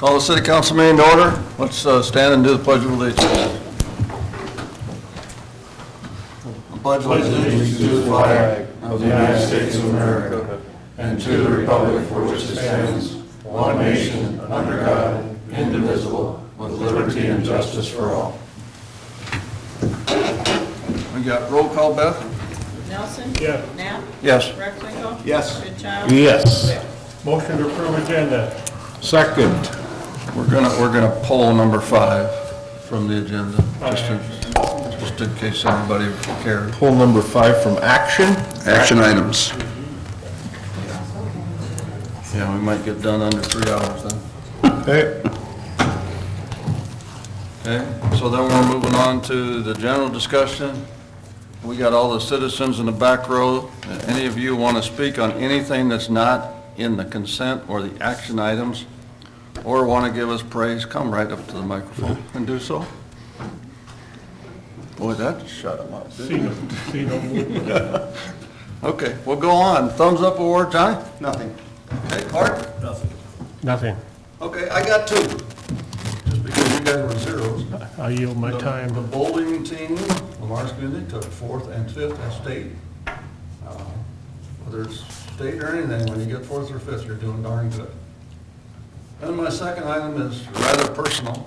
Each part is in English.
Call the city council meeting to order. Let's stand and do the pledge of allegiance. Pledge allegiance to the flag of the United States of America and to the republic for which it stands, one nation, under God, indivisible, with liberty and justice for all. We got roll call, Beth? Nelson? Yes. Knapp? Yes. Recklinko? Yes. Goodchild? Yes. Wick? Motion to approve agenda. Second. We're gonna pull number 5 from the agenda, just in case anybody cares. Pull number 5 from action. Action items. Yeah, we might get done under 3 hours then. Okay. Okay, so then we're moving on to the general discussion. We got all the citizens in the back row. Any of you want to speak on anything that's not in the consent or the action items, or want to give us praise, come right up to the microphone and do so. Boy, that shut them up, didn't it? Okay, we'll go on. Thumbs up or Johnny? Nothing. Okay, Clark? Nothing. Okay, I got 2. Just because you guys were zeros. I yield my The time. bowling team, Lamar's Community, took 4th and 5th at state. Whether it's state or anything, when you get 4th or 5th, you're doing darn good. And my second item is rather personal.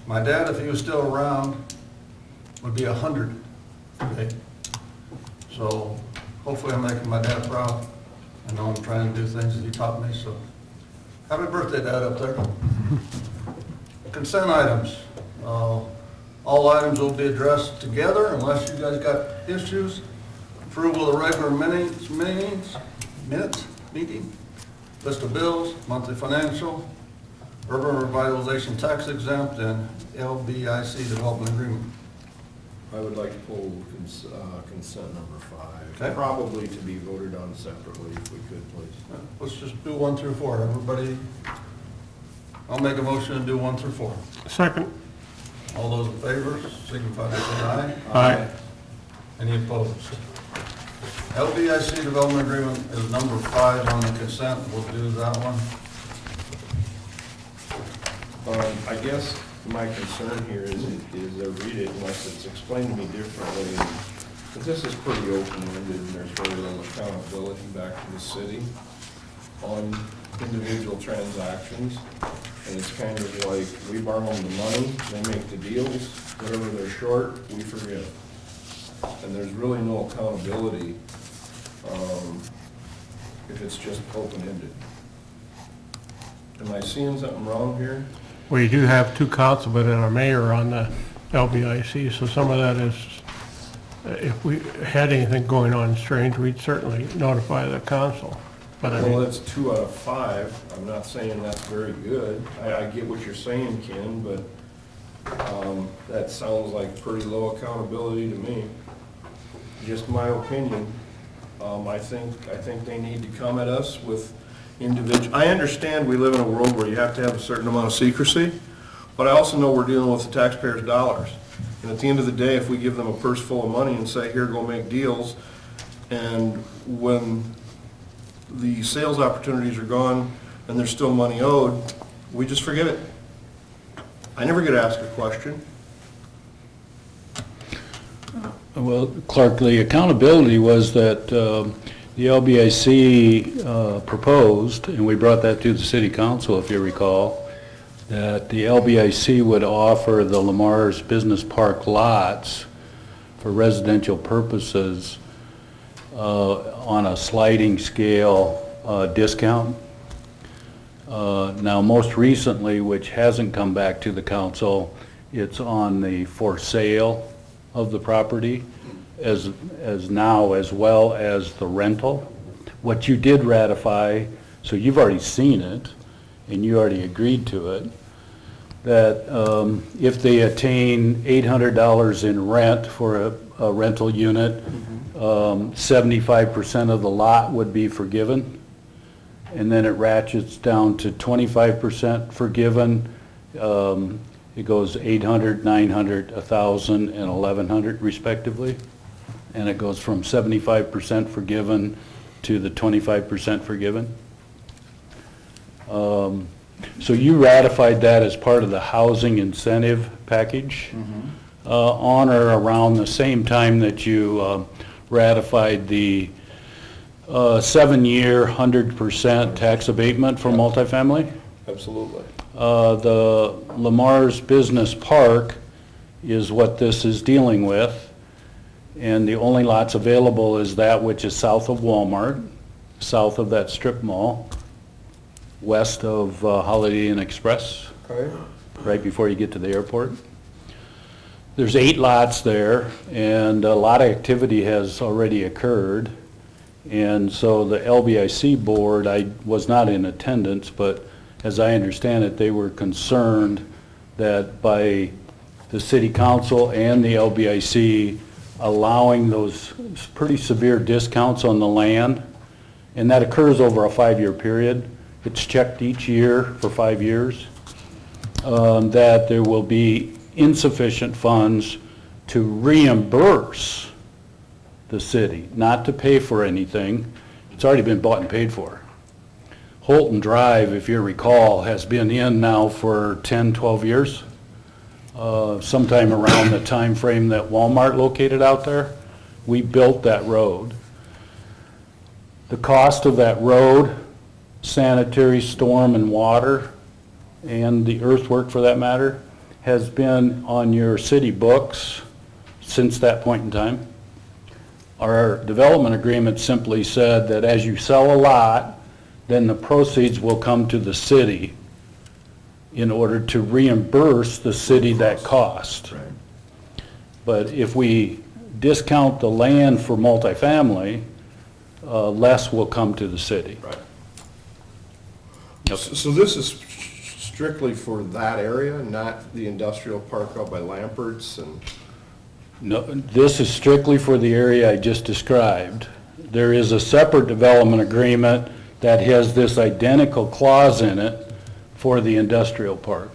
My dad, if he was still around, would be 100 today. So hopefully I'm making my dad proud. I know I'm trying to do things that he taught me, so happy birthday, Dad, up there. Consent items. All items will be addressed together unless you guys got issues. Approval of the regular meeting, list of bills, monthly financial, urban revitalization tax exempt, and LBIC development agreement. I would like to pull consent number 5, Okay. probably to be voted on separately if we could, please. Let's just do 1 through 4. Everybody, I'll make a motion to do 1 through 4. Second. All those in favor, signify by saying aye. Aye. Any opposed? LBIC development agreement is number 5 on the consent. We'll do that one. I guess my concern here is I read it unless it's explained to me differently. Because this is pretty open-ended and there's very little accountability back to the city on individual transactions. And it's kind of like, we borrow them the money, they make the deals, whatever they're short, we forgive. And there's really no accountability if it's just open-ended. Am I seeing something wrong here? We do have 2 councilmen and our mayor on the LBIC, so some of that is, if we had anything going on strange, we'd certainly notify the council. But I Well, mean, that's 2 out of 5. I'm not saying that's very good. I get what you're saying, Ken, but that sounds like pretty low accountability to me. Just my opinion. I think they need to come at us with individual. I understand we live in a world where you have to have a certain amount of secrecy, but I also know we're dealing with the taxpayers' dollars. And at the end of the day, if we give them a purse full of money and say, here, go make deals, and when the sales opportunities are gone and there's still money owed, we just forget it. I never get asked a question. Well, Clark, the accountability was that the LBIC proposed, and we brought that to the city council, if you recall, that the LBIC would offer the Lamar's Business Park lots for residential purposes on a sliding scale discount. Now, most recently, which hasn't come back to the council, it's on the for sale of the property as now, as well as the rental. What you did ratify, so you've already seen it, and you already agreed to it, that if they attain $800 in rent for a rental unit, 75% of the lot would be forgiven, and then it ratchets down to 25% forgiven. It goes 800, 900, 1,000, and 1,100 respectively. And it goes from 75% forgiven to the 25% forgiven. So you ratified that as part of the housing incentive package on or around the same time that you ratified the 7-year, 100% tax abatement for multifamily? Absolutely. The Lamar's Business Park is what this is dealing with, and the only lots available is that which is south of Walmart, south of that strip mall, west of Holiday Inn Express, Okay. right before you get to the airport. There's 8 lots there, and a lot of activity has already occurred. And so the LBIC board, I was not in attendance, but as I understand it, they were concerned that by the city council and the LBIC allowing those pretty severe discounts on the land, and that occurs over a 5-year period. It's checked each year for 5 years, that there will be insufficient funds to reimburse the city, not to pay for anything. It's already been bought and paid for. Holton Drive, if you recall, has been in now for 10, 12 years. Sometime around the time frame that Walmart located out there, we built that road. The cost of that road, sanitary, storm, and water, and the earthwork for that matter, has been on your city books since that point in time. Our development agreement simply said that as you sell a lot, then the proceeds will come to the city in order to reimburse the city that cost. Right. But if we discount the land for multifamily, less will come to the city. Right. So this is strictly for that area, not the industrial park out by Lampert's and? No, this is strictly for the area I just described. There is a separate development agreement that has this identical clause in it for the industrial park.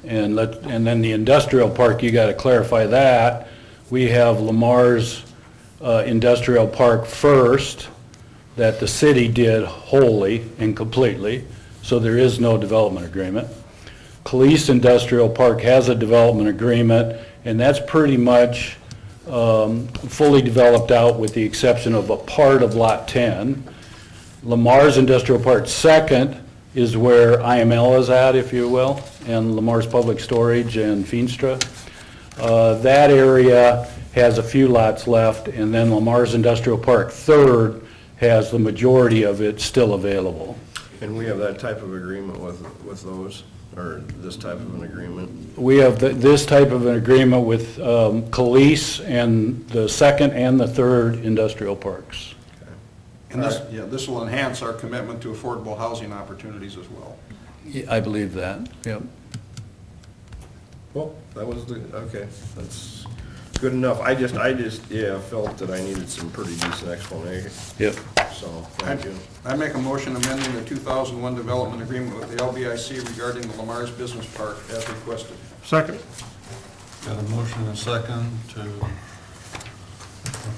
And then the industrial park, you gotta clarify that. We have Lamar's industrial park first, that the city did wholly and completely, so there is no development agreement. Calice Industrial Park has a development agreement, and that's pretty much fully developed out with the exception of a part of Lot 10. Lamar's Industrial Park second is where IML is at, if you will, and Lamar's Public Storage and Feenstra. That area has a few lots left, and then Lamar's Industrial Park third has the majority of it still available. And we have that type of agreement with those, or this type of an agreement? We have this type of an agreement with Calice and the second and the third industrial parks. And this, yeah, this will enhance our commitment to affordable housing opportunities as well. I believe that, yep. Well, that was okay, that's good enough. I just, yeah, felt that I needed some pretty decent explanation, Yep. so, thank you. I make a motion amending the 2001 development agreement with the LBIC regarding the Lamar's Business Park as requested. Second. Got a motion and a second to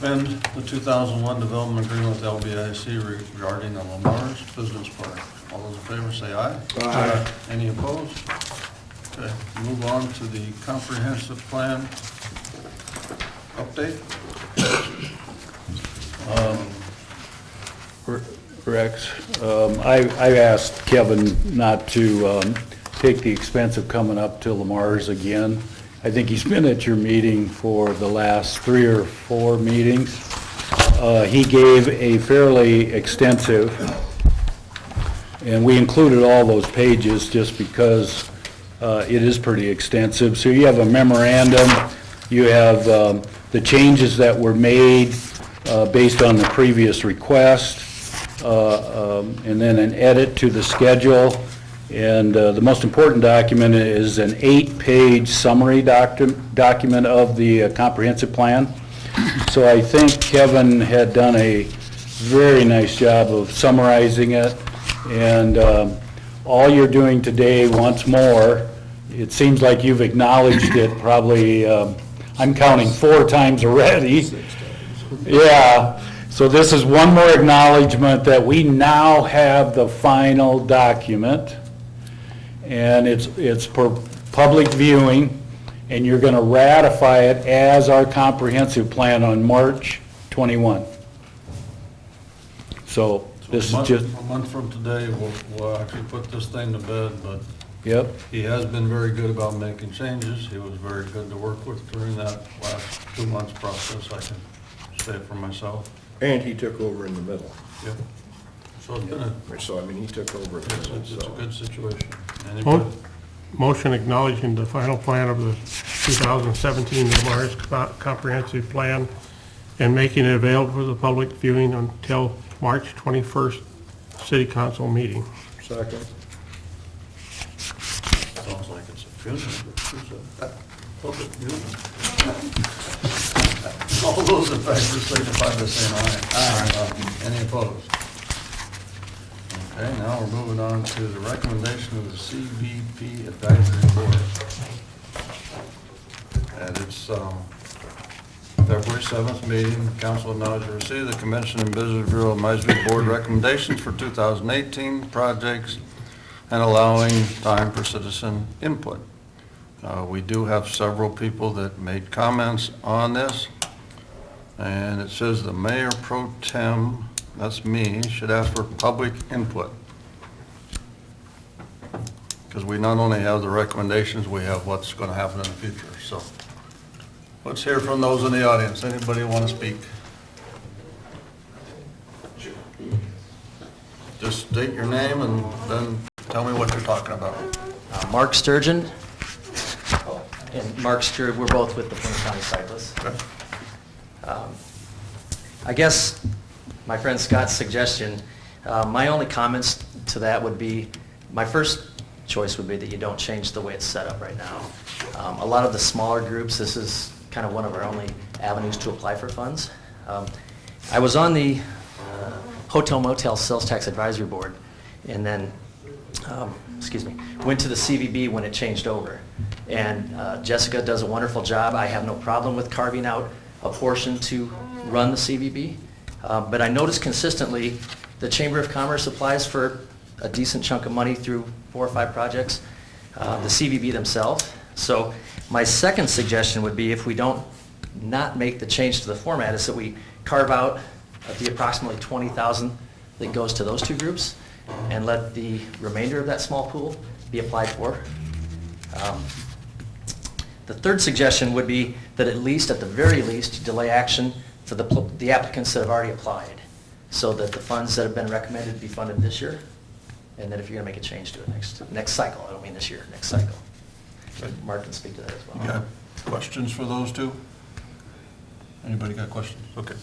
amend the 2001 development agreement with LBIC regarding the Lamar's Business Park. All those in favor say aye. Aye. Any opposed? Okay, move on to the comprehensive plan update. Rex, I asked Kevin not to take the expense of coming up to Lamar's again. I think he's been at your meeting for the last 3 or 4 meetings. He gave a fairly extensive, and we included all those pages just because it is pretty extensive. So you have a memorandum, you have the changes that were made based on the previous request, and then an edit to the schedule. And the most important document is an 8-page summary document of the comprehensive plan. So I think Kevin had done a very nice job of summarizing it. And all you're doing today, once more, it seems like you've acknowledged it probably, I'm counting 4 times already. Yeah, So this is one more acknowledgement that we now have the final document, and it's for public viewing, and you're going to ratify it as our comprehensive plan on March 21. So this is just, A month from today, we'll actually put this thing to bed, but yep, he has been very good about making changes. He was very good to work with during that last 2 months process, I can say it for myself. And he took over in the middle. Yep. So it's been a, So, I mean, he took over in the middle, it's a so. good situation. Anybody? Motion acknowledging the final plan of the 2017 Lamar's comprehensive plan and making it available for the public viewing until March 21st city council meeting. Second. Sounds like it's a funeral. Who's that? Public funeral. All those in favor signify by saying aye. Aye. Any opposed? Okay, now we're moving on to the recommendation of the CVP Advisory Board. At its February 7th meeting, the council acknowledged to receive the Convention and Visitors Bureau of Mizpah Board recommendations for 2018 projects and allowing time for citizen input. We do have several people that made comments on this, and it says the mayor pro tem, that's me, should ask for public input. Because we not only have the recommendations, we have what's going to happen in the future, so. Let's hear from those in the audience. Anybody want to speak? Just state your name and then tell me what you're talking about. Mark Sturgeon and Mark Sturgeon, we're both with the Plymouth County Cyclists. Okay. I guess my friend Scott's suggestion, my only comments to that would be, my first choice would be that you don't change the way it's set up right now. A lot of the smaller groups, this is kind of one of our only avenues to apply for funds. I was on the Hotel Motel Sales Tax Advisory Board, and then, went to the CVB when it changed over. And Jessica does a wonderful job. I have no problem with carving out a portion to run the CVB. But I noticed consistently the Chamber of Commerce applies for a decent chunk of money through 4 or 5 projects, the CVB themselves. So my second suggestion would be, if we don't not make the change to the format, is that we carve out the approximately 20,000 that goes to those 2 groups and let the remainder of that small pool be applied for. The third suggestion would be that at least, at the very least, you delay action for the applicants that have already applied, so that the funds that have been recommended be funded this year, and then if you're going to make a change to it next cycle, I don't mean this year, next cycle. Mark can speak to that as You well. got questions for those two? Anybody got questions? Okay.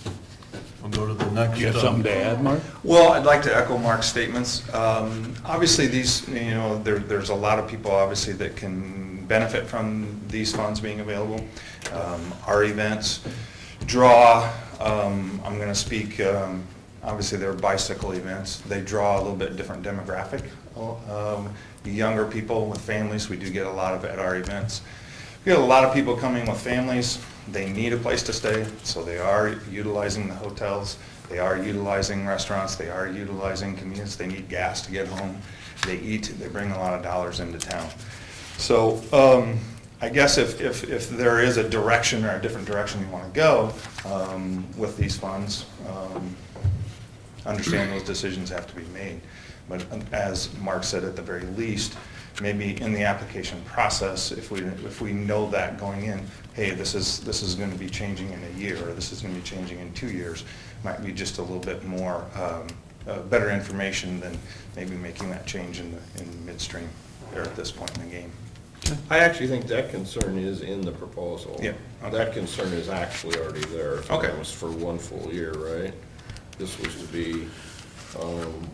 We'll go to the next. you have something to add, Mark? Well, I'd like to echo Mark's statements. Obviously, these, there's a lot of people, obviously, that can benefit from these funds being available. Our events draw, I'm going to speak, obviously, they're bicycle events. They draw a little bit different demographic. Younger people with families, we do get a lot of at our events. We get a lot of people coming with families. They need a place to stay, so they are utilizing the hotels. They are utilizing restaurants. They are utilizing convenience. They need gas to get home. They eat. They bring a lot of dollars into town. So I guess if there is a direction or a different direction you want to go with these funds, understand those decisions have to be made. But as Mark said, at the very least, maybe in the application process, if we know that going in, hey, this is going to be changing in a year, or this is going to be changing in 2 years, might be just a little bit more better information than maybe making that change in midstream or at this point in the game. I actually think that concern is in the proposal. Yeah, okay. That concern is actually already there. Okay. That was for 1 full year, right? This was to be,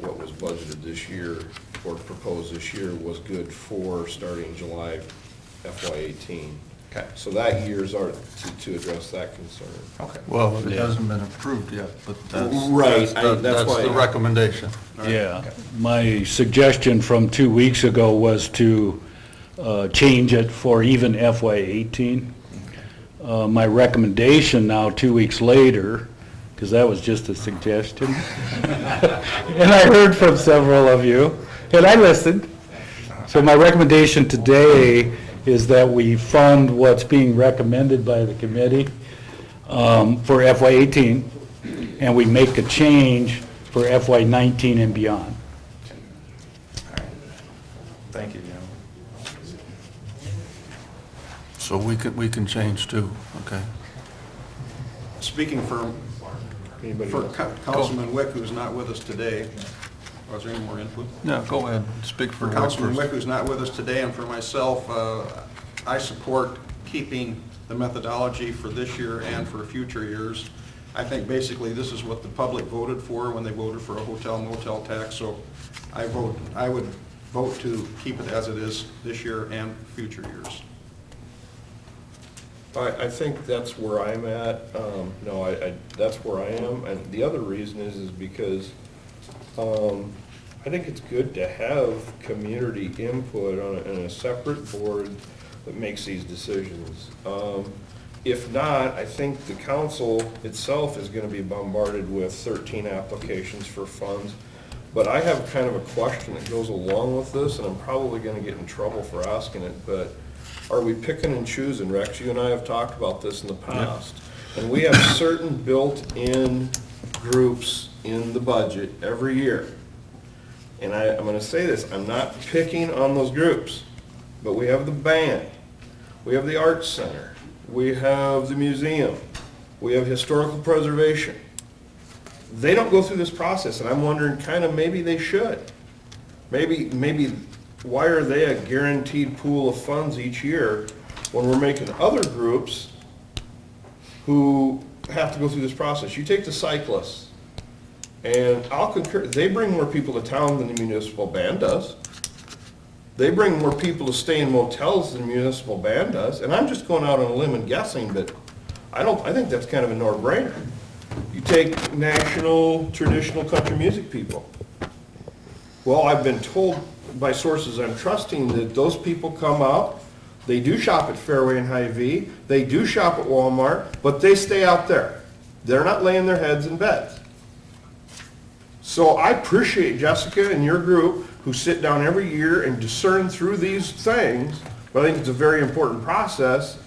what was budgeted this year, or proposed this year, was good for starting July FY18. Okay. So that year's are to address that concern. Okay. Well, it hasn't been approved yet, but Right, that's that's why the I- recommendation. Yeah, my suggestion from 2 weeks ago was to change it for even FY18. My recommendation now, 2 weeks later, because that was just a suggestion. And I heard from several of you, and I listened. So my recommendation today is that we fund what's being recommended by the committee for FY18, and we make a change for FY19 and beyond. Thank you, Jim. So we can change too, okay? Speaking for Councilman Wick, who's not with us today, was there any more input? Yeah, go ahead, speak for For Councilman Wick Wick, who's not with us today, and for myself, I support keeping the methodology for this year and for future years. I think basically this is what the public voted for when they voted for a hotel motel tax, so I would vote to keep it as it is this year and future years. I think that's where I'm at. No, that's where I am. And the other reason is because I think it's good to have community input on a separate board that makes these decisions. If not, I think the council itself is going to be bombarded with 13 applications for funds. But I have kind of a question that goes along with this, and I'm probably going to get in trouble for asking it, but are we picking and choosing? Rex, you and I have talked about this in the past. And we have certain built-in groups in the budget every year. And I'm going to say this, I'm not picking on those groups, but we have the band, we have the arts center, we have the museum, we have historical preservation. They don't go through this process, and I'm wondering kind of maybe they should. Maybe why are they a guaranteed pool of funds each year when we're making other groups who have to go through this process? You take the cyclists, and I'll concur, they bring more people to town than the municipal band does. They bring more people to stay in motels than the municipal band does, and I'm just going out on a limb and guessing, but I think that's kind of a no-brainer. You take national, traditional country music people. Well, I've been told by sources I'm trusting that those people come out, they do shop at Fairway and Hy-Vee, they do shop at Walmart, but they stay out there. They're not laying their heads in beds. So I appreciate Jessica and your group who sit down every year and discern through these things, but I think it's a very important process.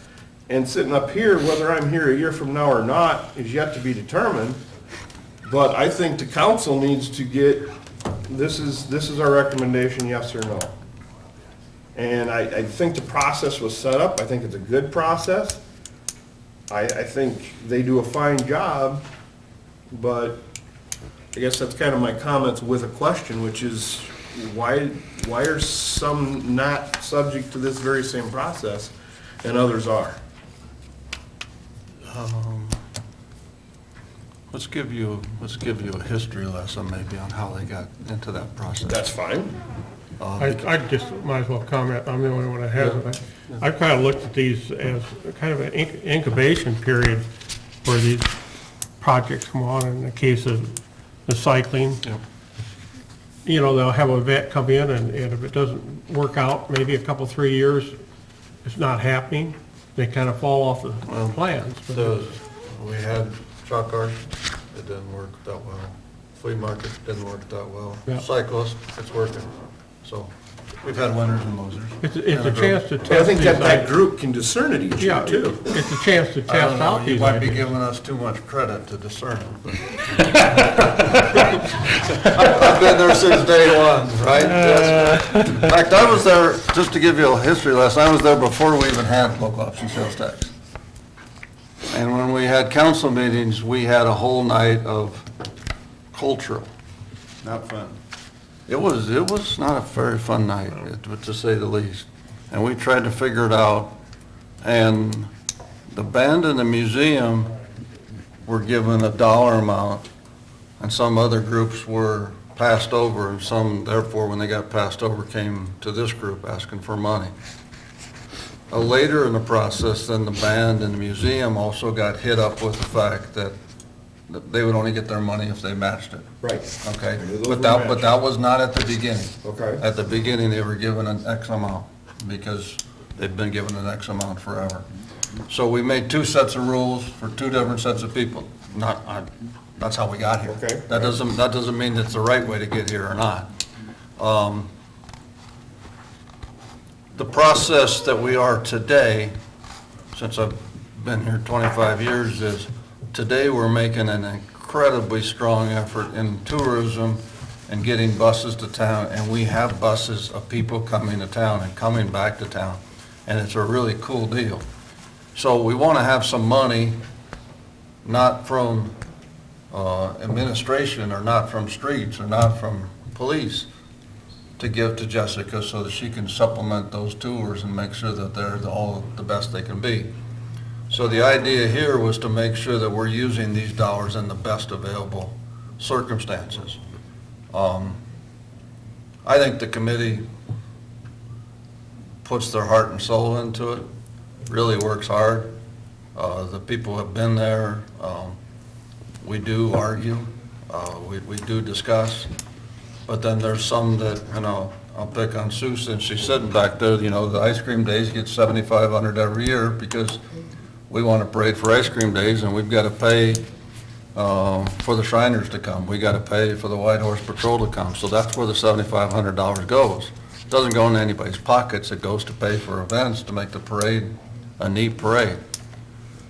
And sitting up here, whether I'm here a year from now or not, is yet to be determined. But I think the council needs to get, this is our recommendation, yes or no. And I think the process was set up. I think it's a good process. I think they do a fine job, but I guess that's kind of my comments with a question, which is why are some not subject to this very same process and others are? Let's give you a history lesson maybe on how they got into that process. That's fine. I just might as well comment, I'm the only one that hasn't. I've kind of looked at these as kind of an incubation period where these projects come on. In the case of the cycling, Yep. you know, they'll have a vet come in, and if it doesn't work out, maybe a couple, 3 years, it's not happening, they kind of fall off the plans. We had chalk art, it didn't work that well. Flea market didn't work that well. Yeah. Cyclist, it's working. So we've had winners and losers. It's a chance to test But I think that these that ideas. group can discern it each Yeah, year too. it's a chance to I test don't know, out you these might be ideas. giving us too much credit to discern it. but- I've been there since day one, right? In fact, I was there, just to give you a history lesson, I was there before we even had local option sales tax. And when we had council meetings, we had a whole night of cultural. Not fun. It was not a very fun night, to say the least. And we tried to figure it out. And the band and the museum were given a dollar amount, and some other groups were passed over, and some, therefore, when they got passed over, came to this group asking for money. Later in the process, then the band and the museum also got hit up with the fact that they would only get their money if they matched it. Right. Okay, Those but were that matched. was not at the beginning. Okay. At the beginning, they were given an X amount, because they've been given an X amount forever. So we made two sets of rules for two different sets of people. that's how we got here. Okay. That doesn't mean it's the right way to get here or not. The process that we are today, since I've been here 25 years, is today we're making an incredibly strong effort in tourism and getting buses to town, and we have buses of people coming to town and coming back to town, and it's a really cool deal. So we want to have some money, not from administration, or not from streets, or not from police, to give to Jessica so that she can supplement those tours and make sure that they're all the best they can be. So the idea here was to make sure that we're using these dollars in the best available circumstances. I think the committee puts their heart and soul into it, really works hard. The people have been there. We do argue, we do discuss, but then there's some that, I'll pick on Sue since she's sitting back there, the ice cream days get $7,500 every year because we want to parade for ice cream days, and we've got to pay for the Shriners to come. We got to pay for the White Horse Patrol to come. So that's where the $7,500 goes. It doesn't go in anybody's pockets. It goes to pay for events to make the parade a neat parade.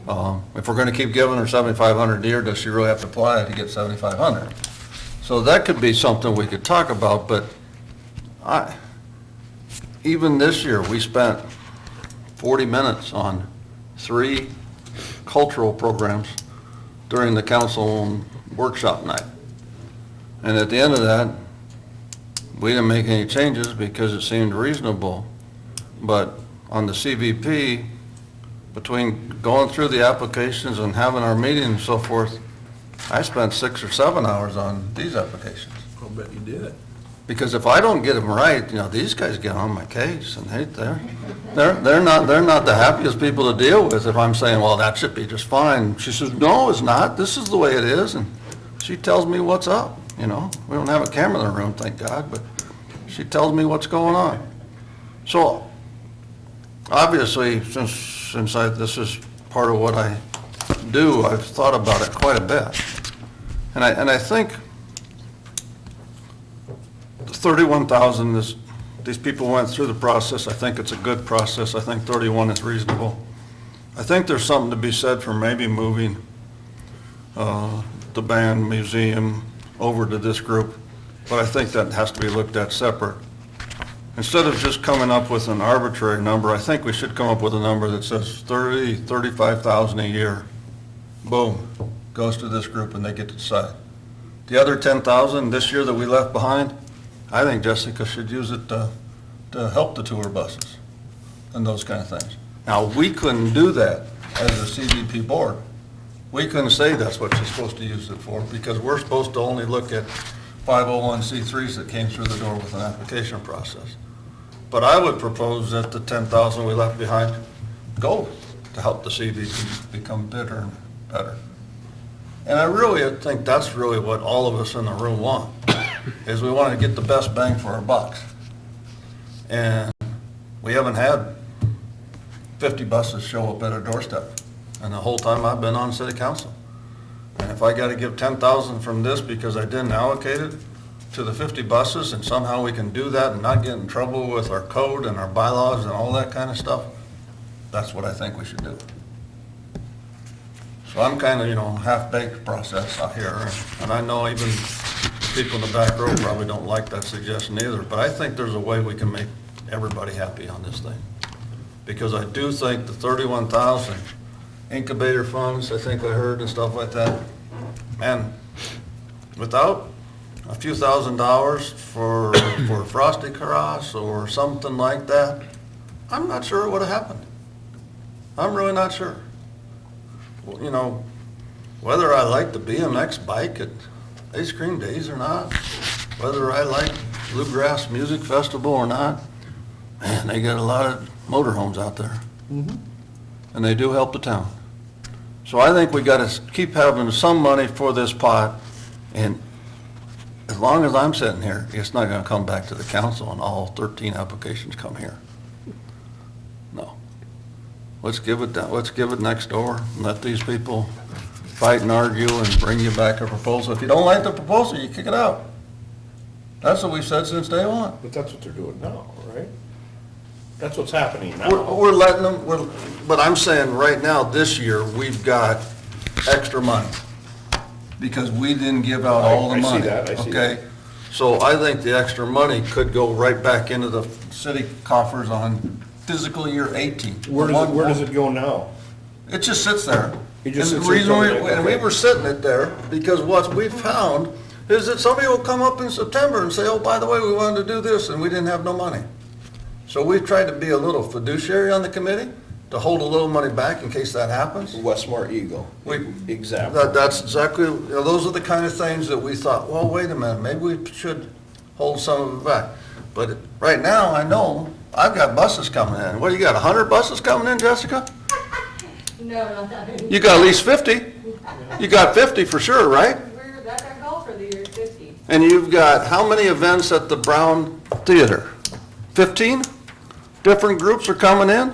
If we're going to keep giving her $7,500 a year, does she really have to apply to get $7,500? So that could be something we could talk about, but even this year, we spent 40 minutes on 3 cultural programs during the council workshop night. And at the end of that, we didn't make any changes because it seemed reasonable. But on the CVP, between going through the applications and having our meeting and so forth, I spent 6 or 7 hours on these applications. I'll bet you did. Because if I don't get them right, these guys get on my case, and they're not the happiest people to deal with if I'm saying, well, that should be just fine. She says, no, it's not. This is the way it is, and she tells me what's up. We don't have a camera in the room, thank God, but she tells me what's going on. So obviously, since this is part of what I do, I've thought about it quite a bit, and I think. 31,000, these people went through the process. I think it's a good process. I think 31 is reasonable. I think there's something to be said for maybe moving the band museum over to this group, but I think that has to be looked at separate. Instead of just coming up with an arbitrary number, I think we should come up with a number that says 35,000 a year. Boom, goes to this group and they get to decide. The other 10,000 this year that we left behind, I think Jessica should use it to help the tour buses and those kind of things. Now, we couldn't do that as a CVP board. We couldn't say that's what she's supposed to use it for, because we're supposed to only look at 501c3s that came through the door with an application process. But I would propose that the 10,000 we left behind go to help the CVP become better and better. And I really think that's really what all of us in the room want. Is we want to get the best bang for our bucks. And we haven't had 50 buses show up at our doorstep, and the whole time I've been on city council. And if I got to give 10,000 from this because I didn't allocate it to the 50 buses, and somehow we can do that and not get in trouble with our code and our bylaws and all that kind of stuff, that's what I think we should do. So I'm kind of, half-baked process out here, and I know even people in the back row probably don't like that suggestion either, but I think there's a way we can make everybody happy on this thing. Because I do think the 31,000 incubator funds, I think I heard, and stuff like that, man, without a few $1,000s for Frosty Cross or something like that, I'm not sure it would have happened. I'm really not sure. Well, whether I like the BMX bike at Ice Cream Days or not, whether I like Bluegrass Music Festival or not, man, they got a lot of motorhomes out there. And they do help the town. So I think we got to keep having some money for this pot, and as long as I'm sitting here, it's not going to come back to the council and all 13 applications come here. No. Let's give it next door and let these people fight and argue and bring you back a proposal. If you don't like the proposal, you kick it out. That's what we've said since day one. But that's what they're doing now, right? That's what's happening now. We're letting them, but I'm saying right now, this year, we've got extra money because we didn't give out all the I see money. that, I see Okay? So I think the extra money could go right back into the city coffers on fiscal year 18. Where does it go now? It just sits there. It just And the sits there reason till the- and we were sitting it there because what we found is that somebody will come up in September and say, oh, by the way, we wanted to do this, and we didn't have no money. So we've tried to be a little fiduciary on the committee to hold a little money back in case that happens. Westmore Eagle. We- Exactly. That's exactly, those are the kind of things that we thought, well, wait a minute, maybe we should hold some of it back. But right now, I know, I've got buses coming in. What, you got 100 buses coming in, Jessica? No, not that many. You got at least 50. You got 50 for sure, right? That's our goal for the year, 50. And you've got how many events at the Brown Theater? 15? Different groups are coming in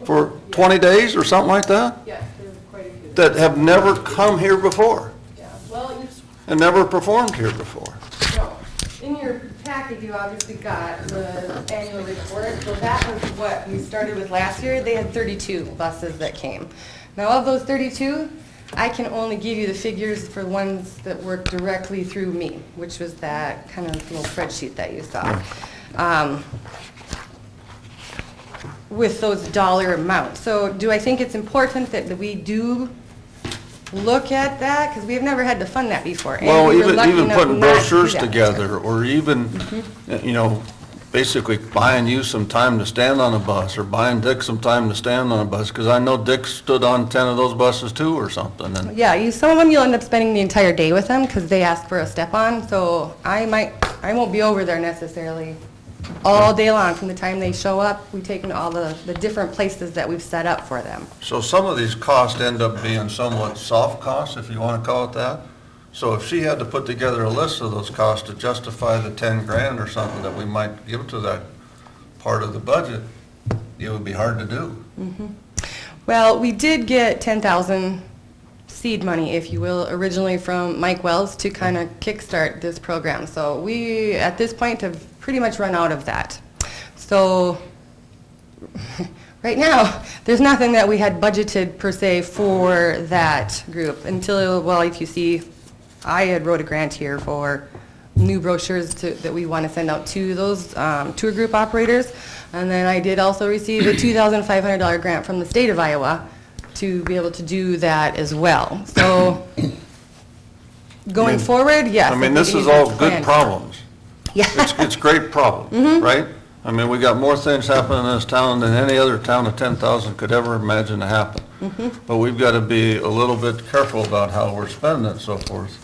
for 20 days or something like that? Yes, there's quite a few. That have never come here before Yeah, well, you, and never performed here before. no, in your packet, you obviously got the annual report. So that was what we started with last year. They had 32 buses that came. Now, of those 32, I can only give you the figures for ones that work directly through me, which was that kind of little spreadsheet that you saw. With those dollar amounts. So do I think it's important that we do look at that? Because we've never had to fund that before. and Well, we were lucky even enough putting not to do brochures that. together, or even, you know, basically buying you some time to stand on a bus, or buying Dick some time to stand on a bus, because I know Dick stood on 10 of those buses too, or something, and Yeah, some of them you'll end up spending the entire day with them because they ask for a step-on. So I won't be over there necessarily all day long. From the time they show up, we take them to all the different places that we've set up for them. so some of these costs end up being somewhat soft costs, if you want to call it that. So if she had to put together a list of those costs to justify the 10 grand or something that we might give to that part of the budget, it would be hard to do. Well, we did get 10,000 seed money, if you will, originally from Mike Wells to kind of kickstart this program. So we, at this point, have pretty much run out of that. So right now, there's nothing that we had budgeted per se for that group until, well, if you see, I had wrote a grant here for new brochures that we want to send out to those tour group operators. And then I did also receive a $2,500 grant from the state of Iowa to be able to do that as well. So going forward, yes. I mean, think this it is needs to all be good planned. problems. Yeah. It's great problems, right? I mean, we got more things happening in this town than any other town of 10,000 could ever imagine to happen. But we've got to be a little bit careful about how we're spending it and so forth.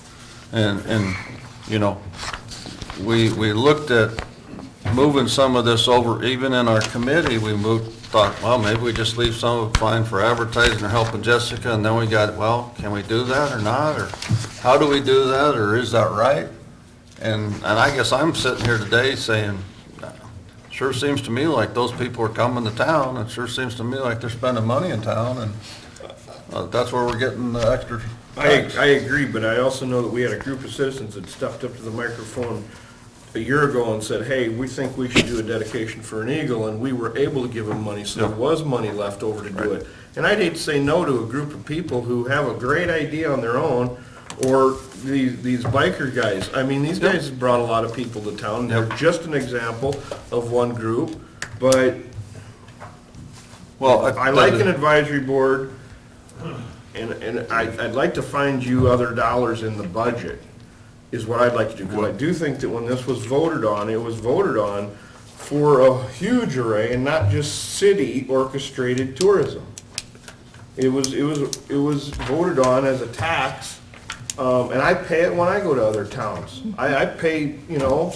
And, you know, we looked at moving some of this over, even in our committee, thought, well, maybe we just leave some of it fine for advertising or helping Jessica, and then we got, well, can we do that or not? Or how do we do that, or is that right? And I guess I'm sitting here today saying, sure seems to me like those people are coming to town, and sure seems to me like they're spending money in town, and that's where we're getting the extra tax. I agree, but I also know that we had a group of citizens that stepped up to the microphone a year ago and said, hey, we think we should do a dedication for an Eagle, and we were able to give them money, so there Yeah. was money left over to do it. And I'd hate to say no to a group of people who have a great idea on their own, or these biker guys. I mean, these guys have brought a lot of people to town. They're just an example of one group, but Well, I like an advisory board, and I'd like to find you other dollars in the budget, is what I'd like to do. Because I do think that when this was voted on, it was voted on for a huge array and not just city orchestrated tourism. It was voted on as a tax, and I pay it when I go to other towns. I pay, you know,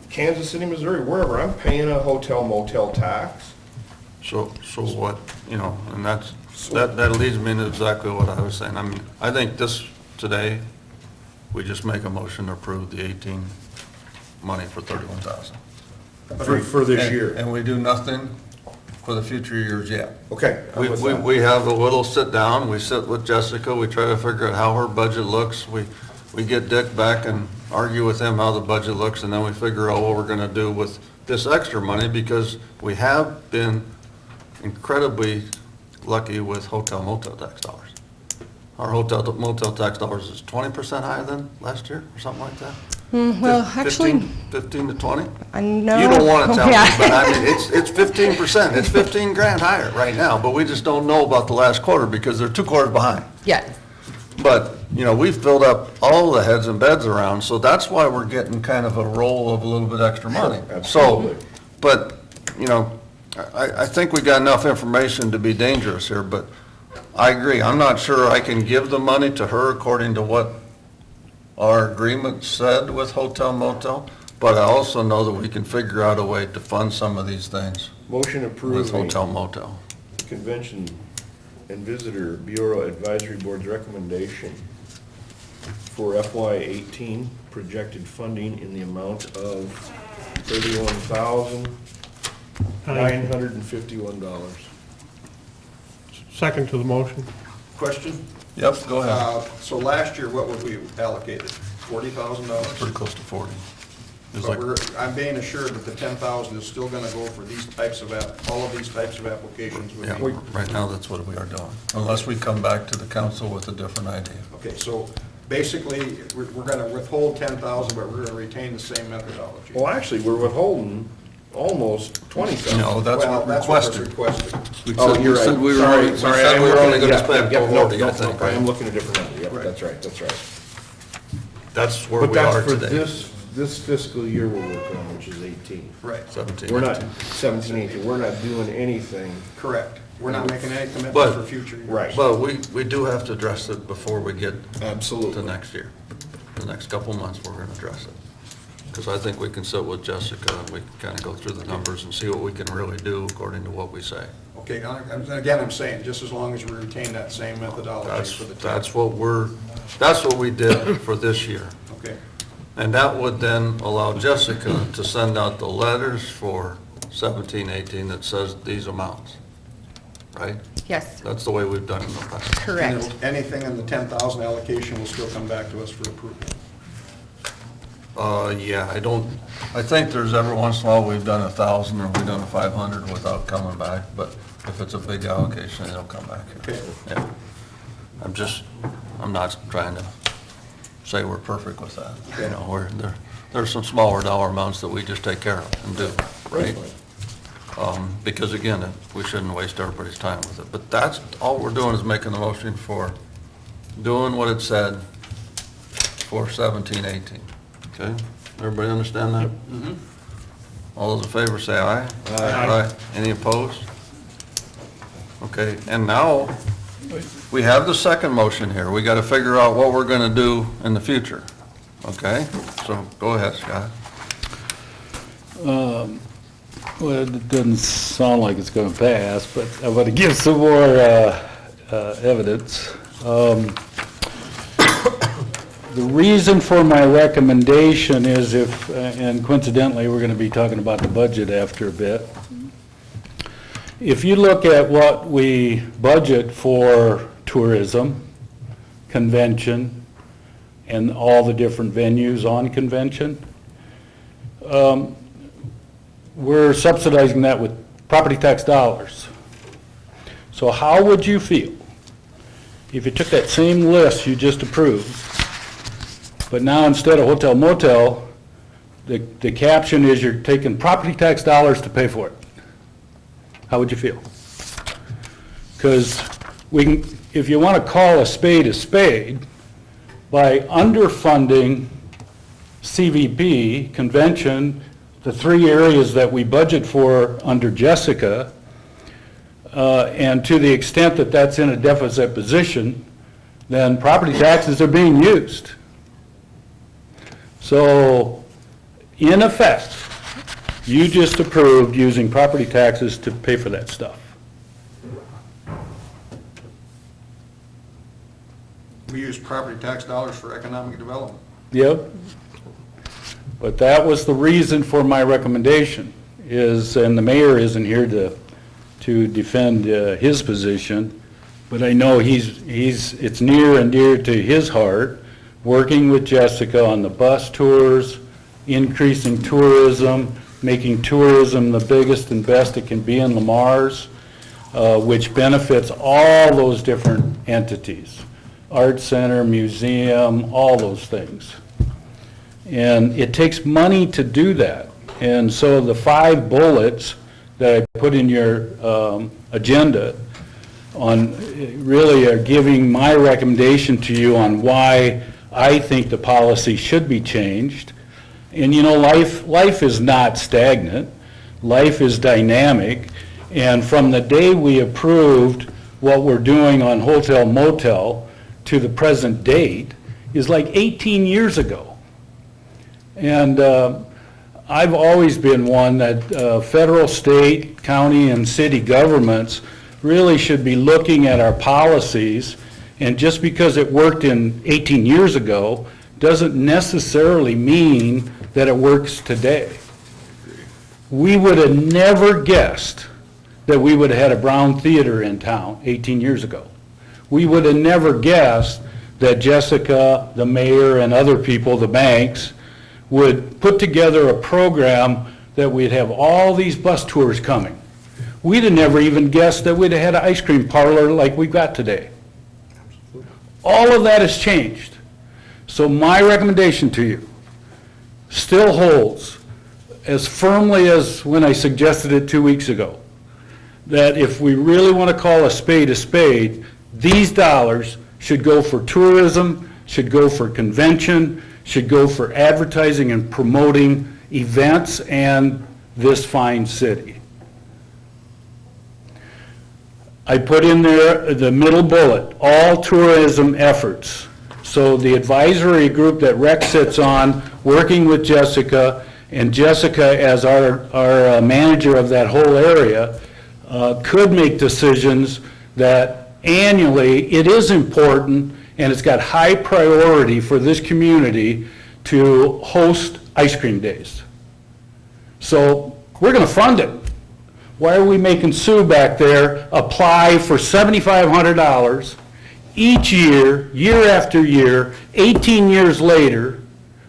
Kansas City, Missouri, wherever, I'm paying a hotel motel tax. So what, you know, and that leads me to exactly what I was saying. I mean, I think this, today, we just make a motion to approve the 18 money for 31,000. For this And- year. And we do nothing for the future years yet. Okay. I'm with that. We have a little sit down, we sit with Jessica, we try to figure out how her budget looks. We get Dick back and argue with him how the budget looks, and then we figure out what we're gonna do with this extra money, because we have been incredibly lucky with hotel motel tax dollars. Our hotel motel tax dollars is 20% higher than last year, or something like that? Well, actually, 15 to 20? I know. You don't want to tell me, Yeah. but I mean, it's 15%. It's 15 grand higher right now, but we just don't know about the last quarter because they're 2 quarters behind. Yeah, But, you know, we've filled up all the heads and beds around, so that's why we're getting kind of a roll of a little bit extra money. Absolutely. So, but, you know, I think we got enough information to be dangerous here, but I agree. I'm not sure I can give the money to her according to what our agreement said with hotel motel, but I also know that we can figure out a way to fund some of these things Motion with approving hotel motel. Convention and Visitor Bureau Advisory Board's recommendation for FY '18 projected funding in the amount of $31,951. Second to the motion. Question? Yep, go ahead. So last year, what would we allocated? $40,000? Pretty close to 40. It was But like, I'm being assured that the 10,000 is still gonna go for these types of, all of these types of applications would yeah, be. right now, that's what we are doing, unless we come back to the council with a different idea. Okay, so basically, we're gonna withhold 10,000, but we're gonna retain the same methodology. Well, actually, we're withholding almost 20,000. No, that's Well, what that's what was requested. requested. We Oh, said- you're we said right. we were Sorry, only- we sorry, said I we were am only gonna yeah, spend yeah, no, 40, I no, think, I am right? looking at a different number, yep, Right. that's right, that's right. That's where But we are that's for today. this fiscal year we're working on, which is 18. Right, 17. We're not, 17, 18, we're not doing anything. correct. We're not making any commitments But- for future years. Right. But we do have to address it before we get to Absolutely. next year. The next couple months, we're gonna address it. Because I think we can sit with Jessica and we can kind of go through the numbers and see what we can really do according to what we say. Okay, now, again, I'm saying, just as long as we retain that same methodology for the 10. That's what we did for this year. Okay, And that would then allow Jessica to send out the letters for 17, 18 that says these amounts, right? yes, That's the way we've done it in the past. and correct. anything in the 10,000 allocation will still come back to us for approval. Yeah, I think there's every once in a while we've done 1,000 or we've done 500 without coming back, but if it's a big allocation, it'll come back. Okay. Yeah. I'm not trying to say we're perfect with that. You know, there's some smaller dollar amounts that we just take care of and do, right? Because again, we shouldn't waste everybody's time with it. But that's, all we're doing is making the motion for doing what it said for 17, 18. Okay? Everybody understand that? All those in favor say aye. Aye. Any opposed? Okay, and now, we have the second motion here. We got to figure out what we're going to do in the future. Okay? So, go ahead, Scott. Well, it doesn't sound like it's going to pass, but I want to give some more evidence. The reason for my recommendation is if, and coincidentally, we're going to be talking about the budget after a bit. If you look at what we budget for tourism, convention, and all the different venues on convention, we're subsidizing that with property tax dollars. So how would you feel if you took that same list you just approved, but now instead of hotel motel, the caption is you're taking property tax dollars to pay for it? How would you feel? Because if you want to call a spade, by underfunding CVP, convention, the 3 areas that we budget for under Jessica, and to the extent that that's in a deficit position, then property taxes are being used. So, in effect, you just approved using property taxes to pay for that stuff. We use property tax dollars for economic development. Yep. But that was the reason for my recommendation, and the mayor isn't here to to defend his position, but I know it's near and dear to his heart, working with Jessica on the bus tours, increasing tourism, making tourism the biggest and best it can be in Lamar's, which benefits all those different entities, art center, museum, all those things. And it takes money to do that. And so the 5 bullets that I put in your agenda on really are giving my recommendation to you on why I think the policy should be changed. And you know, life is not stagnant. Life is dynamic. And from the day we approved what we're doing on hotel motel to the present date is like 18 years ago. And I've always been one that federal, state, county, and city governments really should be looking at our policies, and just because it worked in 18 years ago doesn't necessarily mean that it works today. We would have never guessed that we would have had a Brown Theater in town 18 years ago. We would have never guessed that Jessica, the mayor, and other people, the banks, would put together a program that we'd have all these bus tours coming. We'd have never even guessed that we'd have had an ice cream parlor like we've got today. All of that has changed. So my recommendation to you still holds as firmly as when I suggested it 2 weeks ago, that if we really want to call a spade, these dollars should go for tourism, should go for convention, should go for advertising and promoting events and this fine city. I put in there the middle bullet, all tourism efforts. So the advisory group that Rex sits on, working with Jessica, and Jessica as our manager of that whole area, could make decisions that annually it is important and it's got high priority for this community to host ice cream days. So we're going to fund it. Why are we making Sue back there apply for $7,500 each year, year after year, 18 years later?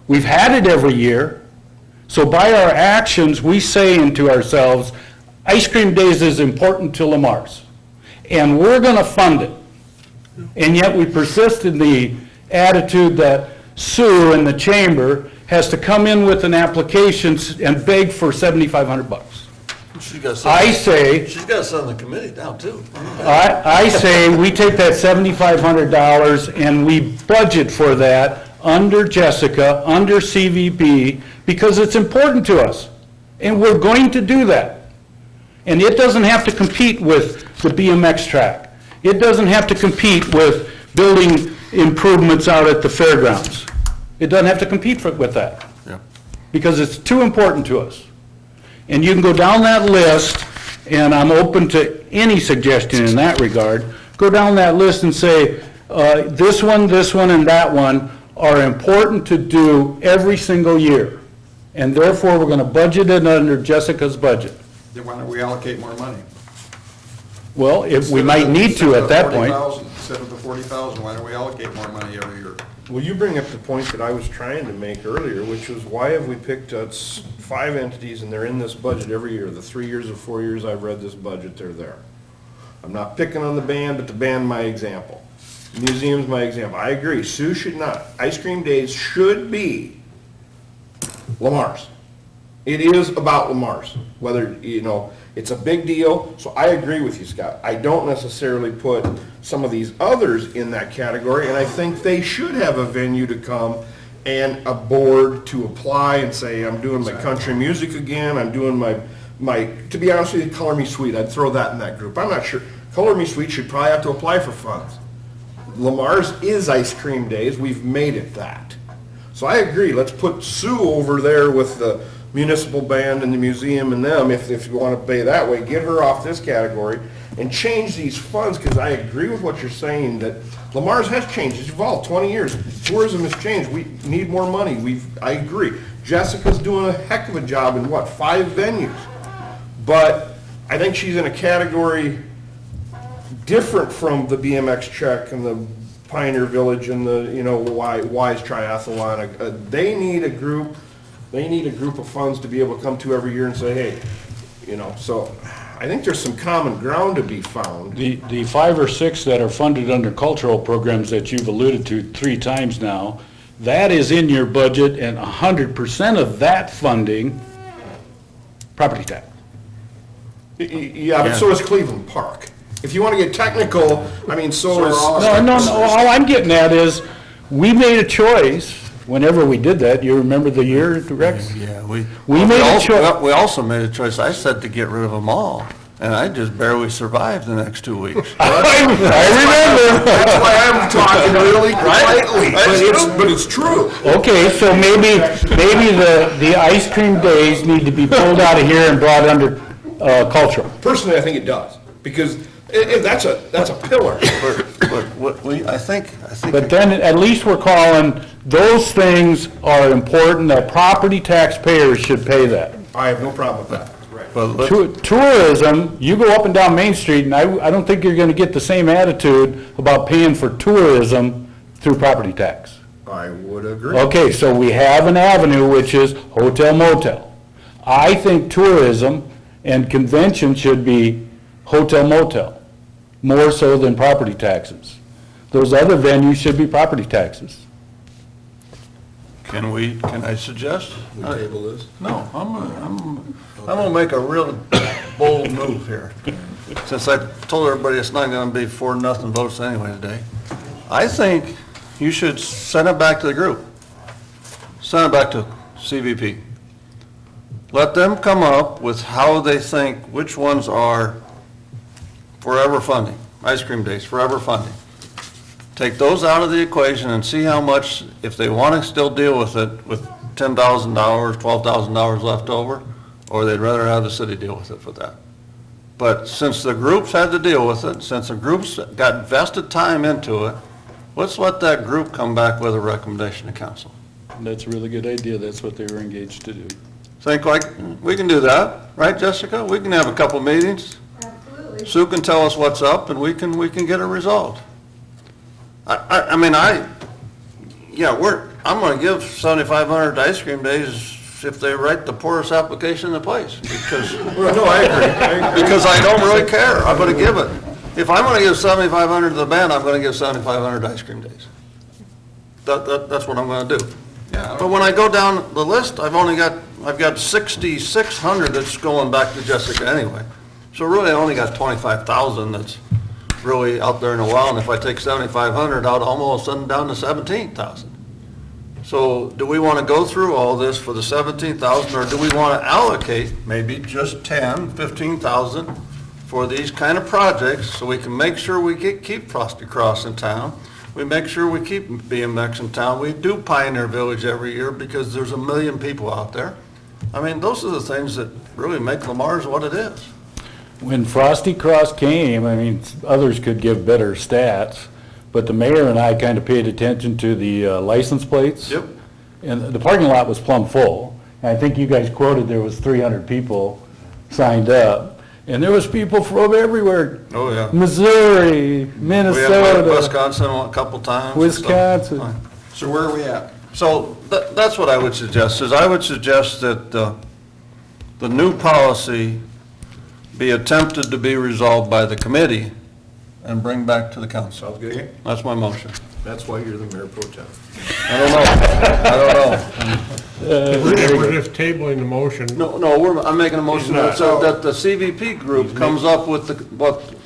We've had it every year. So by our actions, we say to ourselves, ice cream days is important to Lamar's, and we're going to fund it. And yet we persist in the attitude that Sue in the chamber has to come in with an application and beg for $7,500. She's got some, I say, she's got some in the committee now, too. I say we take that $7,500 and we budget for that under Jessica, under CVP, because it's important to us. And we're going to do that. And it doesn't have to compete with the BMX track. It doesn't have to compete with building improvements out at the fairgrounds. It doesn't have to compete with that. Yeah. Because it's too important to us. And you can go down that list, and I'm open to any suggestion in that regard. Go down that list and say, this one, and that one are important to do every single year. And therefore, we're going to budget it under Jessica's budget. Then why don't we allocate more money? Well, if we might need to at that point. Instead of the 40,000, why don't we allocate more money every year? Well, you bring up the point that I was trying to make earlier, which was why have we picked 5 entities and they're in this budget every year? The 3 years or 4 years I've read this budget, they're there. I'm not picking on the band, but the band my example. Museum's my example. I agree, Sue should not. Ice cream days should be Lamar's. It is about Lamar's, whether, you know, it's a big deal, so I agree with you, Scott. I don't necessarily put some of these others in that category, and I think they should have a venue to come and a board to apply and say, I'm doing my country music again, I'm doing my, to be honest with you, Color Me Sweet, I'd throw that in that group. I'm not sure. Color Me Sweet should probably have to apply for funds. Lamar's is ice cream days, we've made it that. So I agree, let's put Sue over there with the municipal band and the museum and them, if you want to pay that way, get her off this category and change these funds, because I agree with what you're saying, that Lamar's has changed, it's evolved 20 years. Tourism has changed, we need more money, I agree. Jessica's doing a heck of a job in 5 venues. But I think she's in a category different from the BMX Check and the Pioneer Village and the, Wise Triathlon. They need a group of funds to be able to come to every year and say, hey, so I think there's some common ground to be found. The 5 or 6 that are funded under cultural programs that you've alluded to 3 times now, that is in your budget, and 100% of that funding, property tax. Yeah, but so is Cleveland Park. If you want to get technical, I mean, so is. No, all I'm getting at is, we made a choice whenever we did that. You remember the year, Rex? Yeah, We made a choice. We also made a choice. I said to get rid of them all, and I just barely survived the next 2 weeks. I remember. That's why I'm talking really quietly, but it's true. Okay, so maybe the ice cream days need to be pulled out of here and brought under cultural. Personally, I think it does, because that's a pillar. But I think. But then at least we're calling, those things are important, that property taxpayers should pay that. I have no problem with that. Right. But Tourism, you go up and down Main Street, and I don't think you're gonna get the same attitude about paying for tourism through property tax. I would agree. Okay, so we have an avenue, which is hotel motel. I think tourism and convention should be hotel motel, more so than property taxes. Those other venues should be property taxes. can I suggest? We table this. No, I'm gonna make a real bold move here. Since I told everybody it's not gonna be 4-0 votes anyway today. I think you should send it back to the group. Send it back to CVP. Let them come up with how they think, which ones are forever funding, ice cream days, forever funding. Take those out of the equation and see how much, if they want to still deal with it, with $10,000, $12,000 left over, or they'd rather have the city deal with it for that. But since the groups had to deal with it, since the groups got vested time into it, let's let that group come back with a recommendation to council. That's a really good idea. That's what they were engaged to do. Think like, we can do that, right, Jessica? We can have a couple meetings. Absolutely. Sue can tell us what's up, and we can get it resolved. I'm gonna give 7,500 ice cream days if they write the poorest application in the place, because, Well, no, I agree. because I don't really care, I'm gonna give it. If I'm gonna give 7,500 to the band, I'm gonna give 7,500 ice cream days. That's what I'm gonna do. Yeah, But when I go down the list, I've got 6,600 that's going back to Jessica anyway. So really, I only got 25,000 that's really out there in the wild, and if I take 7,500 out, almost send down to 17,000. So do we want to go through all this for the 17,000, or do we want to allocate maybe just 10, 15,000 for these kind of projects, so we can make sure we keep Frosty Cross in town, we make sure we keep BMX in town, we do Pioneer Village every year because there's 1 million people out there. I mean, those are the things that really make Lamar's what it is. When Frosty Cross came, I mean, others could give better stats, but the mayor and I kind of paid attention to the license plates. Yep. And the parking lot was plumb full. And I think you guys quoted there was 300 people signed up. And there was people from everywhere. Oh, yeah. Missouri, We have Minnesota, Wisconsin a couple times. and stuff. Wisconsin. So where are we at? So that's what I would suggest, is I would suggest that the new policy be attempted to be resolved by the committee and bring back to the council. Sounds good. That's my motion. That's why you're the mayor pro tem. I don't know. We're just tabling the motion. No, I'm making a motion so that the CVP group comes up with the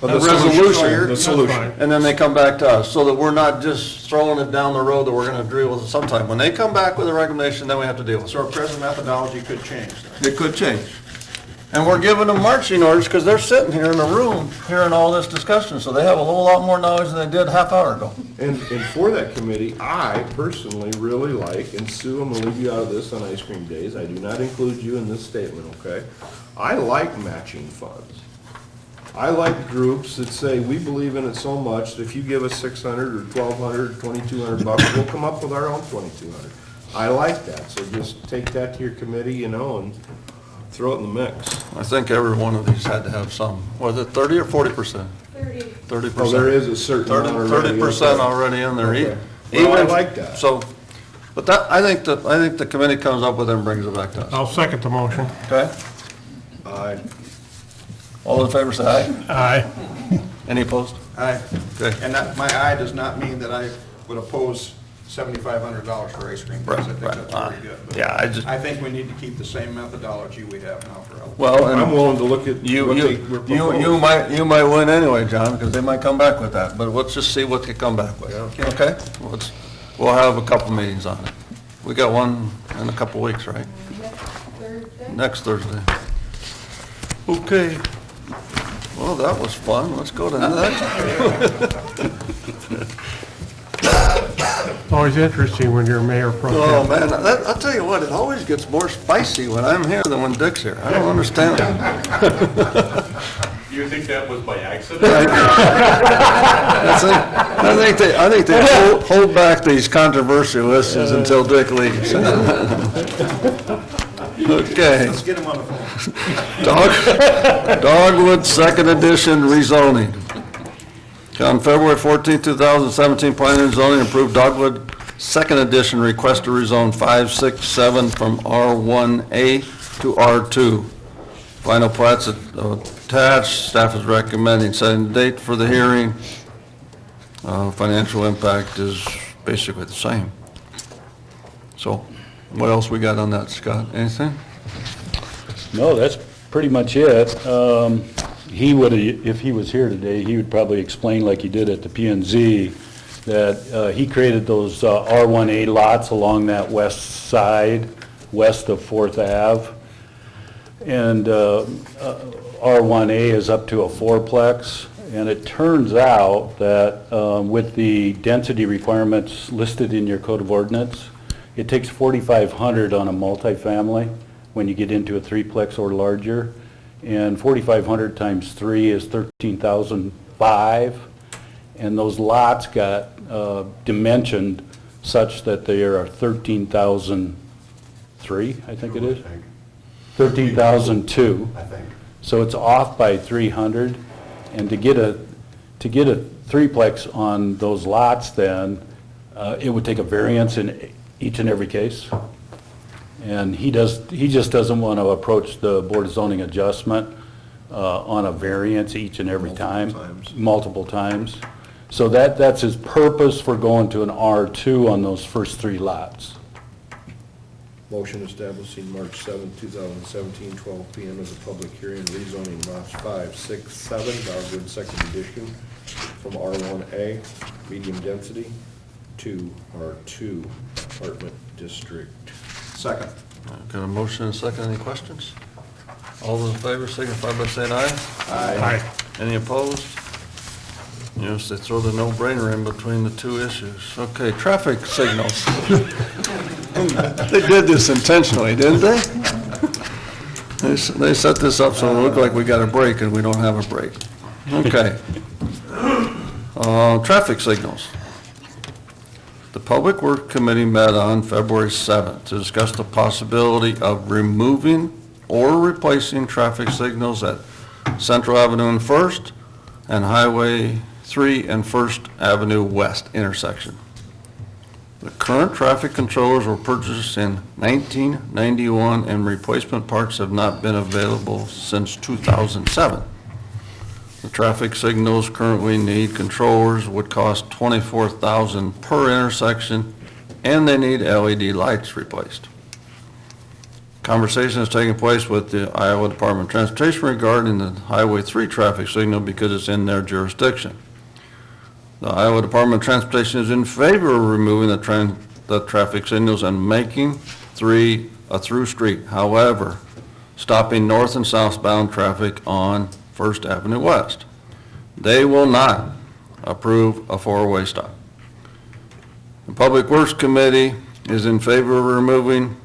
resolution, That's fine. and then they come back to us, so that we're not just throwing it down the road that we're gonna deal with it sometime. When they come back with a recommendation, then we have to deal with it. So our present methodology could change then. It could change. And we're giving them marching orders because they're sitting here in the room hearing all this discussion, so they have a whole lot more knowledge than they did half hour ago. And for that committee, I personally really like, and Sue, I'm gonna leave you out of this on ice cream days, I do not include you in this statement, okay? I like matching funds. I like groups that say, we believe in it so much that if you give us 600 or 1,200 or 2,200 bucks, we'll come up with our own 2,200. I like that, so just take that to your committee, and throw it in the mix. I think every one of these had to have some, was it 30 or 40%? 30%. Oh, there is a certain amount already. 30% already in there. Okay. Well, I like that. So, but that, I think the committee comes up with it and brings it back to us. I'll second the motion. Okay? Aye. All in favor, say aye. Aye. Any opposed? Aye. Okay. And that, my aye does not mean that I would oppose $7,500 for ice cream. because I think that's very good. But Yeah, I think we need to keep the same methodology we have now for other. Well, I'm and willing to look at you what they were proposing. you might win anyway, John, because they might come back with that, but let's just see what they come back with. Yeah. Okay? We'll have a couple meetings on it. We got one in a couple weeks, right? Next Thursday. Okay. Well, that was fun. Let's go to the next. It's always interesting when you're mayor pro Oh, tem. man, I'll tell you what, it always gets more spicy when I'm here than when Dick's here. I don't understand it. You think that was by accident? I think they hold back these controversial issues until Dick leaves. Okay. Let's get him on the phone. Dogwood Second Edition rezoning. On February 14, 2017, Planning and Zoning approved Dogwood Second Edition request to rezone 567 from R1A to R2. Final plats attached. Staff is recommending setting the date for the hearing. Financial impact is basically the same. So, what else we got on that, Scott? Anything? No, that's pretty much it. He would, if he was here today, he would probably explain like he did at the P and Z, that he created those R1A lots along that west side, west of Fourth Ave. And R1A is up to a fourplex. And it turns out that with the density requirements listed in your code of ordinance, it takes 4,500 on a multifamily when you get into a threeplex or larger. And 4,500 times 3 is 13,005. And those lots got dimensioned such that they are 13,003, I think it is. 13,002. I think. So it's off by 300. And to get a threeplex on those lots then, it would take a variance in each and every case. And he just doesn't want to approach the Board of Zoning Adjustment on a variance each and every time. Multiple times. So that's his purpose for going to an R2 on those first 3 lots. Motion establishing March 7, 2017, 12 p.m. as a public hearing, rezoning lots 5, 6, 7, Dogwood Second Edition from R1A, medium density, to R2, apartment district. Second. Got a motion and a second. Any questions? All those in favor signify by saying aye. Aye. Any opposed? Yes, they throw the no-brainer in between the two issues. Okay, traffic signals. They did this intentionally, didn't they? They set this up so it looked like we got a break and we don't have a break. Okay. Traffic signals. The Public Works Committee met on February 7th to discuss the possibility of removing or replacing traffic signals at Central Avenue and First and Highway 3 and First Avenue West intersection. The current traffic controllers were purchased in 1991 and replacement parts have not been available since 2007. The traffic signals currently need controllers would cost $24,000 per intersection, and they need LED lights replaced. Conversation is taking place with the Iowa Department of Transportation regarding the Highway 3 traffic signal because it's in their jurisdiction. The Iowa Department of Transportation is in favor of removing the traffic signals and making 3 a through street. However, stopping north and southbound traffic on First Avenue West. They will not approve a 4-way stop. The Public Works Committee is in favor of removing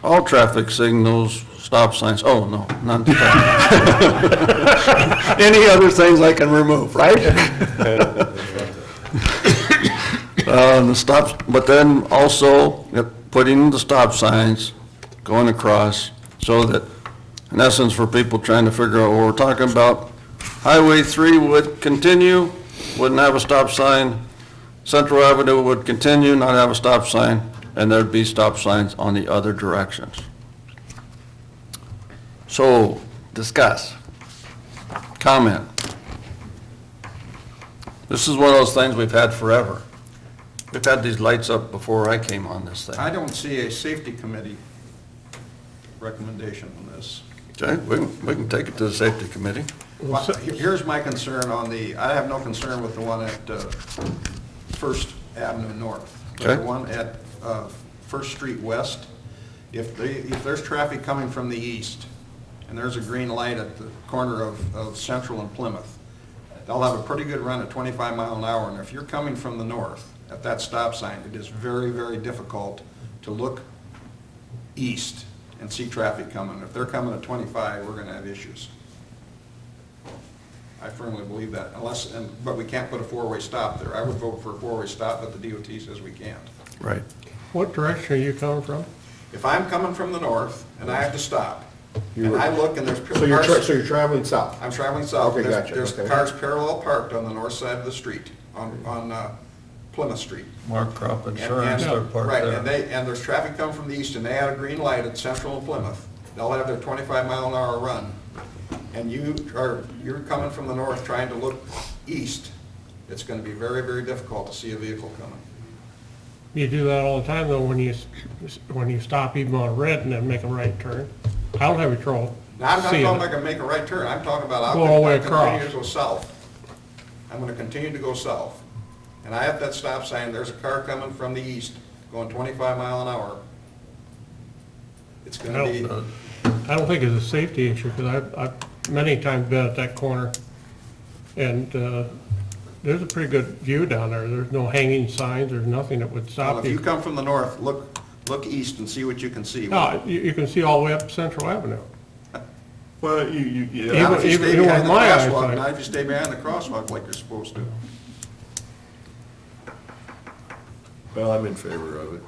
all traffic signals, stop signs, oh, no, not any other things I can remove, right? The stops, but then also putting the stop signs going across so that in essence, for people trying to figure out what we're talking about, Highway 3 would continue, wouldn't have a stop sign. Central Avenue would continue, not have a stop sign, and there'd be stop signs on the other directions. So, discuss. Comment. This is one of those things we've had forever. We've had these lights up before I came on this thing. I don't see a safety committee recommendation on this. Okay, we can take it to the safety committee. Well, here's my concern on I have no concern with the one at First Avenue North. But Okay. the one at First Street West, if there's traffic coming from the east, and there's a green light at the corner of Central and Plymouth, they'll have a pretty good run at 25 mile an hour, and if you're coming from the north at that stop sign, it is very, very difficult to look east and see traffic coming. If they're coming at 25, we're gonna have issues. I firmly believe that, but we can't put a four-way stop there. I would vote for a four-way stop, but the DOT says we can't. Right. What direction are you coming from? If I'm coming from the north and I have to stop, and I look and there's So you're, cars, so you're traveling south? I'm traveling south. Okay, There's- gotcha, There's okay. cars parallel parked on the north side of the street, on Plymouth Street. Mark Crop And- Insurance, they're parked Right, there. and there's traffic coming from the east, and they have a green light at Central and Plymouth. They'll have their 25 mile an hour run. And you're coming from the north trying to look east, it's gonna be very, very difficult to see a vehicle coming. You do that all the time though, when you stop even on red and then make a right turn. I don't have any trouble Now, I'm not seeing talking about it. gonna make a right turn, I'm talking about Go all the way I'm gonna continue across. to go south. I'm gonna continue to go south. And I have that stop sign, there's a car coming from the east, going 25 mile an hour. It's gonna be, I don't think it's a safety issue, because I've many times been at that corner, and there's a pretty good view down there. There's no hanging signs, there's nothing that would well, stop if you you. come from the north, look east and see what you can see. No, you can see all the way up Central Avenue. Well, Not Even- if you stay even behind with the my crosswalk, eyesight. not if you stay behind the crosswalk like you're supposed to. well, I'm in favor of it.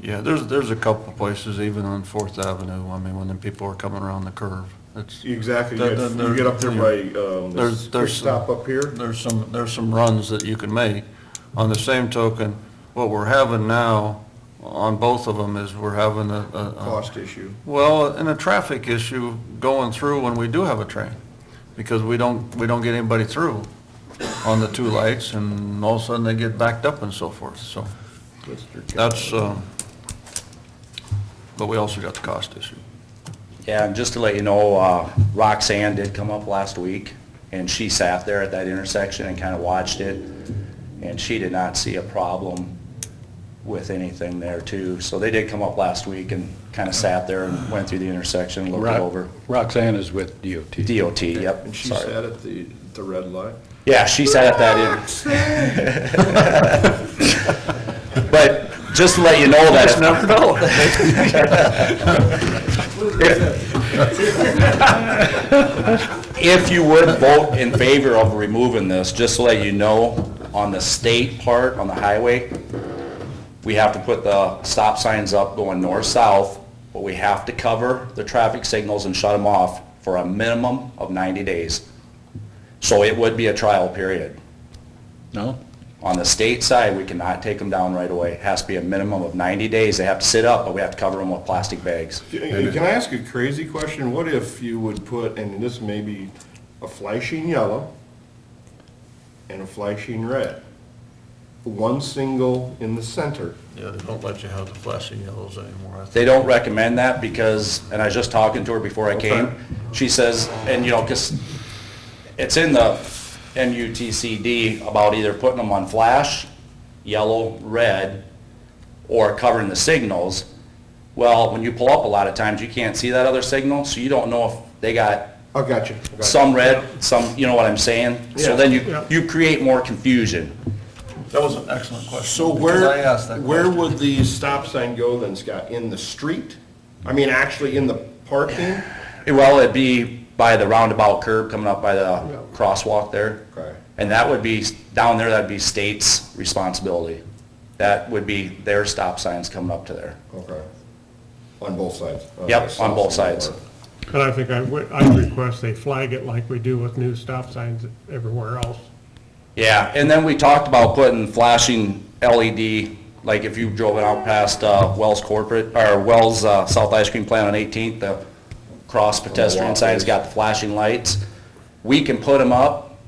Yeah, there's a couple places, even on Fourth Avenue, I mean, when the people are coming around the curve. It's, Exactly, There- you get up there by, There's- this quick there's stop up here. there's some runs that you can make. On the same token, what we're having now on both of them is we're having a Cost issue. well, and a traffic issue going through when we do have a train, because we don't get anybody through on the two lights, and all of a sudden they get backed up and so forth, so that's, but we also got the cost issue. Yeah, and just to let you know, Roxanne did come up last week, and she sat there at that intersection and kind of watched it, and she did not see a problem with anything there too. So they did come up last week and kind of sat there and went through the intersection, looked it over. Roxanne is with DOT. DOT, yep, And she sorry. sat at the red light. Yeah, she sat at that in. But just to let you know that. Never know. If you would vote in favor of removing this, just to let you know, on the state part, on the highway, we have to put the stop signs up going north-south, but we have to cover the traffic signals and shut them off for a minimum of 90 days. So it would be a trial period. No? On the state side, we cannot take them down right away. It has to be a minimum of 90 days. They have to sit up, but we have to cover them with plastic bags. Can I ask a crazy question? What if you would put, and this may be a flashing yellow and a flashing red, one single in the center? Yeah, they don't let you have the flashing yellows anymore, I think. They don't recommend that because, and I was just talking to her before I came, she says, and you know, because it's in the MUTCD about either putting them on flash, yellow, red, or covering the signals. Well, when you pull up a lot of times, you can't see that other signal, so you don't know if they got Oh, gotcha. some red, some, you know what I'm saying? So Yeah. then Yeah. you create more confusion. That was an excellent question. So because I asked that where question. would the stop sign go then, Scott? In the street? I mean, actually in the parking? Well, it'd be by the roundabout curb coming up by the crosswalk there. Okay. And that would be, down there, that'd be state's responsibility. That would be their stop signs coming up to there. Okay. On both sides? Yep, South on both and sides. north. And I think I'd request they flag it like we do with new stop signs everywhere else. Yeah, and then we talked about putting flashing LED, like if you drove it out past Wells Corporate, or Wells South Ice Cream Plant on 18th, the cross pedestrian sign's got the flashing lights. We can put them up.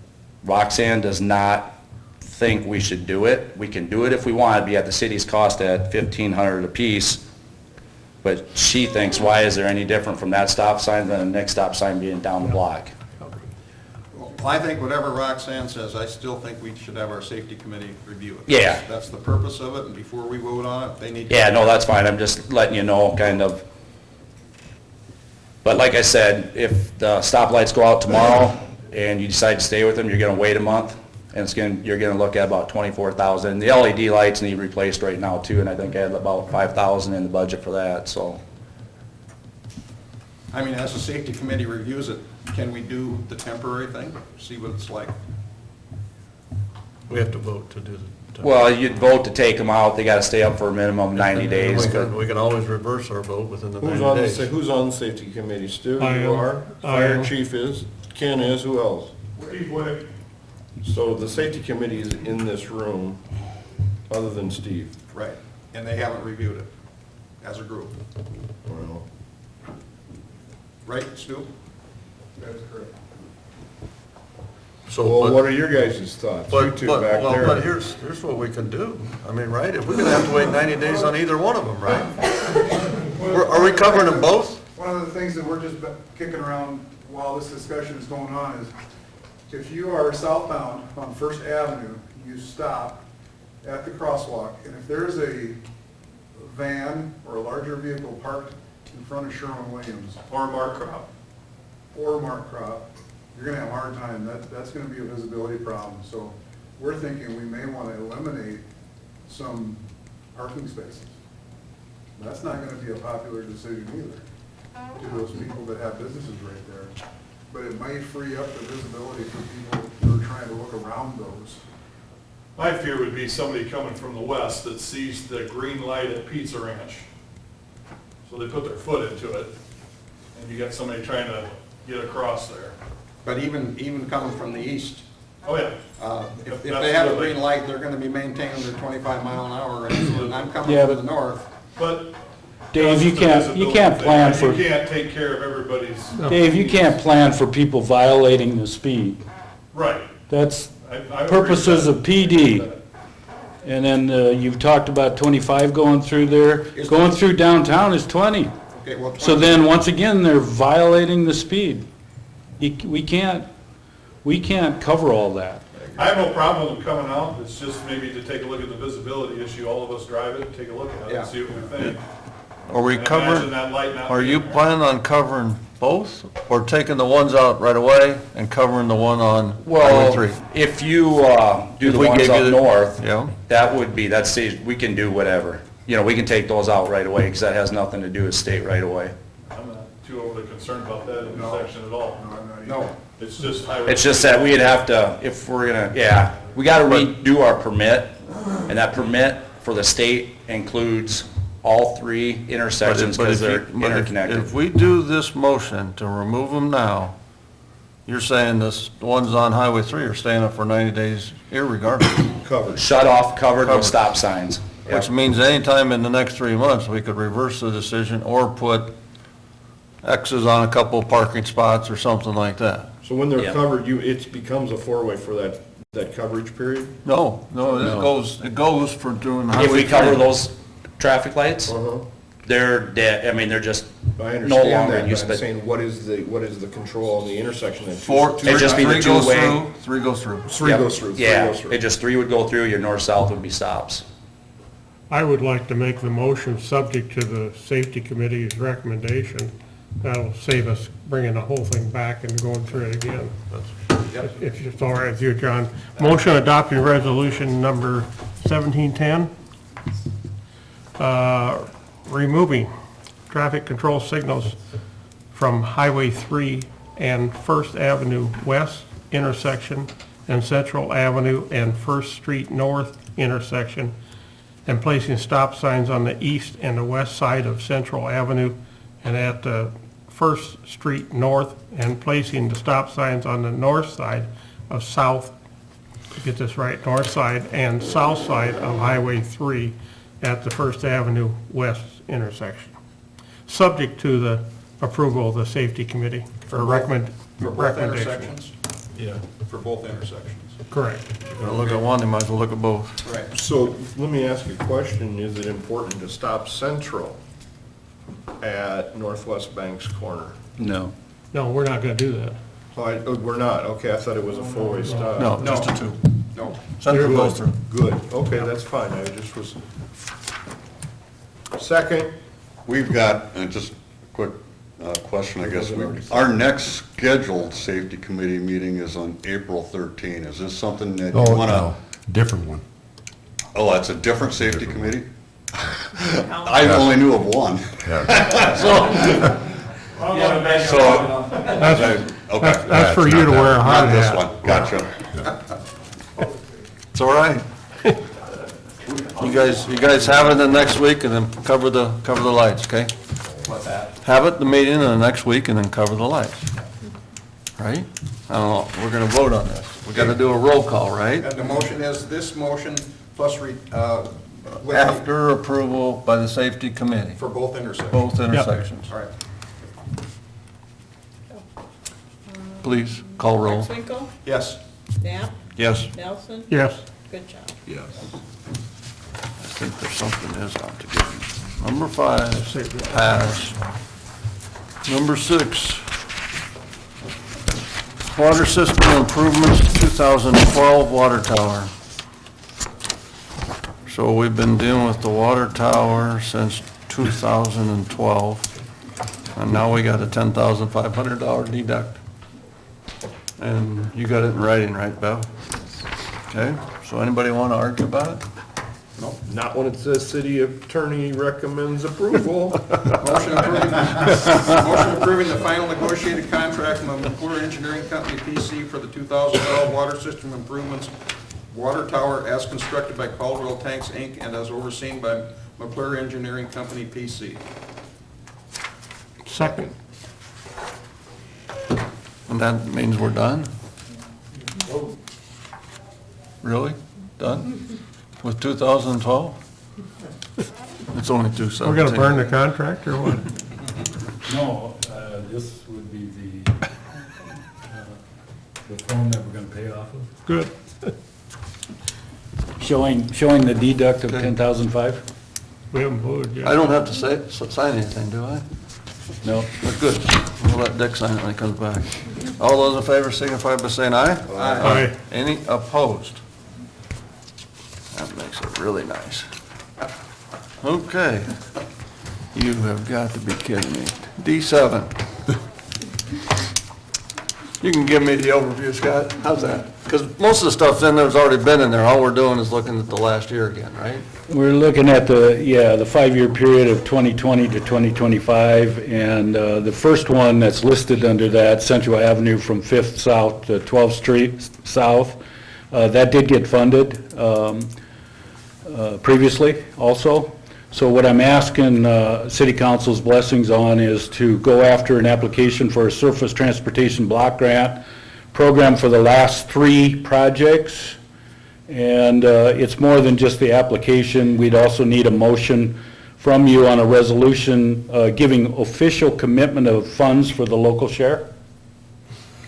Roxanne does not think we should do it. We can do it if we want, it'd be at the city's cost at $1,500 apiece. But she thinks, why is there any different from that stop sign than the next stop sign being down the block? Well, I think whatever Roxanne says, I still think we should have our safety committee review it. Yeah. That's the purpose of it, and before we vote on it, they need to. Yeah, no, that's fine, I'm just letting you know, kind of. But like I said, if the stoplights go out tomorrow and you decide to stay with them, you're gonna wait a month, and you're gonna look at about 24,000. The LED lights need replaced right now too, and I think I had about 5,000 in the budget for that, so. I mean, as the safety committee reviews it, can we do the temporary thing, see what it's like? We have to vote to do the. Well, you'd vote to take them out, they gotta stay up for a minimum of 90 days, but We can always reverse our vote within the Who's 90 on the, days. who's on the safety committee? Stu, I you am. are? I Fire am. chief is? Ken is, who else? Steve Wick. So the safety committee is in this room, other than Steve. Right, and they haven't reviewed it as a group. Well, Right, Stu? That's correct. So, Well, what are your guys' thoughts? You two back there. But here's what we can do. I mean, right, if we're gonna have to wait 90 days on either one of them, right? Are we covering them both? One of the things that we're just kicking around while this discussion is going on is, if you are southbound on First Avenue, you stop at the crosswalk, and if there's a van or a larger vehicle parked in front of Sherwin-Williams, Or Mark Crop. or Mark Crop, you're gonna have a hard time. That's gonna be a visibility problem. So we're thinking we may wanna eliminate some parking spaces. That's not gonna be a popular decision either, to those people that have businesses right there. But it might free up the visibility for people who are trying to look around those. My fear would be somebody coming from the west that sees the green light at Pizza Ranch. So they put their foot into it, and you got somebody trying to get across there. But even coming from the east, Oh, yeah. if they have a green light, they're gonna be maintaining their 25 mile an hour range, and I'm coming Yeah, from but- the north. But. Dave, you because of the can't visibility plan thing, for, You can't take care of everybody's. Dave, you can't plan for people violating the speed. Right. That's I agree purposes with of that. PD. And then you've talked about 25 going through there. Going through downtown is 20. Okay, well, So then, once again, they're violating the speed. We can't cover all that. I have no problem with them coming out, it's just maybe to take a look at the visibility issue, all of us drive it, take a look at it, Yeah. and see what we think. Are we And imagine covering, that light not are you being there. planning on covering both? Or taking the ones out right away and covering the one on Highway Well, 3? if you do If the we ones gave you up the- north, Yeah. we can do whatever. You know, we can take those out right away, because that has nothing to do with state right away. I'm not too overly concerned about that intersection at all. No, I'm not either. no, It's just highway. It's just that we'd have to, if we're gonna, we gotta redo our permit, and that permit for the state includes all three intersections, But because if they're you- but if interconnected. we do this motion to remove them now, you're saying the ones on Highway 3 are staying up for 90 days irregardless? Covered. Shut off, covered Covered. with stop signs. Which means anytime in the next 3 months, we could reverse the decision or put X's on a couple of parking spots or something like that. So when they're Yeah. covered, it becomes a four-way for that coverage period? No, it goes for doing Highway If 3. we cover those traffic lights, Uh-huh. they're dead, I mean, they're just I no understand longer that, in but use, I'm but saying, what is the control on the intersection? that It'd just be the 3 goes two-way. through, 3 goes through. Three Yep. goes through, three Yeah, goes through. it just 3 would go through, your north-south would be stops. I would like to make the motion subject to the safety committee's recommendation. That'll save us bringing the whole thing back and going through it again. If it's all right with you, John. Motion adopting resolution number 1710, removing traffic control signals from Highway 3 and First Avenue West intersection and Central Avenue and First Street North intersection, and placing stop signs on the east and the west side of Central Avenue and at the First Street North and placing the stop signs on the north side of South, get this right, north side and south side of Highway 3 at the First Avenue West intersection, subject to the approval of the Safety Committee or For both recommendation. intersections? Yeah. For both intersections. Correct. You're gonna look at one, you might as well look at both. Right. So let me ask you a question. Is it important to stop Central at Northwest Banks Corner? No. No, we're not gonna do that. We're not. Okay, I thought it was a four-way stop. No, No. just a two. No. Central goes through. Good. Okay, that's fine. I just was. Second, We've got, just a quick question, I guess. Our next scheduled safety committee meeting is on April 13. Is this something that you want to? different one. Oh, that's a different safety committee? I only knew of one. Okay. That's for you to wear a hard Not this hat. one, gotcha. It's all right. You guys have it the next week and then cover the lights, okay? What's that? Have it the meeting in the next week and then cover the lights. Right? I don't know, we're gonna vote on this. We gotta do a roll call, right? And the motion is this motion plus, with After approval by the safety committee, for both intersections. both intersections. All right. Please, call roll. Maxwinkel, Yes. Knapp, Yes. Nelson, Yes. Goodchild. Yes. I think there's something else out to give. Number 5, pass. Number 6, water system improvements, 2012 water tower. So we've been dealing with the water tower since 2012, and now we got a $10,500 deduct. And you got it in writing, right, Bev? Okay, so anybody want to argue about it? not when it says city attorney recommends approval. Motion approving the final negotiated contract from McClure Engineering Company, PC, for the 2012 water system improvements water tower as constructed by Caldwell Tanks, Inc., and as overseen by McClure Engineering Company, PC. Second. And that means we're done? Really? Done? With 2012? It's only 2017. We're gonna burn the contract or what? No, this would be the phone that we're gonna pay off of. Good. Showing the deduct of Okay. 10,005? We haven't voted yet. I don't have to sign anything, do I? No. But good. We'll let Dick sign it when he comes back. All those in favor signify by saying aye. Aye. Any opposed? That makes it really nice. Okay. You have got to be kidding me. D7. You can give me the overview, Scott? How's that? Because most of the stuff's in there's already been in there. All we're doing is looking at the last year again, right? We're looking at the 5-year period of 2020 to 2025, and the first one that's listed under that, Central Avenue from 5th South to 12th Street South, that did get funded previously also. So what I'm asking City Council's blessings on is to go after an application for a surface transportation block grant program for the last 3 projects. And it's more than just the application. We'd also need a motion from you on a resolution giving official commitment of funds for the local share,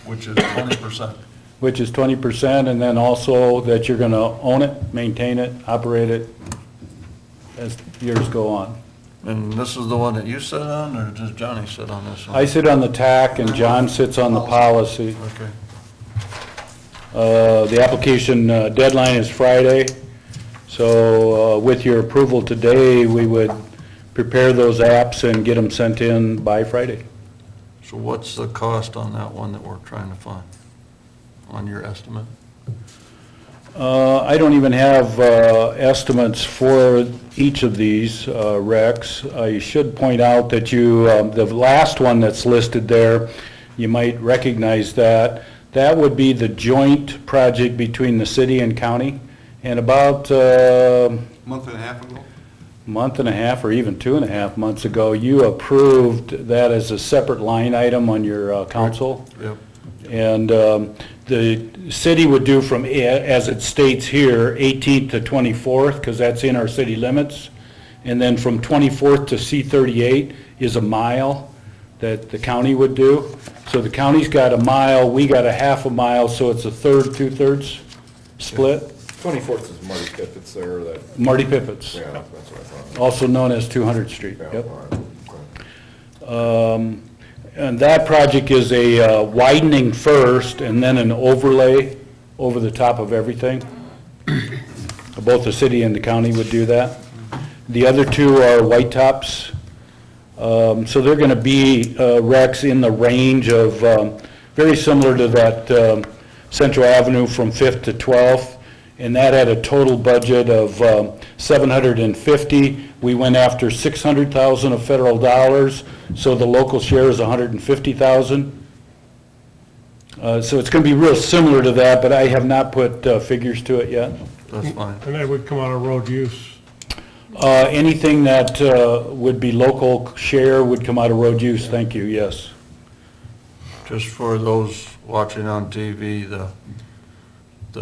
Which is 20%. which is 20%, and then also that you're going to own it, maintain it, operate it as years go on. And this is the one that you sit on, or does Johnny sit on this one? I sit on the TAC and John sits on the policy. Okay. The application deadline is Friday, so with your approval today, we would prepare those apps and get them sent in by Friday. So what's the cost on that one that we're trying to fund, on your estimate? I don't even have estimates for each of these recs. I should point out that the last one that's listed there, you might recognize that. That would be the joint project between the city and county. And about, Month and a half ago? month and a half or even 2.5 months ago, you approved that as a separate line item on your council. Yep. And the city would do from, as it states here, 18th to 24th, because that's in our city limits. And then from 24th to C38 is a mile that the county would do. So the county's got a mile, we got a half a mile, so it's a third, 2/3 split. 24th is Marty Pippett's there, that, Marty Pippett's, yeah, that's what I thought. also known as 200th Street, Yeah, yep. all right, okay. And that project is a widening first and then an overlay over the top of everything. Both the city and the county would do that. The other two are white tops. So they're going to be wrecks in the range of, very similar to that Central Avenue from 5th to 12th. And that had a total budget of $750. We went after $600,000 of federal dollars, so the local share is $150,000. So it's going to be real similar to that, but I have not put figures to it yet. That's fine. And that would come out of road use. Anything that would be local share would come out of road use, thank you, yes. Just for those watching on TV, the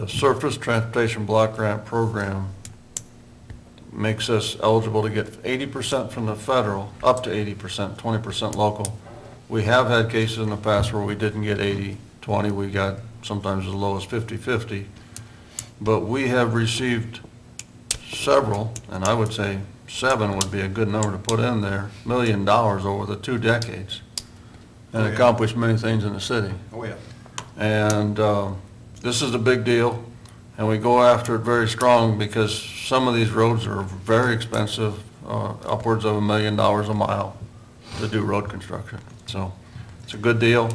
Surface Transportation Block Grant Program makes us eligible to get 80% from the federal, up to 80%, 20% local. We have had cases in the past where we didn't get 80-20, we got sometimes as low as 50-50. But we have received several, and I would say 7 would be a good number to put in there, $1 million over the 2 decades, and Oh, yeah. accomplished many things in the city. Oh, yeah. And this is a big deal, and we go after it very strong because some of these roads are very expensive, upwards of $1 million a mile to do road construction. So it's a good deal.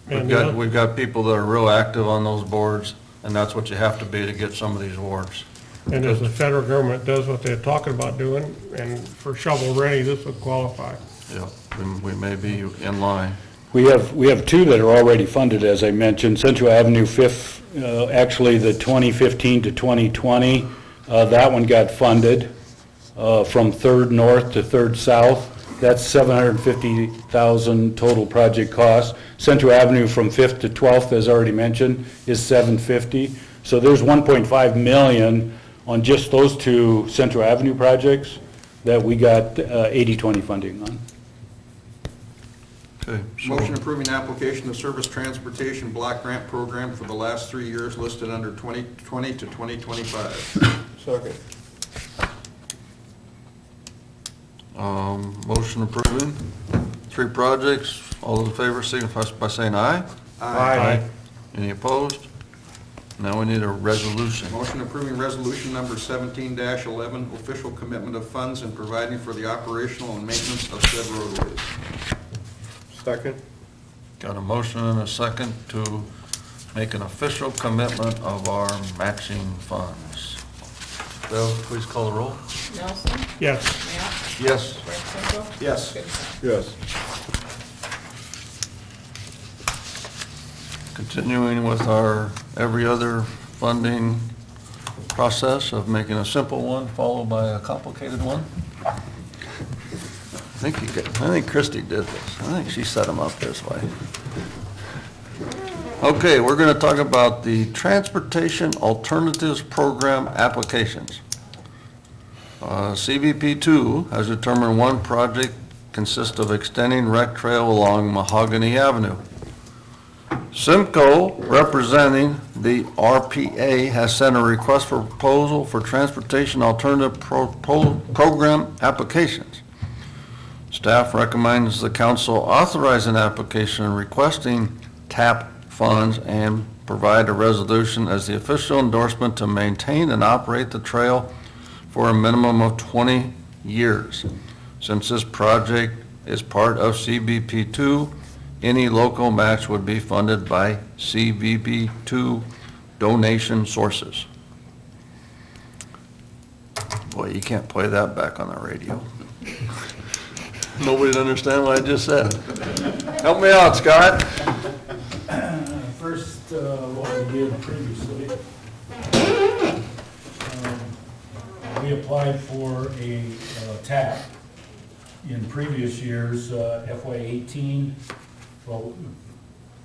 And We've got people that are real active on those boards, and that's what you have to be to get some of these awards. And if the federal government does what they're talking about doing, and for shovel-ready, this would qualify. Yeah, we may be in line. We have 2 that are already funded, as I mentioned. Central Avenue 5th, actually the 2015 to 2020, that one got funded from 3rd North to 3rd South. That's $750,000 total project cost. Central Avenue from 5th to 12th, as already mentioned, is $750,000. So there's $1.5 million on just those 2 Central Avenue projects that we got 80/20 funding on. Okay, so Motion approving application of Service Transportation Block Grant Program for the last 3 years listed under 2020 to 2025. Second. motion approving 3 projects. All those in favor signify by saying aye. Aye. Any opposed? Now we need a resolution. Motion approving resolution number 17-11, official commitment of funds and providing for the operational and maintenance of said roadways. Second. Got a motion and a second to make an official commitment of our matching funds. Bill, please call the roll. Nelson, Yes. Knapp, Yes. Rexinger. Yes. Goodson. Yes. Continuing with our every other funding process of making a simple one followed by a complicated one. I think Christie did this. I think she set them up this way. Okay, we're going to talk about the Transportation Alternatives Program applications. CVP2 has determined one project consists of extending rec trail along Mahogany Avenue. Simcoe, representing the RPA, has sent a request for proposal for transportation alternative program applications. Staff recommends the council authorize an application requesting TAP funds and provide a resolution as the official endorsement to maintain and operate the trail for a minimum of 20 years. Since this project is part of CBP2, any local match would be funded by CVP2 donation sources. Boy, you can't play that back on the radio. Nobody'd understand what I just said. Help me out, Scott. First, what we did previously, we applied applied for a TAP in previous years, FY '18. Well,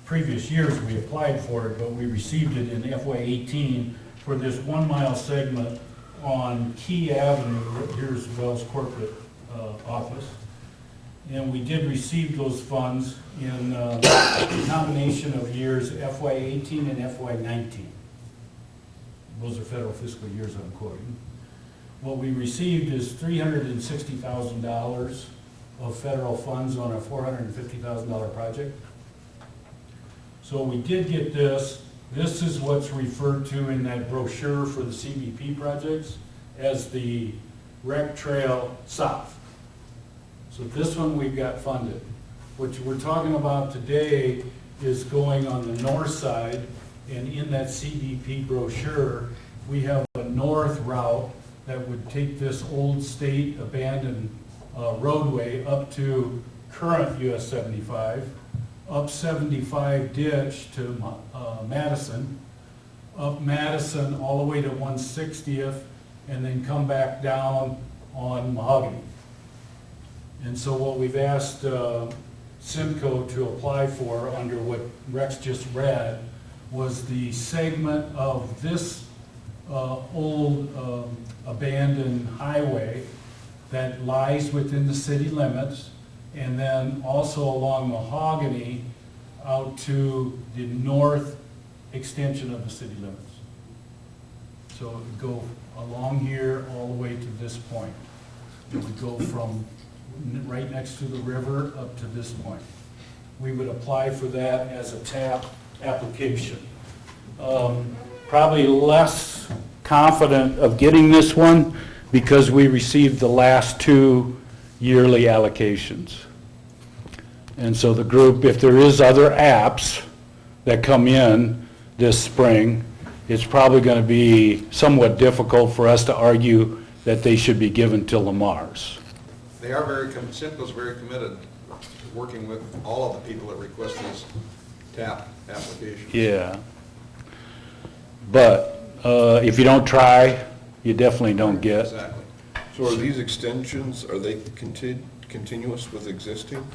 previous years we applied for it, but we received it in FY '18 for this 1 mile segment on Key Avenue. Here's Wells corporate office. And we did receive those funds in a combination of years FY '18 and FY '19. Those are federal fiscal years I'm quoting. What we received is $360,000 of federal funds on a $450,000 project. So we did get this. This is what's referred to in that brochure for the CBP projects as the Rec Trail South. So this one we've got funded. What we're talking about today is going on the north side, and in that CBP brochure, we have a north route that would take this old state abandoned roadway up to current US 75, up 75 ditch to Madison, up Madison all the way to 160th, and then come back down on Mahogany. And so what we've asked Simcoe to apply for under what Rex just read was the segment of this old abandoned highway that lies within the city limits, and then also along Mahogany out to the north extension of the city limits. So it would go along here all the way to this point. It would go from right next to the river up to this point. We would apply for that as a TAP application. Probably less confident of getting this one because we received the last 2 yearly allocations. And so the group, if there is other apps that come in this spring, it's probably going to be somewhat difficult for us to argue that they should be given to Lamar's. They are Simcoe's very committed to working with all of the people that request these TAP applications. Yeah. But if you don't try, you definitely don't get. Exactly. So are these extensions, are they continuous with existing?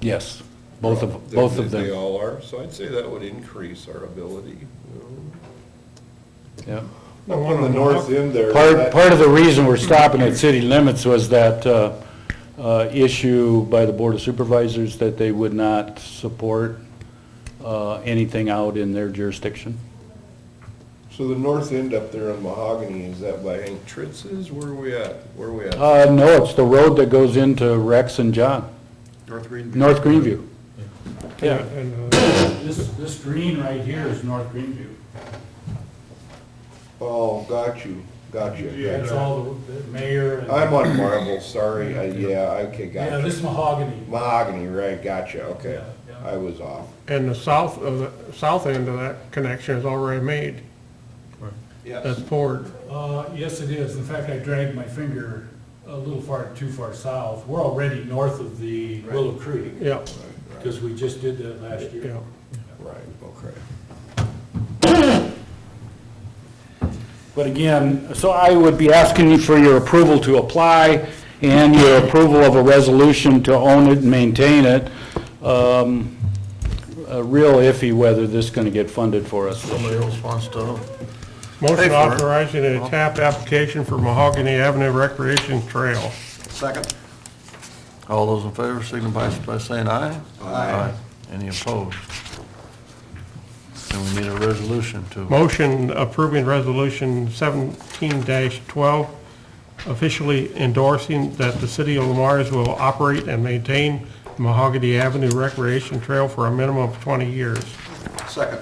Yes, both of They them. all are, so I'd say that would increase our ability. Yeah. Up on the north end there. Part of the reason we're stopping at city limits was that issue by the Board of Supervisors that they would not support anything out in their jurisdiction. So the north end up there on Mahogany, is that by Hank Tritz's? Where are we at? No, it's the road that goes into Rex and John, North Greenview. North Greenview. Yeah. And, This green right here is North Greenview. Oh, gotcha. That's all the mayor and. I'm on Marble, sorry, okay, Yeah, gotcha. this Mahogany. Mahogany, right, gotcha, okay. Yeah, yeah. I was off. and the south end of that connection is already made. That's Yes. poured. Yes, it is. In fact, I dragged my finger a little too far south. We're already north of the Willow Creek, Yeah, because we just did that last year. yeah. Right, okay. But again, so I would be asking you for your approval to apply and your approval of a resolution to own it and maintain it. Real iffy whether this is going to get funded for us. Somebody else wants to? Pay Motion for it. authorizing a TAP application for Mahogany Avenue Recreation Trail. Second? All those in favor signify by saying aye. Aye. Any opposed? And we need a resolution to, Motion approving Resolution 17-12, officially endorsing that the city of Lamar's will operate and maintain Mahogany Avenue Recreation Trail for a minimum of 20 years. Second.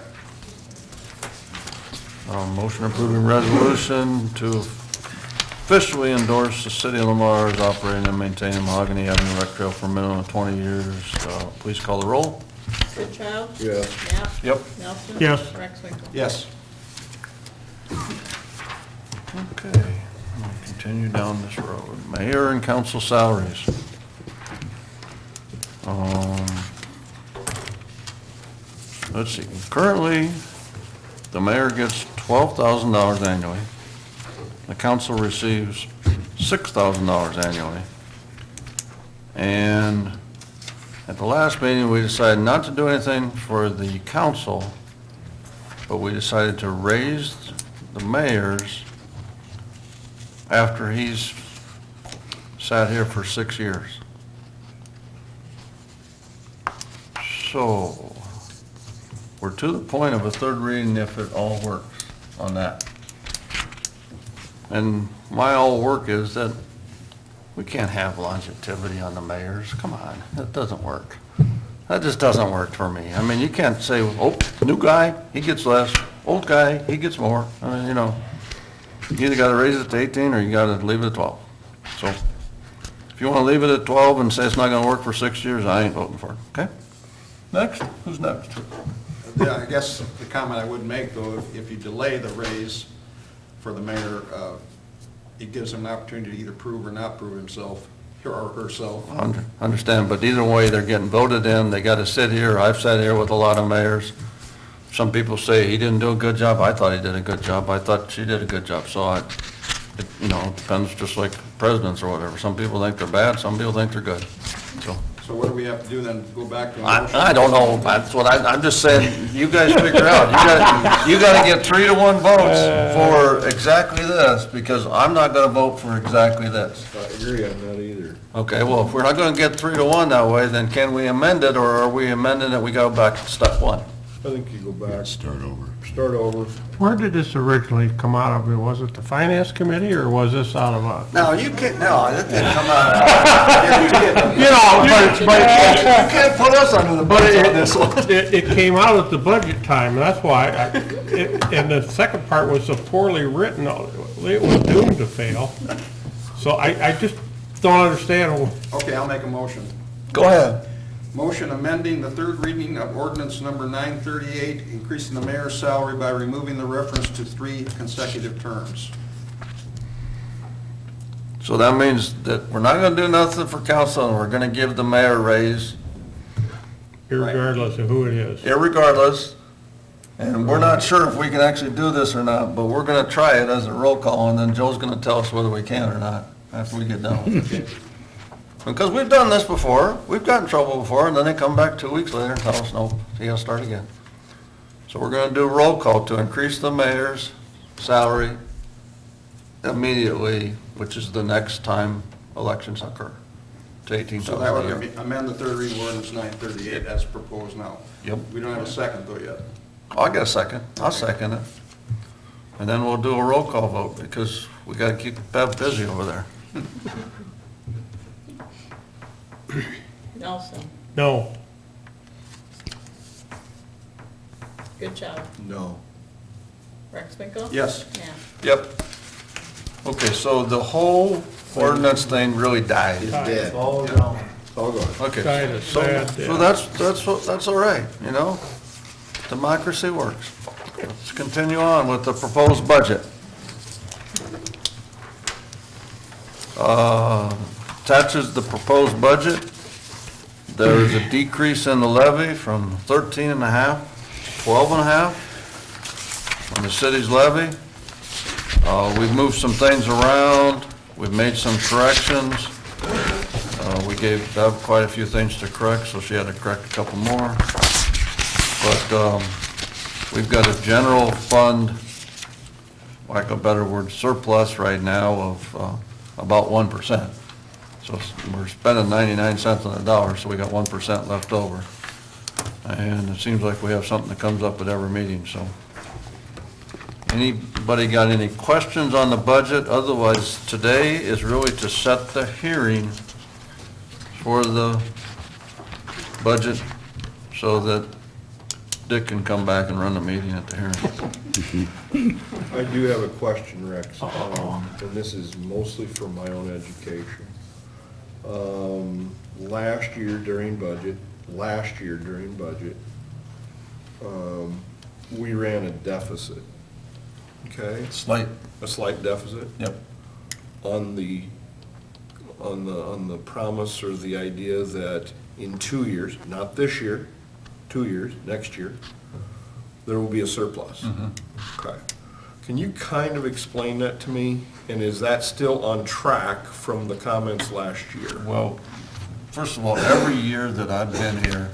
motion approving resolution to officially endorse the city of Lamar's operating and maintaining Mahogany Avenue Rec Trail for a minimum of 20 years. Please call the roll. Goodchild? Yes. Knapp? Yep. Nelson? Yes. Rexbro? Yes. Okay, we'll continue down this road. Mayor and council salaries. Let's see, currently, the mayor gets $12,000 annually. The council receives $6,000 annually. And at the last meeting, we decided not to do anything for the council, but we decided to raise the mayor's after he's sat here for 6 years. So, we're to the point of a third reading if it all works on that. And my all work is that we can't have longevity on the mayors. Come on, that doesn't work. That just doesn't work for me. I mean, you can't say, oh, new guy, he gets less, old guy, he gets more. I mean, you know, you either gotta raise it to 18 or you gotta leave it at 12. So, if you wanna leave it at 12 and say it's not gonna work for 6 years, I ain't voting for it, okay? Next, who's next? Yeah, I guess the comment I would make, though, if you delay the raise for the mayor, it gives him an opportunity to either prove or not prove himself, or herself. Understand, but either way, they're getting voted in, they gotta sit here, I've sat here with a lot of mayors. Some people say he didn't do a good job, I thought he did a good job, I thought she did a good job, so it depends, just like presidents or whatever. Some people think they're bad, some people think they're good, so. So what do we have to do then, go back to a motion? I don't know, that's what I'm just saying, you guys figure out, you gotta get 3-1 votes for exactly this, because I'm not gonna vote for exactly this. I agree on that either. Okay, well, if we're not gonna get 3-1 that way, then can we amend it, or are we amending it, we go back to step one? I think you go back. Start over. Where did this originally come out of? Was it the finance committee, or was this out of a? No, you can't, no, it didn't come out. You know, but You can't put us under the bus on this one. it came out at the budget time, and that's why, and the second part was so poorly written, it was doomed to fail. So I just don't understand. Okay, I'll make a motion. Go ahead. Motion amending the third reading of ordinance number 938, increasing the mayor's salary by removing the reference to 3 consecutive terms. So that means that we're not gonna do nothing for council, and we're gonna give the mayor a raise, Regardless of who it is. irregardless. And we're not sure if we can actually do this or not, but we're gonna try it as a roll call, and then Joe's gonna tell us whether we can or not after we get done. Because we've done this before, we've got in trouble before, and then they come back 2 weeks later and tell us, nope, you gotta start again. So we're gonna do a roll call to increase the mayor's salary immediately, which is the next time elections occur, to So that $18,000 a would year. amend the third reading of ordinance 938 as proposed now. Yep. We don't have a second though yet. I'll get a second, I'll second it. And then we'll do a roll call vote, because we gotta keep Bev busy over there. Nelson, No. good job. No. Rex Bingo? Yes. Yeah. Yep. Okay, so the whole ordinance thing really died. Dead. All gone. All gone. Okay. Died a So sad so death. that's all right, you know? Democracy works. Let's continue on with the proposed budget. Attaches the proposed budget. There is a decrease in the levy from 13.5, 12.5 on the city's levy. We've moved some things around, we've made some corrections. We gave Bev quite a few things to correct, so she had to correct a couple more. But we've got a general fund, lack of a better word, surplus right now of about 1%. So we're spending 99 cents on the dollar, so we got 1% left over. And it seems like we have something that comes up at every meeting, so. Anybody got any questions on the budget? Otherwise, today is really to set the hearing for the budget so that Dick can come back and run the meeting at the hearing. I do have a question, Rex, and this is mostly for my own education. Last year during budget, we ran a deficit, okay? Slight. A slight deficit Yep. on the promise or the idea that in 2 years, not this year, 2 years, next year, there will be a surplus. Okay. Can you kind of explain that to me? And is that still on track from the comments last year? Well, first of all, every year that I've been here,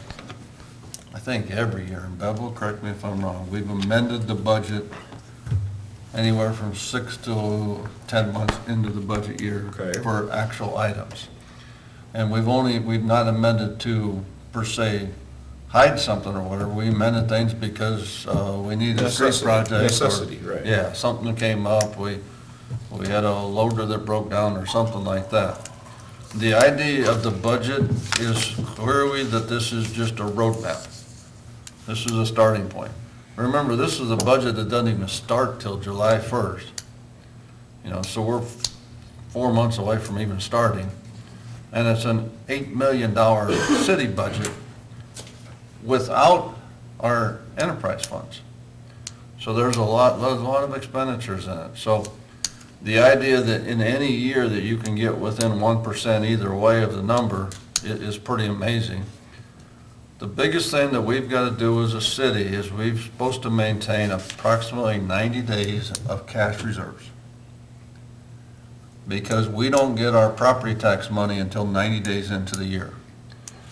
I think every year, and Bev will correct me if I'm wrong, we've amended the budget anywhere from 6 to 10 months into the budget year Okay. for actual items. And we've not amended to, per se, hide something or whatever. We amended things because we needed a street Necessity. project. or- Necessity, right. Yeah, something came up, we had a loader that broke down or something like that. The idea of the budget is clearly that this is just a roadmap. This is a starting point. Remember, this is a budget that doesn't even start till July 1st. So we're 4 months away from even starting. And it's an $8 million city budget without our enterprise funds. So there's a lot of expenditures in it. So the idea that in any year that you can get within 1% either way of the number is pretty amazing. The biggest thing that we've got to do as a city is we're supposed to maintain approximately 90 days of cash reserves. Because we don't get our property tax money until 90 days into the year.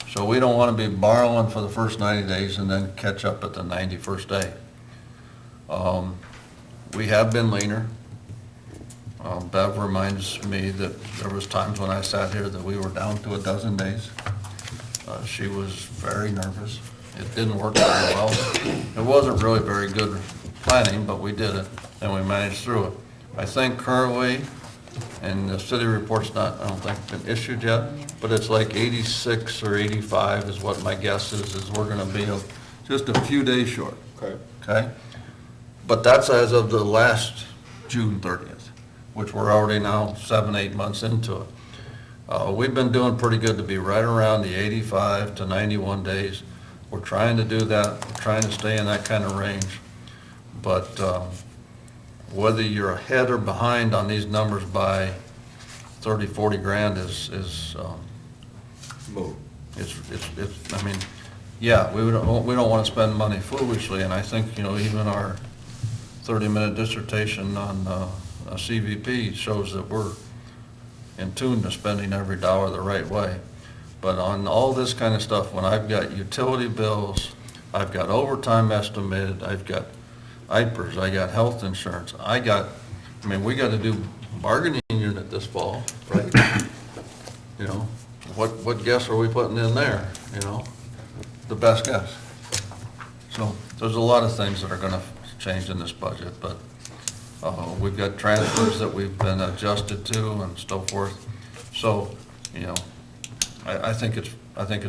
So we don't want to be borrowing for the first 90 days and then catch up at the 91st day. We have been leaner. Bev reminds me that there was times when I sat here that we were down to a dozen days. She was very nervous. It didn't work very well. It wasn't really very good planning, but we did it, and we managed through it. I think currently, and the city report's not, I don't think, been issued yet, but it's like 86 or 85 is what my guess is we're gonna be just a few days short. Okay? But that's as of the last June 30th, which we're already now 7, 8 months into it. We've been doing pretty good to be right around the 85 to 91 days. We're trying to do that, we're trying to stay in that kind of range. But whether you're ahead or behind on these numbers by 30, 40 grand is I mean, yeah, we don't want to spend money foolishly, and I think, even our 30-minute dissertation on a CVP shows that we're in tune to spending every dollar the right way. But on all this kind of stuff, when I've got utility bills, I've got overtime estimated, I've got IPERS, I got health insurance, we got to do bargaining unit this fall, right? What guess are we putting in there, The best guess. So there's a lot of things that are gonna change in this budget, but we've got transfers that we've been adjusted to and so forth. So, I think it's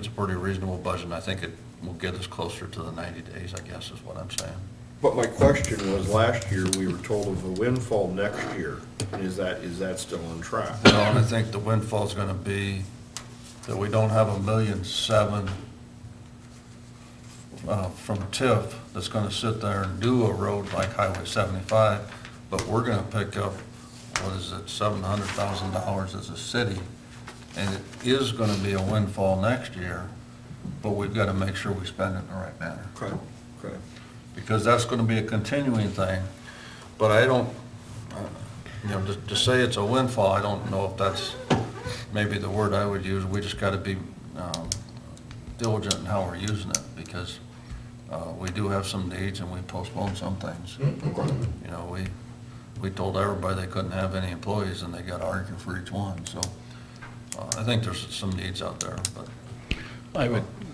a pretty reasonable budget, and I think it will get us closer to the 90 days, I guess is what I'm saying. But my question was, last year, we were told of a windfall next year. Is that still on track? And I think the windfall's gonna be that we don't have $1.7 million from TIF that's gonna sit there and do a road like Highway 75, but we're gonna pick up, $700,000 as a city, and it is gonna be a windfall next year, but we've gotta make sure we spend it in the right manner. Okay. Because that's gonna be a continuing thing, but I don't, to say it's a windfall, I don't know if that's maybe the word I would use. We just gotta be diligent in how we're using it, because we do have some needs and we postpone some things. We told everybody they couldn't have any employees, and they got arguing for each one, so I think there's some needs out there, but.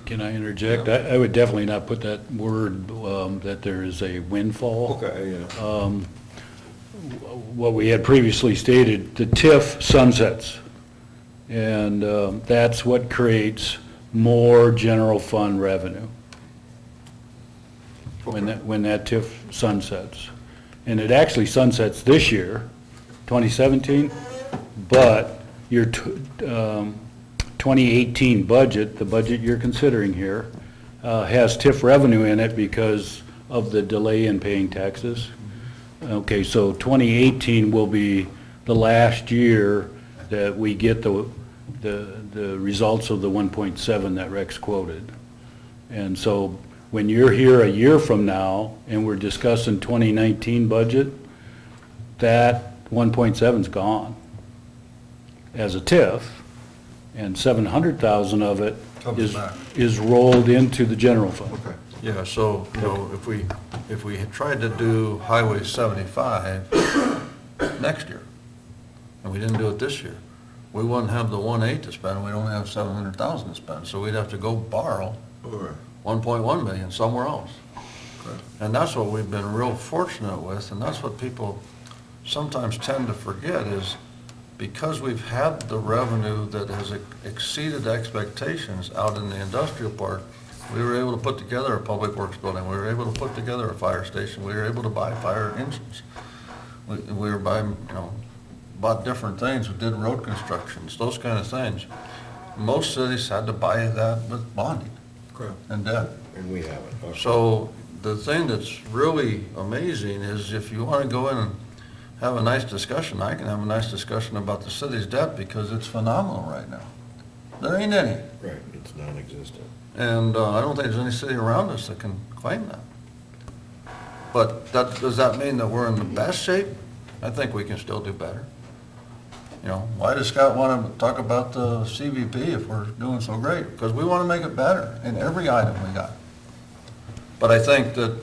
Can I interject? I would definitely not put that word, that there is a windfall. Okay, yeah. What we had previously stated, the TIF sunsets, and that's what creates more general fund revenue when that TIF sunsets. And it actually sunsets this year, 2017, but your 2018 budget, the budget you're considering here, has TIF revenue in it because of the delay in paying taxes. Okay, so 2018 will be the last year that we get the results of the 1.7 that Rex quoted. And so when you're here a year from now and we're discussing 2019 budget, that 1.7's gone as a TIF, and 700,000 of it Comes back. is rolled into the general fund. Okay. Yeah, so, you know, if we had tried to do Highway 75 next year, and we didn't do it this year, we wouldn't have the 1.8 to spend, we don't have 700,000 to spend, so we'd have to go borrow 1.1 million somewhere else. And that's what we've been real fortunate with, and that's what people sometimes tend to forget is because we've had the revenue that has exceeded expectations out in the industrial park, we were able to put together a public works building, we were able to put together a fire station, we were able to buy fire engines. We were buying, you know, bought different things, we did road constructions, those kind of things. Most cities had to buy that with bonding and debt. And we haven't. Okay. So the thing that's really amazing is if you want to go in and have a nice discussion, I can have a nice discussion about the city's debt because it's phenomenal right now. There ain't any. Right, it's non-existent. And I don't think there's any city around us that can claim that. But does that mean that we're in the best shape? I think we can still do better. You know, why does Scott want to talk about the CVP if we're doing so great? Because we want to make it better in every item we got. But I think that,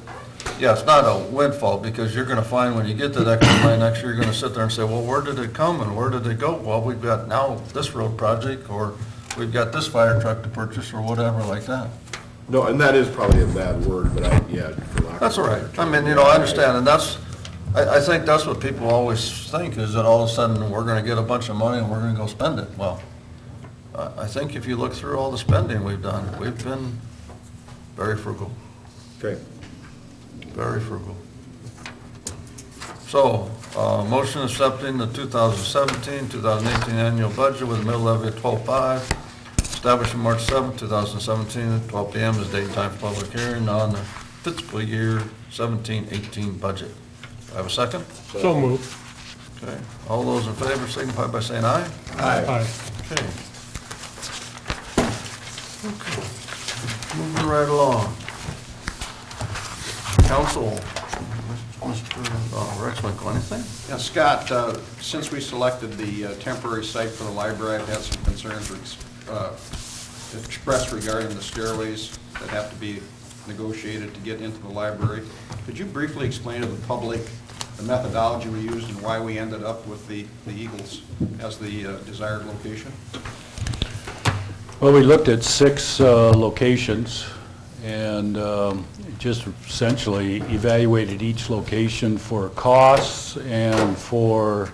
yeah, it's not a windfall because you're going to find when you get to that money next year, you're going to sit there and say, well, where did it come and where did it go? Well, we've got now this road project or we've got this fire truck to purchase or whatever like that. No, and that is probably a bad word, but for lack of That's all right. a better I term, mean, you know, I understand, and that's, I think that's what people always think, is that all of a sudden, we're gonna get a bunch of money and we're gonna go spend it. Well, I think if you look through all the spending we've done, we've been very frugal, Okay. very frugal. So, motion accepting the 2017, 2018 annual budget with a middle levy of 12.5, establishing March 7, 2017, at 12 p.m. as date and time for public hearing on the fiscal year 17-18 budget. Do I have a second? So moved. Okay. All those in favor signify by saying aye. Aye. Okay. Moving right along. Council, Mr. Rexmick, anything? Yeah, Scott, since we selected the temporary site for the library, I've had some concerns expressed regarding the stairways that have to be negotiated to get into the library. Could you briefly explain to the public the methodology we used and why we ended up with the Eagles as the desired location? Well, we looked at 6 locations and just essentially evaluated each location for costs and for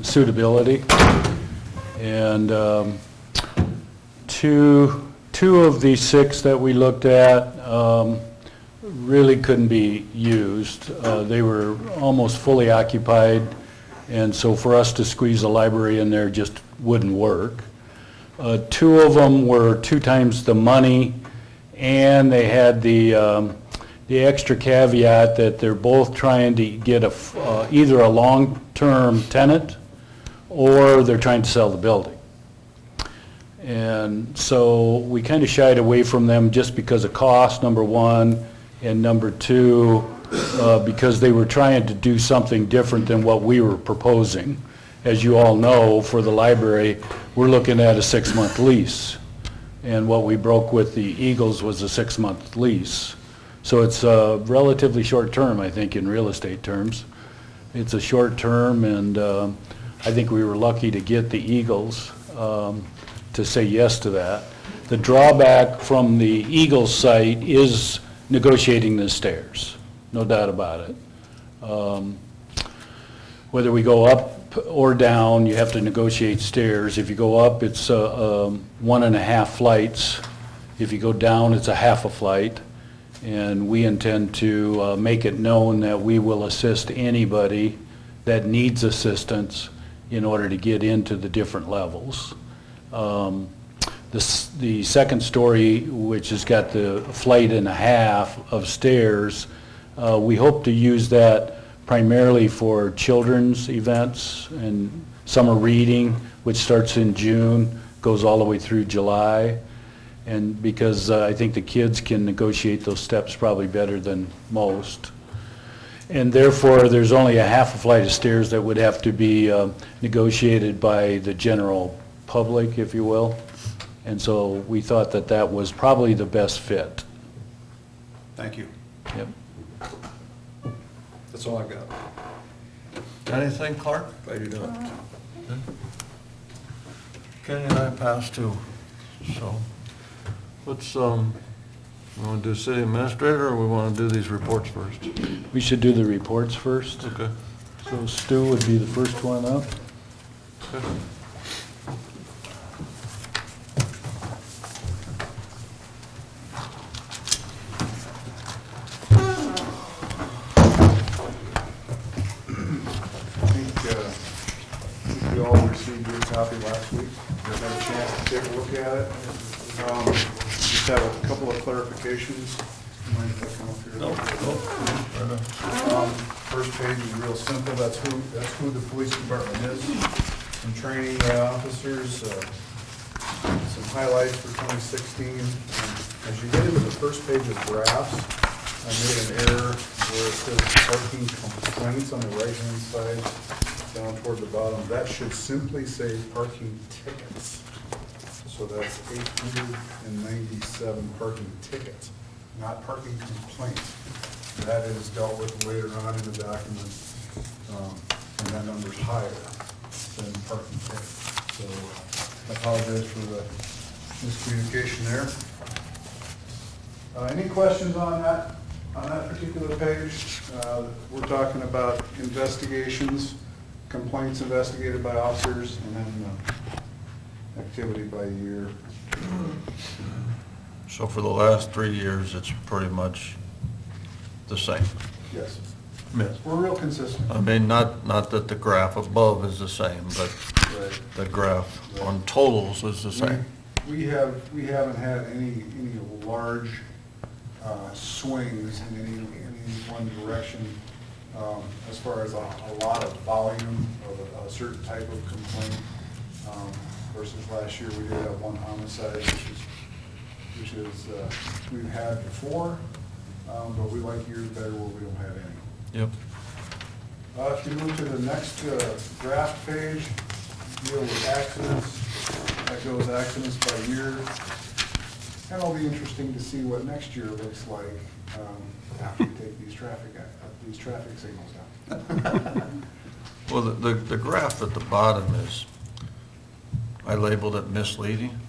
suitability. And two of the 6 that we looked at really couldn't be used. They were almost fully occupied, and so for us to squeeze a library in there just wouldn't work. 2 of them were 2 times the money, and they had the extra caveat that they're both trying to get either a long-term tenant or they're trying to sell the building. And so we kind of shied away from them just because of cost, number 1, and number 2, because they were trying to do something different than what we were proposing. As you all know, for the library, we're looking at a 6-month lease. And what we broke with the Eagles was a 6-month lease. So it's relatively short term, I think, in real estate terms. It's a short term, and I think we were lucky to get the Eagles to say yes to that. The drawback from the Eagles site is negotiating the stairs, no doubt about it. Whether we go up or down, you have to negotiate stairs. If you go up, it's 1.5 flights. If you go down, it's a half a flight. And we intend to make it known that we will assist anybody that needs assistance in order to get into the different levels. The second story, which has got the flight and a half of stairs, we hope to use that primarily for children's events and summer reading, which starts in June, goes all the way through July. And because I think the kids can negotiate those steps probably better than most. And therefore, there's only a half a flight of stairs that would have to be negotiated by the general public, if you will. And so we thought that that was probably the best fit. Thank you. Yep. That's all I've got. Anything, Clark? I do not. Kenny and I passed too, so let's, we want to do city administrator, or we want to do these reports first? We should do the reports first. Okay. So Stu would be the first one up. Okay. I think you all received your copy last week. You had a chance to take a look at it. Just have a couple of clarifications. Mind if I come up here? First page is real simple. That's who the police department is. Some training officers, some highlights for 2016. As you get into the first page of drafts, I made an error where it says parking complaints on the right-hand side, down toward the bottom. That should simply say parking tickets. So that's 897 parking tickets, not parking complaints. That is dealt with later on in the document, and that number's higher than parking tickets. So I apologize for the miscommunication there. Any questions on that particular page? We're talking about investigations, complaints investigated by officers, and then activity by year. So for the last 3 years, it's pretty much the same. Yes. Yes. We're real consistent. I mean, not that the graph above is the same, but Right. the graph on totals is the same. We haven't had any large swings in any one direction as far as a lot of volume of a certain type of complaint. Versus last year, we did have one homicide, which is we've had before, but we like years better where we don't have any. Yep. If you move to the next draft page, deal with accidents, that goes accidents by year. And it'll be interesting to see what next year looks like after we take these traffic signals down. Well, the graph at the bottom is, I labeled it misleading,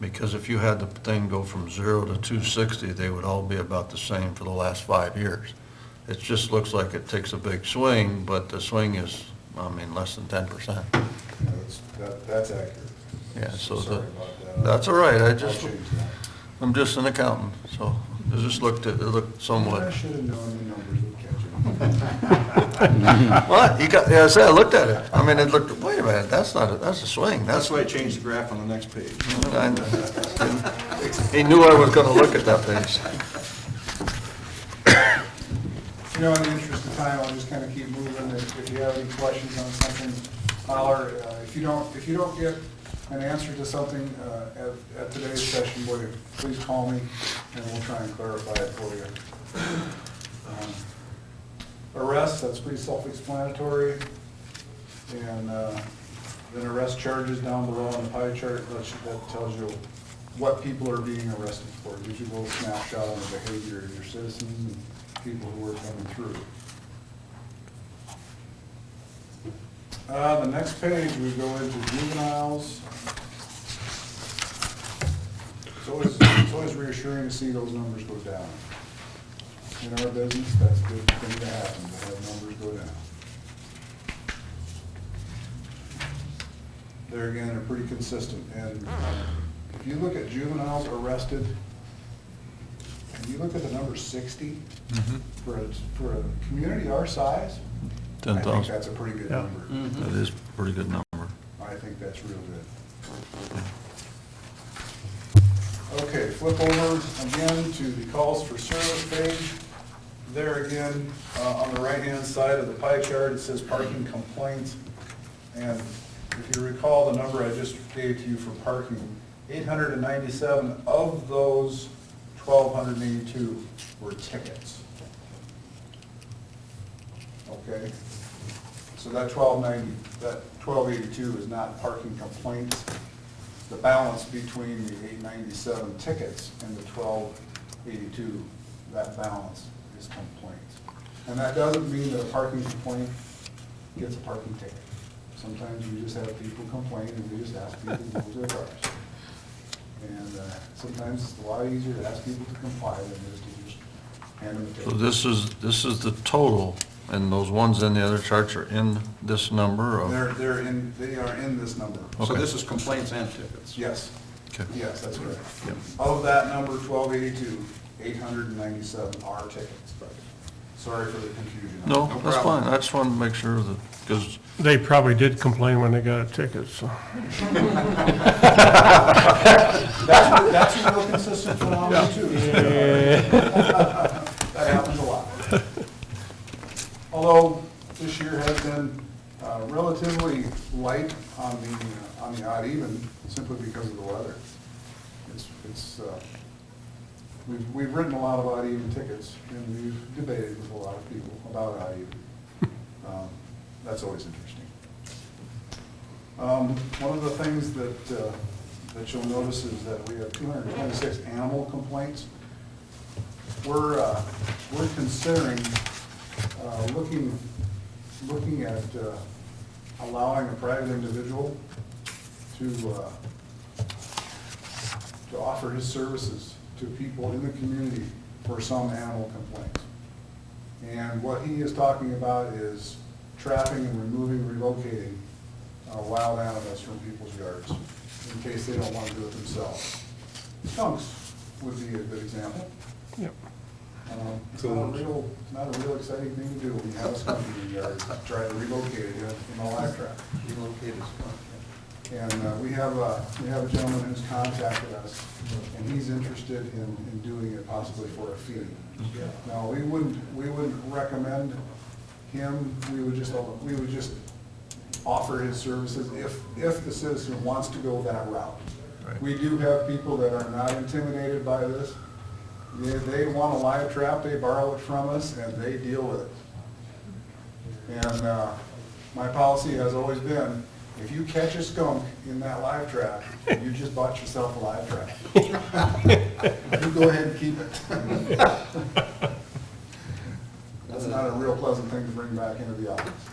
because if you had the thing go from 0 to 260, they would all be about the same for the last 5 years. It just looks like it takes a big swing, but the swing is, less than 10%. That's accurate. Yeah, so Sorry the- about that. That's all right, I'll change that. I'm just an accountant, so it looked I somewhat. should have known the numbers would catch you. What? Yeah, I said, I looked at it. It looked, wait a minute, that's a swing. That's why I changed the graph on the next page. He knew I was gonna look at that page. In the interest of time, I'll just kind of keep moving. If you have any questions on something, holler. If you don't get an answer to something at today's session, please call me, and we'll try and clarify it for you. Arrests, that's pretty self-explanatory. And then arrest charges down below on the pie chart, that tells you what people are being arrested for. It gives you a little snapshot on the behavior of your citizens and people who are coming through. The next page, we go into juveniles. It's always reassuring to see those numbers go down. In our business, that's a good thing to happen, to have numbers go down. There again, they're pretty consistent. And if you look at juveniles arrested, and you look at the number 60, for a community our size, I think 10,000. that's a pretty good Yeah. number. That is a pretty good number. I think that's real good. Okay, flip over again to the calls for service page. There again, on the right-hand side of the pie chart, it says parking complaints. And if you recall the number I just gave to you for parking, 897 of those 1,282 were tickets. okay? So that 1290, that 1282 is not parking complaints. The balance between the 897 tickets and the 1282, that balance is complaints. And that doesn't mean that a parking complaint gets a parking ticket. Sometimes you just have people complain and they just ask people to move their cars. And sometimes it's a lot easier to ask people to comply than it is to just hand them a ticket. So this is the total, and those ones in the other charts are in this number of? They are in this number. So Okay. this is complaints and tickets. Yes, Okay. yes, that's correct. Yep. Of that number, 1282, 897 are tickets. Sorry for the confusion. No, No that's problem. fine. I just wanted to make sure that, because They probably did complain when they got a ticket, so. That's a real consistent phenomenon too. That happens a lot. Although this year has been relatively light on the odd even, simply because of the weather. We've written a lot of odd even tickets, and we've debated with a lot of people about odd even. That's always interesting. One of the things that you'll notice is that we have 226 animal complaints. We're considering looking at allowing a private individual to offer his services to people in the community for some animal complaints. And what he is talking about is trapping and removing, relocating wild animals from people's yards in case they don't want to do it themselves. Skunks would be a good example. Yep. It's not a real exciting thing to do when you have a skunk in your yard, try to relocate it in a live trap. Relocate is fun. And we have a gentleman who's contacted us, and he's interested in doing it possibly for a fee. Now, we wouldn't recommend him, we would just offer his services if the citizen wants to go that route. Right. We do have people that are not intimidated by this. They want a live trap, they borrow it from us, and they deal with it. And my policy has always been, if you catch a skunk in that live trap, you just bought yourself a live trap. You go ahead and keep it. That's not a real pleasant thing to bring back into the office.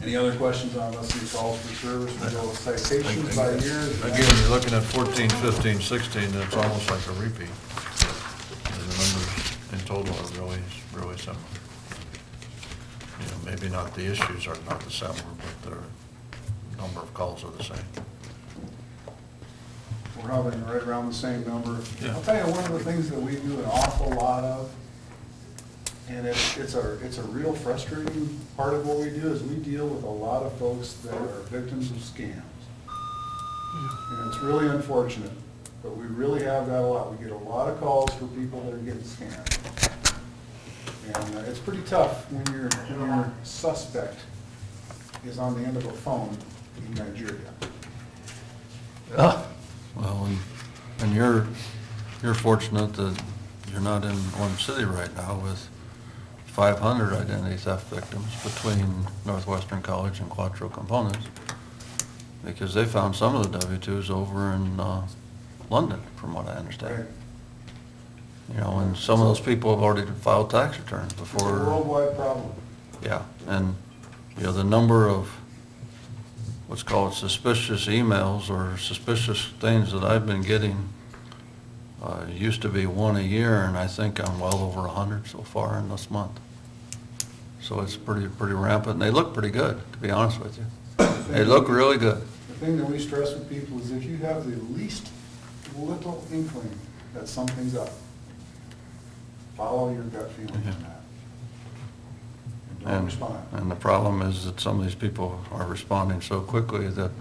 Any other questions on let's see calls for service? We go with citations by years. again, you're looking at 14, 15, 16, and it's almost like a repeat. And the numbers in total are really similar. You know, maybe not, the issues are not the similar, but the number of calls are the same. We're hovering right around the same number. Yeah. I'll tell you, one of the things that we do an awful lot of, and it's a real frustrating part of what we do, is we deal with a lot of folks that are victims of scams. And it's really unfortunate, but we really have that a lot. We get a lot of calls for people that are getting scammed. And it's pretty tough when your suspect is on the end of a phone in Nigeria. Well, and you're fortunate that you're not in Orange City right now with 500 identity theft victims between Northwestern College and Quattro Components, because they found some of the W-2s over in London, from what I understand. Right? You know, and some of those people have already filed tax returns It's a before. worldwide problem. Yeah, and, you know, the number of what's called suspicious emails or suspicious things that I've been getting used to be one a year, and I think I'm well over 100 so far in this month. So it's pretty rampant, and they look pretty good, to be honest with you. They look really good. The thing that we stress with people is if you have the least little inkling that something's up, follow your gut feeling on that. And don't respond. And the problem is that some of these people are responding so quickly that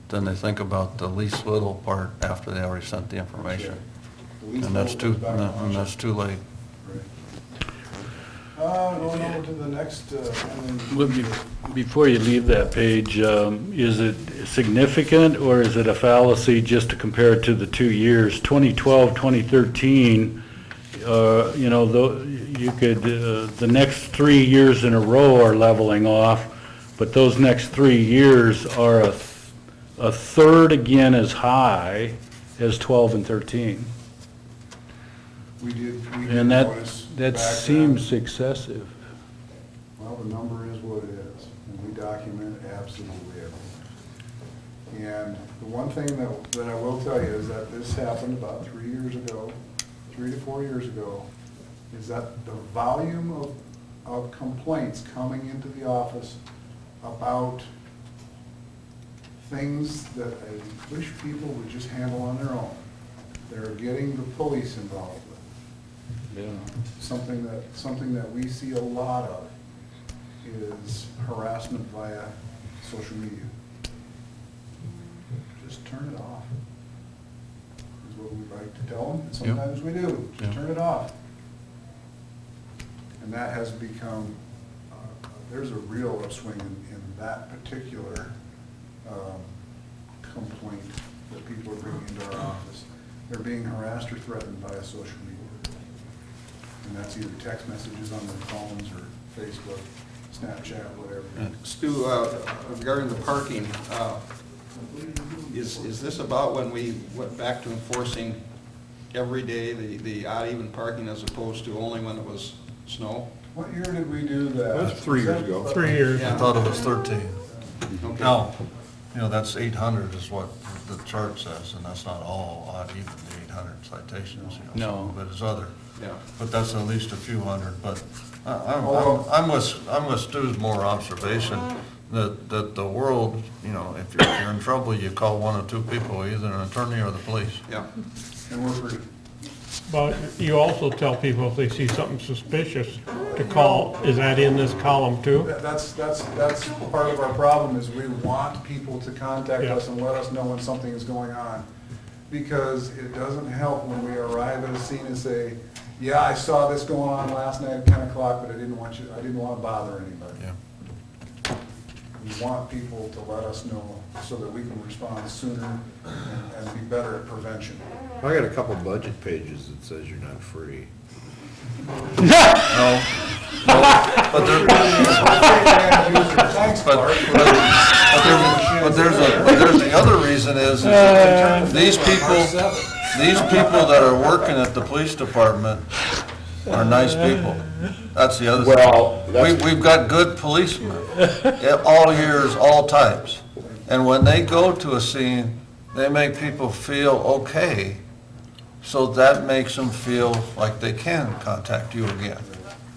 then they think about the least little part after they already sent the information. The least And that's little too, goes back on and that's too late. Right. Going over to the next, and then- Well, before you leave that page, is it significant or is it a fallacy just to compare it to the 2 years? 2012, 2013, you know, you could, the next 3 years in a row are leveling off, but those next 3 years are a third again as high as 12 and 13. We did And notice that back then- seems excessive. Well, the number is what it is, and we document absolutely everything. And the one thing that I will tell you is that this happened about 3 years ago, 3 to 4 years ago, is that the volume of complaints coming into the office about things that I wish people would just handle on their own. They're getting the police involved with. Something that we see a lot of is harassment via social media. Just turn it off, is what we like to tell them, and sometimes we do, just turn it off. And that has become, there's a real upswing in that particular complaint that people are bringing into our office. They're being harassed or threatened via social media. And that's either text messages on their phones or Facebook, Snapchat, whatever. Stu, regarding the parking, is this about when we went back to enforcing every day the odd even parking as opposed to only when it was snow? What year did we do that? That was 3 years ago. 3 years. I thought it was 13. Okay. Now, you know, that's 800 is what the chart says, and that's not all odd even, the 800 citations, you know. No. Some of it is other. Yeah. But that's at least a few hundred, but I'm with Stu's more observation that the world, you know, if you're in trouble, you call one or two people, either an attorney or the police. Yeah. And we're free. But you also tell people if they see something suspicious to call, is that in this column too? That's part of our problem, is we want people to contact us and let us know when something is going on. Because it doesn't help when we arrive at a scene and say, yeah, I saw this going on last night at 10 o'clock, but I didn't want to bother anybody. Yeah. We want people to let us know so that we can respond sooner and be better at prevention. I got a couple budget pages that says you're not free. No, but there, Thanks, but, Clark. but there's the other reason is these people that are working at the police department are nice people. That's the other Well, thing. We've got good policemen, all years, all types. And when they go to a scene, they make people feel okay. So that makes them feel like they can contact you again.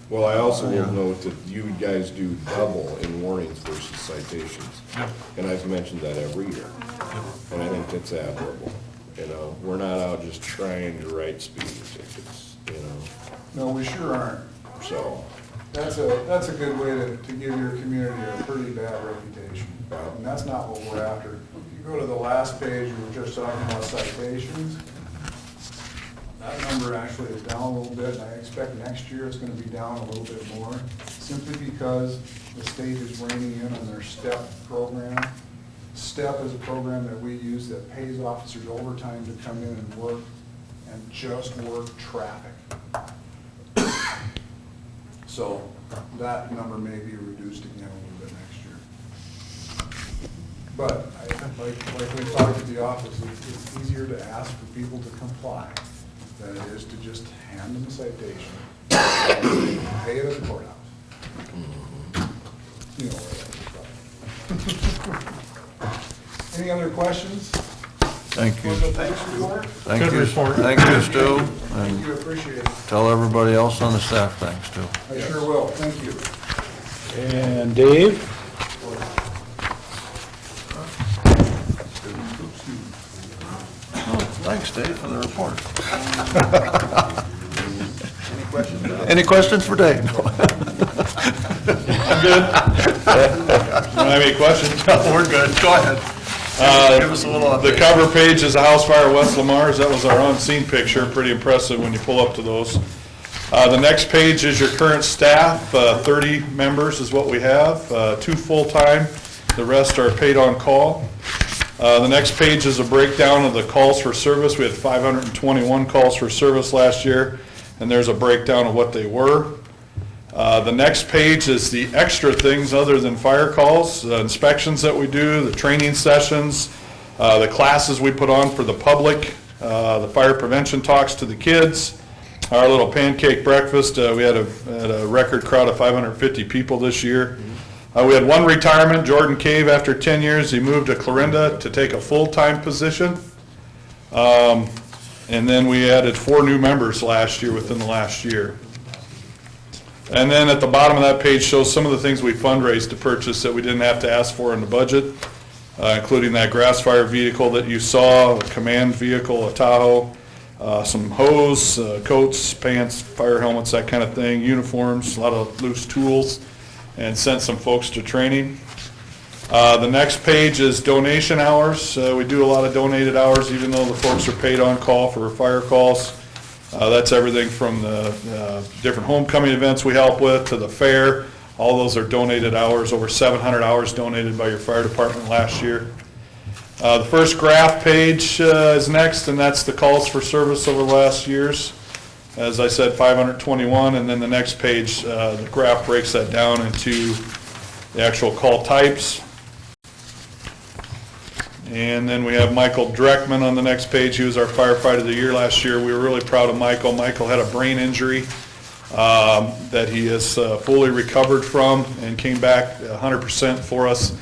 Well, I also will note that you guys do double in warnings versus citations. And I've mentioned that every year. And I think that's admirable. You know, we're not out just trying to write speeding tickets, you know, No, we sure aren't. so. That's a good way to give your community a pretty bad reputation. And that's not what we're after. If you go to the last page, we were just talking about citations. That number actually is down a little bit, and I expect next year it's gonna be down a little bit more, simply because the state is reining in on their STEP program. STEP is a program that we use that pays officers overtime to come in and work, and just work traffic. So that number may be reduced again a little bit next year. But like we talked at the office, it's easier to ask for people to comply than it is to just hand them a citation, pay it at the courthouse. You know where that is. Any other questions? Thank you. Thanks, report. Thank Good you. report. Thank you, Stu. Thank And you, appreciate it. tell everybody else on the staff thanks, Stu. I sure will, thank you. And Dave? Thanks, Dave, for the report. Any questions? Any questions for Dave? I'm good. Don't have any questions? We're good. Go ahead. Give us a little The update. cover page is a house fire at West Lamar's. That was our on-scene picture. Pretty impressive when you pull up to those. The next page is your current staff. 30 members is what we have, 2 full-time. The rest are paid on call. The next page is a breakdown of the calls for service. We had 521 calls for service last year. and there's a breakdown of what they were. The next page is the extra things other than fire calls, the inspections that we do, the training sessions, the classes we put on for the public, the fire prevention talks to the kids, our little pancake breakfast. We had a record crowd of 550 people this year. We had one retirement, Jordan Cave, after 10 years. He moved to Clarinda to take a full-time position. And then we added 4 new members last year within the last year. And then at the bottom of that page shows some of the things we fundraised to purchase that we didn't have to ask for in the budget, including that grass fire vehicle that you saw, a command vehicle, a Tahoe, some hose, coats, pants, fire helmets, that kind of thing, uniforms, a lot of loose tools, and sent some folks to training. The next page is donation hours. We do a lot of donated hours, even though the folks are paid on call for fire calls. That's everything from the different homecoming events we help with to the fair. All those are donated hours, over 700 hours donated by your fire department last year. The first graph page is next, and that's the calls for service over the last years. As I said, 521, and then the next page, the graph breaks that down into the actual call types. And then we have Michael Dreckman on the next page. He was our firefighter of the year last year. We were really proud of Michael. Michael had a brain injury that he has fully recovered from and came back 100% for us.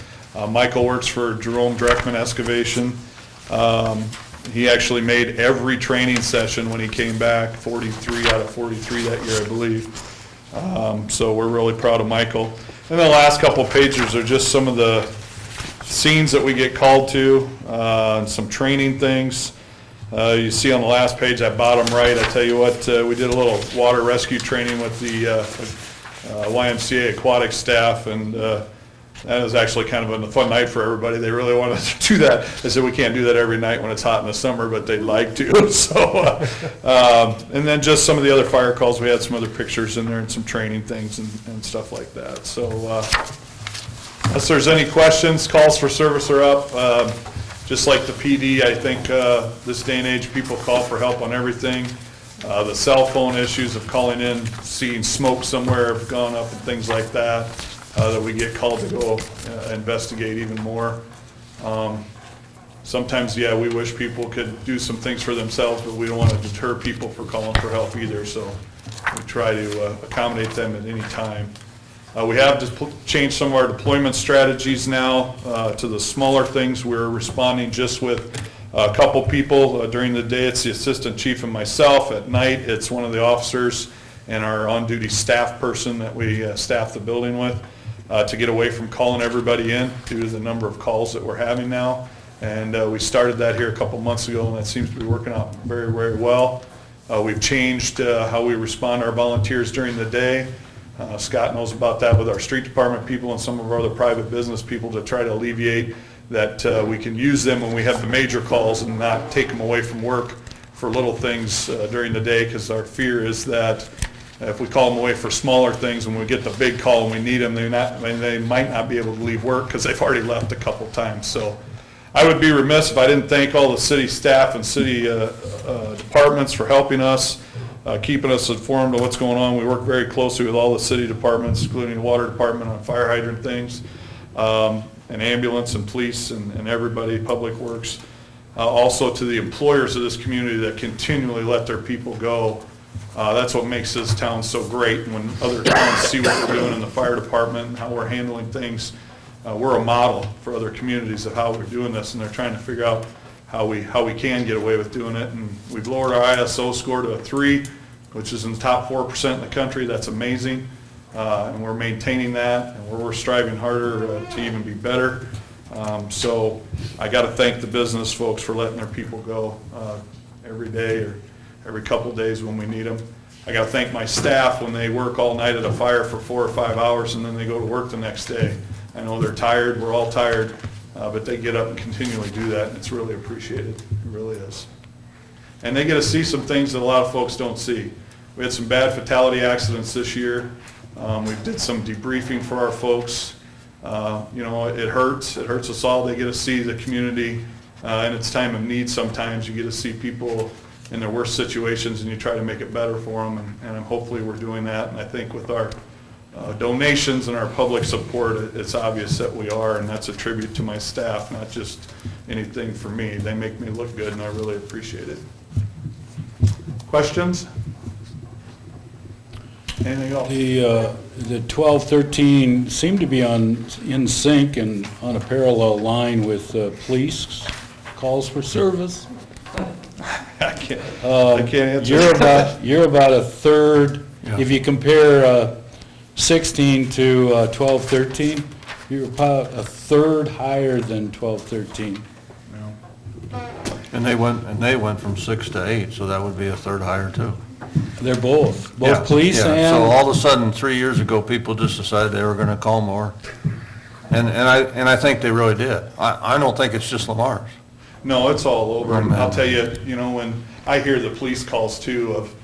Michael works for Jerome Dreckman Excavation. He actually made every training session when he came back, 43 out of 43 that year, I believe. So we're really proud of Michael. And the last couple of pages are just some of the scenes that we get called to, and some training things. You see on the last page, that bottom right, I tell you what, we did a little water rescue training with the YMCA aquatic staff, and that was actually kind of a fun night for everybody. They really wanted to do that. They said we can't do that every night when it's hot in the summer, but they'd like to. So, and then just some of the other fire calls. We had some other pictures in there and some training things and stuff like that. So, unless there's any questions, calls for service are up. Just like the PD, I think this day and age, people call for help on everything. The cell phone issues of calling in, seeing smoke somewhere have gone up and things like that, that we get called to go investigate even more. Sometimes, yeah, we wish people could do some things for themselves, but we don't want to deter people for calling for help either, so we try to accommodate them at any time. We have changed some of our deployment strategies now to the smaller things. We're responding just with a couple people. During the day, it's the assistant chief and myself. At night, it's one of the officers and our on-duty staff person that we staff the building with to get away from calling everybody in due to the number of calls that we're having now. And we started that here a couple months ago, and that seems to be working out very, very well. We've changed how we respond to our volunteers during the day. Scott knows about that with our street department people and some of our other private business people to try to alleviate that we can use them when we have the major calls and not take them away from work for little things during the day, because our fear is that if we call them away for smaller things, when we get the big call and we need them, they might not be able to leave work because they've already left a couple times. So I would be remiss if I didn't thank all the city staff and city departments for helping us, keeping us informed of what's going on. We work very closely with all the city departments, including the water department on fire hydrant things, and ambulance and police and everybody, public works. Also to the employers of this community that continually let their people go. That's what makes this town so great. When other towns see what we're doing in the fire department and how we're handling things, we're a model for other communities of how we're doing this, and they're trying to figure out how we can get away with doing it. And we've lowered our ISO score to a 3, which is in the top 4% in the country. That's amazing. And we're maintaining that, and we're striving harder to even be better. So I got to thank the business folks for letting their people go every day or every couple of days when we need them. I got to thank my staff when they work all night at a fire for 4 or 5 hours and then they go to work the next day. I know they're tired, we're all tired, but they get up and continually do that, and it's really appreciated. It really is. And they get to see some things that a lot of folks don't see. We had some bad fatality accidents this year. We did some debriefing for our folks. You know, it hurts us all. They get to see the community in its time of need sometimes. You get to see people in their worst situations, and you try to make it better for them, and hopefully we're doing that. And I think with our donations and our public support, it's obvious that we are, and that's a tribute to my staff, not just anything for me. They make me look good, and I really appreciate it. Questions? Anything else? The 1213 seemed to be in sync and on a parallel line with police calls for service. I can't answer. You're about a third, Yeah. if you compare 16 to 1213, you're about a third higher than 1213. And they went from 6 to 8, so that would be a third higher too. They're both Yeah, police yeah. and... So all of a sudden, 3 years ago, people just decided they were gonna call more. And I think they really did. I don't think it's just Lamar's. No, it's all over. And I'll tell you, when I hear the police calls too of,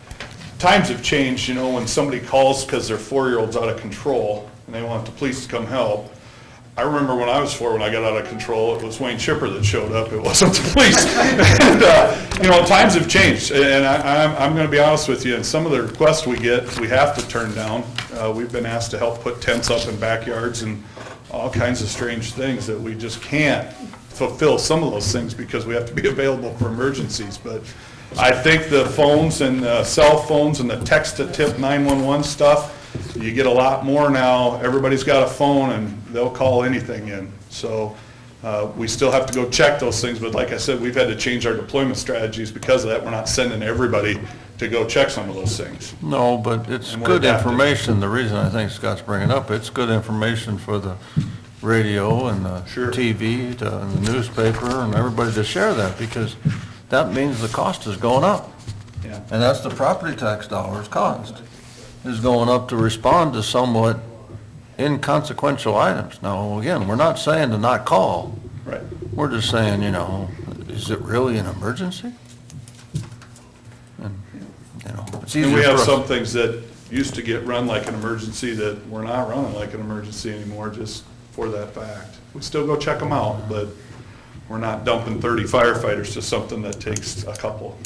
times have changed, when somebody calls because their 4-year-old's out of control and they want the police to come help. I remember when I was 4, when I got out of control, it was Wayne Chipper that showed up. It wasn't the police. And, times have changed. And I'm going to be honest with you, and some of the requests we get, we have to turn down. We've been asked to help put tents up in backyards and all kinds of strange things that we just can't fulfill some of those things because we have to be available for emergencies. But I think the phones and cell phones and the text-to-tip 911 stuff, you get a lot more now. Everybody's got a phone and they'll call anything in. So we still have to go check those things, but like I said, we've had to change our deployment strategies because of that. We're not sending everybody to go check some of those things. No, but it's And we're good adapting. information. The reason I think Scott's bringing it up, it's good information for the radio and the Sure. TV and the newspaper and everybody to share that, because that means the cost is going up. Yeah. And that's the property tax dollars cost, is going up to respond to somewhat inconsequential items. Now, again, we're not saying to not call. Right. We're just saying, is it really an emergency? And, it's And easier we for have us. some things that used to get run like an emergency that we're not running like an emergency anymore, just for that fact. We still go check them out, but we're not dumping 30 firefighters to something that takes a couple.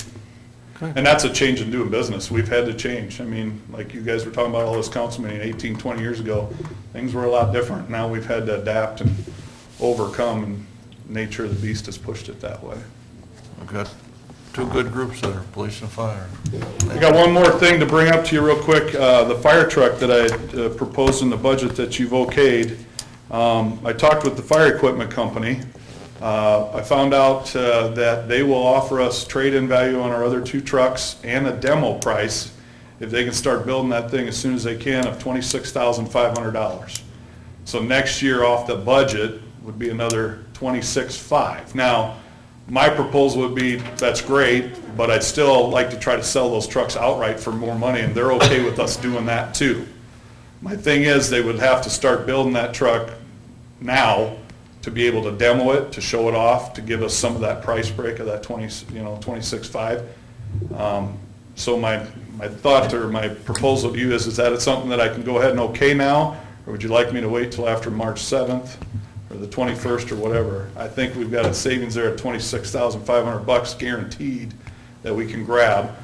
Okay. And that's a change in doing business. We've had to change. I mean, like you guys were talking about all this council meeting 18, 20 years ago, things were a lot different. Now we've had to adapt and overcome, and nature of the beast has pushed it that way. We've got two good groups there, police and fire. I got one more thing to bring up to you real quick. The fire truck that I proposed in the budget that you've okayed, I talked with the fire equipment company. I found out that they will offer us trade-in value on our other 2 trucks and a demo price if they can start building that thing as soon as they can of $26,500. So next year off the budget would be another $26,500. Now, my proposal would be, that's great, but I'd still like to try to sell those trucks outright for more money, and they're okay with us doing that too. My thing is, they would have to start building that truck now to be able to demo it, to show it off, to give us some of that price break of that 26.5. So my thought or my proposal to you is that it's something that I can go ahead and okay now, or would you like me to wait till after March 7th or the 21st or whatever? I think we've got a savings there of $26,500 guaranteed that we can grab.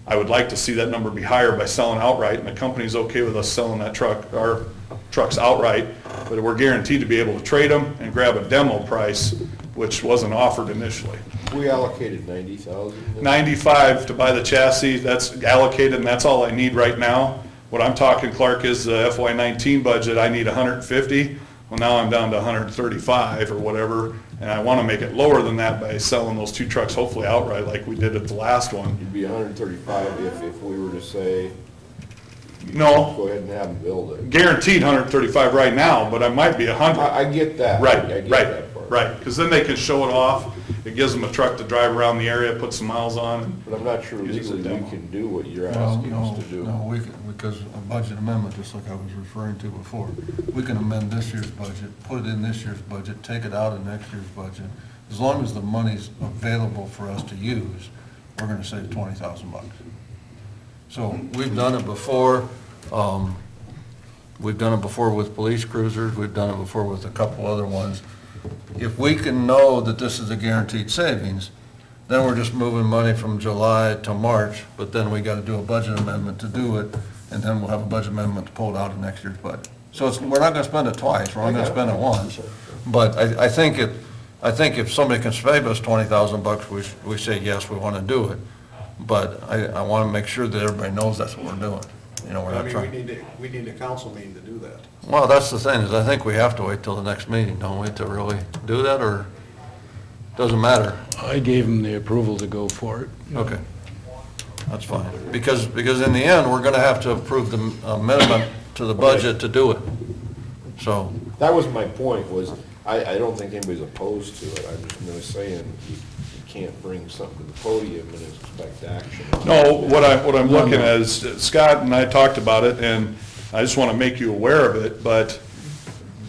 I would like to see that number be higher by selling outright, and the company's okay with us selling that truck, our trucks outright, but we're guaranteed to be able to trade them and grab a demo price, which wasn't offered initially. We allocated 90,000. 95 to buy the chassis, that's allocated, and that's all I need right now. What I'm talking, Clark, is the FY19 budget, I need 150. Well, now I'm down to 135 or whatever, and I want to make it lower than that by selling those 2 trucks hopefully outright like we did at the last one. You'd be 135 if we were to say, No. go ahead and have them build it. Guaranteed 135 right now, but I might be 100. I get that. I Right, get right, that part. right, because then they can show it off. It gives them a truck to drive around the area, put some miles on, and But I'm not sure Use it as a legally we demo. can do what you're Well, asking us to do. No, because a budget amendment, just like I was referring to before, we can amend this year's budget, put it in this year's budget, take it out of next year's budget. As long as the money's available for us to use, we're gonna save $20,000. So we've done it before. We've done it before with police cruisers. We've done it before with a couple other ones. If we can know that this is a guaranteed savings, then we're just moving money from July to March, but then we gotta do a budget amendment to do it, and then we'll have a budget amendment to pull it out of next year's budget. So we're not gonna spend it twice, we're only gonna spend it once. But I think if somebody can save us $20,000, we say, yes, we wanna do it. But I wanna make sure that everybody knows that's what we're doing. You know, we're I not mean, trying. we need a council meeting to do that. Well, that's the thing, is I think we have to wait till the next meeting, don't we, to really do that, or doesn't matter? I gave them the approval to go for it. Okay, that's fine. Because in the end, we're gonna have to approve the amendment to the budget to do it. So, That was my point, was I don't think anybody's opposed to it. I'm just gonna saying, you can't bring something to the podium and expect action. No, what I'm looking at is, Scott and I talked about it, and I just want to make you aware of it, but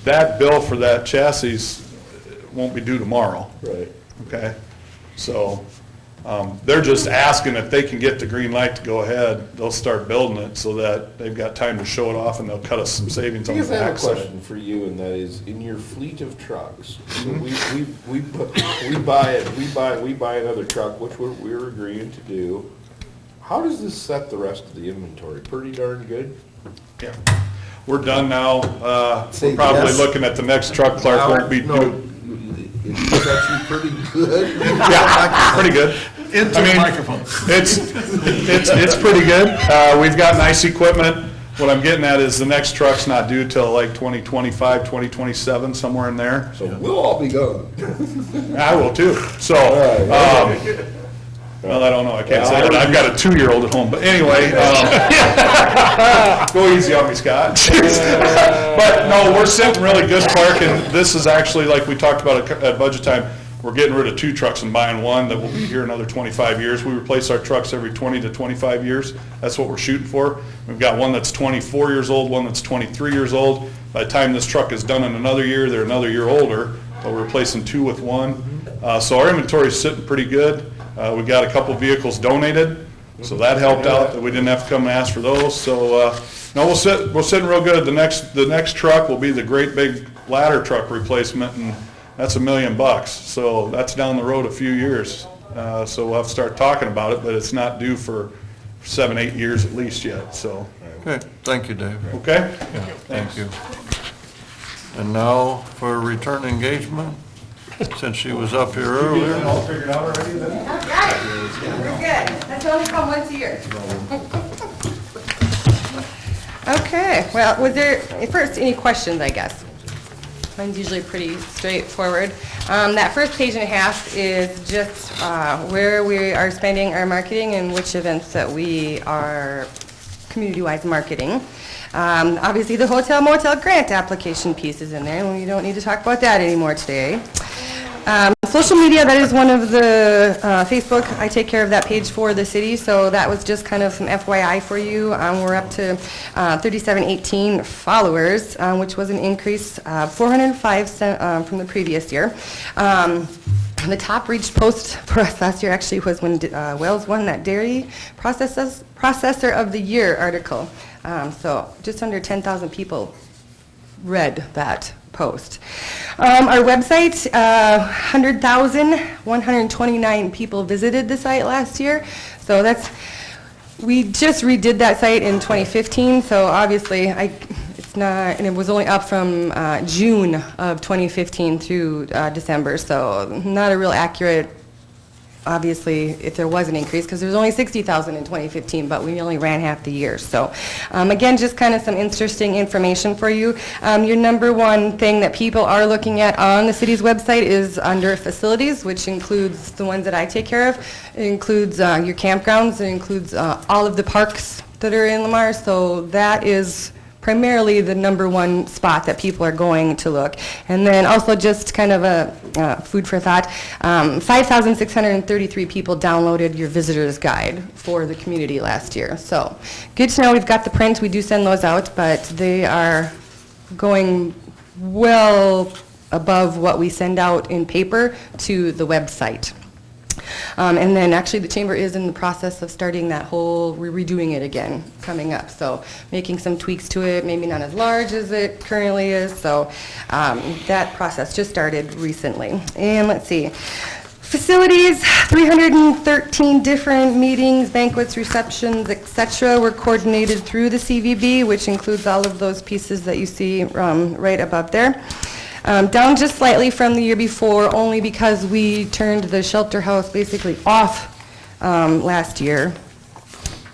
that bill for that chassis won't be due tomorrow, Right. okay? So, they're just asking if they can get the green light to go ahead, they'll start building it so that they've got time to show it off, and they'll cut us some savings I on the guess I have a backside. question for you, and that is, in your fleet of trucks, we buy another truck, which we're agreeing to do. How does this set the rest of the inventory? Pretty darn good? Yeah. We're done now, Say we're probably yes. looking at the next truck, Clark won't be No, due. it's actually pretty good. Yeah, pretty good. into I the mean, microphone. It's pretty good. We've got nice equipment. What I'm getting at is the next truck's not due till like 2025, 2027, somewhere in there. So we'll all be gone. I will too. So, well, I don't know, I can't say that. I've got a 2-year-old at home, but anyway. Go easy on me, Scott. But no, we're sitting really good, Clark, and this is actually, like we talked about at budget time, we're getting rid of 2 trucks and buying one that will be here another 25 years. We replace our trucks every 20 to 25 years. That's what we're shooting for. We've got one that's 24 years old, one that's 23 years old. By the time this truck is done in another year, they're another year older, but we're replacing 2 with 1. So our inventory is sitting pretty good. We got a couple vehicles donated, so that helped out, that we didn't have to come and ask for those. So, no, we're sitting real good. The next truck will be the great big ladder truck replacement, and that's $1 million. So that's down the road a few years. So we'll have to start talking about it, but it's not due for 7, 8 years at least yet, so. Okay, thank you, Dave. Okay? Thank you. And now for return engagement, since she was up here earlier. All figured out already then? Got it. We're good. That's only come once a year. Okay, well, was there, first, any questions, I guess? Mine's usually pretty straightforward. That first page and a half is just where we are spending our marketing and which events that we are community-wise marketing. Obviously, the hotel motel grant application piece is in there, and we don't need to talk about that anymore today. Social media, that is one of the, Facebook, I take care of that page for the city, so that was just kind of some FYI for you. We're up to 3718 followers, which was an increase of 405 from the previous year. The top reached post for us last year actually was when Wells won that Dairy Processor of the Year article. So just under 10,000 people read that post. Our website, 100,129 people visited the site last year. So that's, we just redid that site in 2015, so obviously it's not, and it was only up from June of 2015 through December, so not a real accurate, obviously, if there was an increase, because there was only 60,000 in 2015, but we only ran half the year. So again, just kind of some interesting information for you. Your number one thing that people are looking at on the city's website is under facilities, which includes the ones that I take care of. It includes your campgrounds. It includes all of the parks that are in Lamar. So that is primarily the number one spot that people are going to look. And then also just kind of a food for thought, 5,633 people downloaded your visitor's guide for the community last year. So good to know we've got the print. We do send those out, but they are going well above what we send out in paper to the website. And then actually the chamber is in the process of starting that whole, redoing it again coming up. So making some tweaks to it, maybe not as large as it currently is. So that process just started recently. And let's see. Facilities, 313 different meetings, banquets, receptions, et cetera, were coordinated through the CVB, which includes all of those pieces that you see right above there. Down just slightly from the year before, only because we turned the shelter house basically off last year,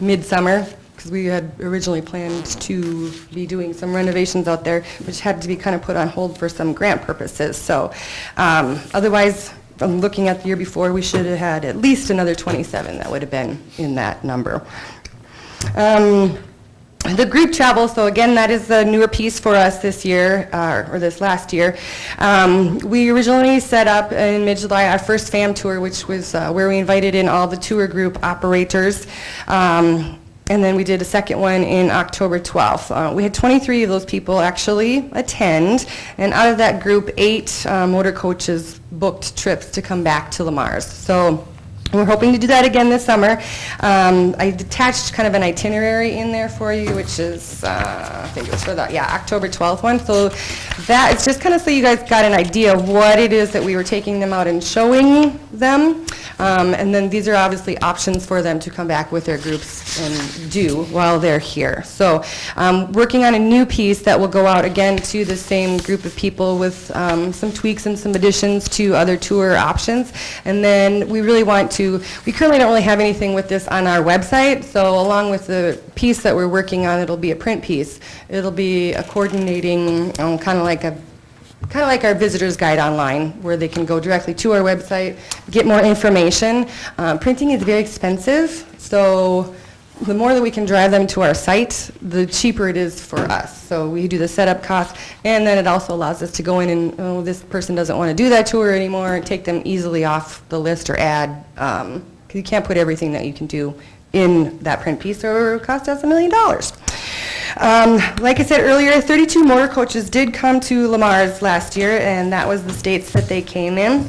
midsummer, because we had originally planned to be doing some renovations out there, which had to be kind of put on hold for some grant purposes. So otherwise, I'm looking at the year before, we should have had at least another 27 that would have been in that number. The group travel, so again, that is a newer piece for us this year, or this last year. We originally set up in mid-July our first FAM tour, which was where we invited in all the tour group operators. And then we did a second one in October 12th. We had 23 of those people actually attend, and out of that group, 8 motor coaches booked trips to come back to Lamar's. So we're hoping to do that again this summer. I detached kind of an itinerary in there for you, which is, I think it was for the, October 12th one. So that is just kind of so you guys got an idea of what it is that we were taking them out and showing them. And then these are obviously options for them to come back with their groups and do while they're here. So working on a new piece that will go out again to the same group of people with some tweaks and some additions to other tour options. And then we really want to, we currently don't really have anything with this on our website, so along with the piece that we're working on, it'll be a print piece. It'll be a coordinating, kind of like our visitor's guide online, where they can go directly to our website, get more information. Printing is very expensive, so the more that we can drive them to our site, the cheaper it is for us. So we do the setup cost, and then it also allows us to go in and, oh, this person doesn't want to do that tour anymore, and take them easily off the list or add, because you can't put everything that you can do in that print piece, or it would cost us $1 million. Like I said earlier, 32 motor coaches did come to Lamar's last year, and that was the states that they came in.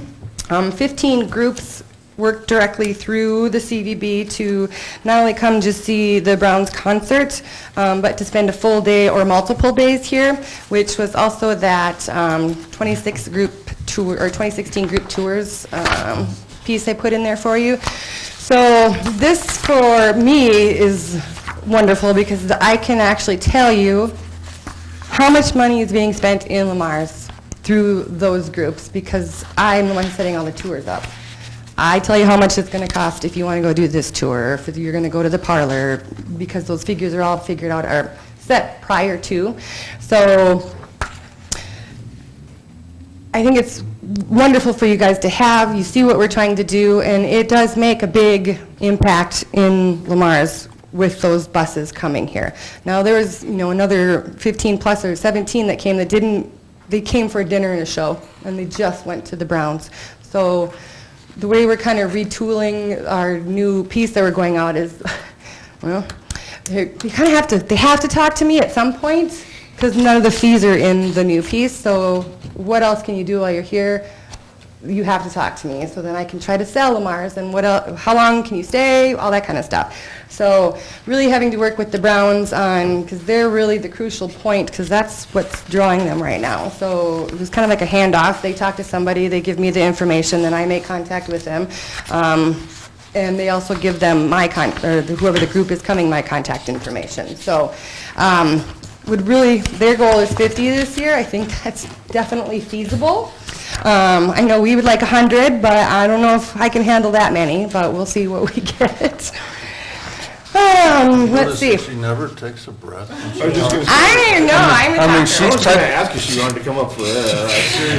15 groups worked directly through the CVB to not only come to see the Browns concert, but to spend a full day or multiple days here, which was also that 26 group tour, or 2016 group tours piece I put in there for you. So this for me is wonderful because I can actually tell you how much money is being spent in Lamar's through those groups, because I'm the one setting all the tours up. I tell you how much it's going to cost if you want to go do this tour, or if you're going to go to the parlor, because those figures are all figured out, are set prior to. So I think it's wonderful for you guys to have. You see what we're trying to do, and it does make a big impact in Lamar's with those buses coming here. Now, there was, another 15 plus or 17 that came that didn't, they came for a dinner and a show, and they just went to the Browns. So the way we're kind of retooling our new piece that we're going out is, well, they have to talk to me at some point, because none of the fees are in the new piece. So what else can you do while you're here? You have to talk to me, so then I can try to sell Lamar's, and what else, how long can you stay, all that kind of stuff. So really having to work with the Browns on, because they're really the crucial point, because that's what's drawing them right now. So it was kind of like a handoff. They talk to somebody, they give me the information, then I make contact with them. And they also give them my whoever the group is coming, my contact information. So their goal is 50 this year. I think that's definitely feasible. I know we would like 100, but I don't know if I can handle that many, but we'll see what we get. Let's see. She never takes a breath. I was just gonna say. I don't know, I'm a I mean, talker. I was gonna ask if she wanted to come up for that.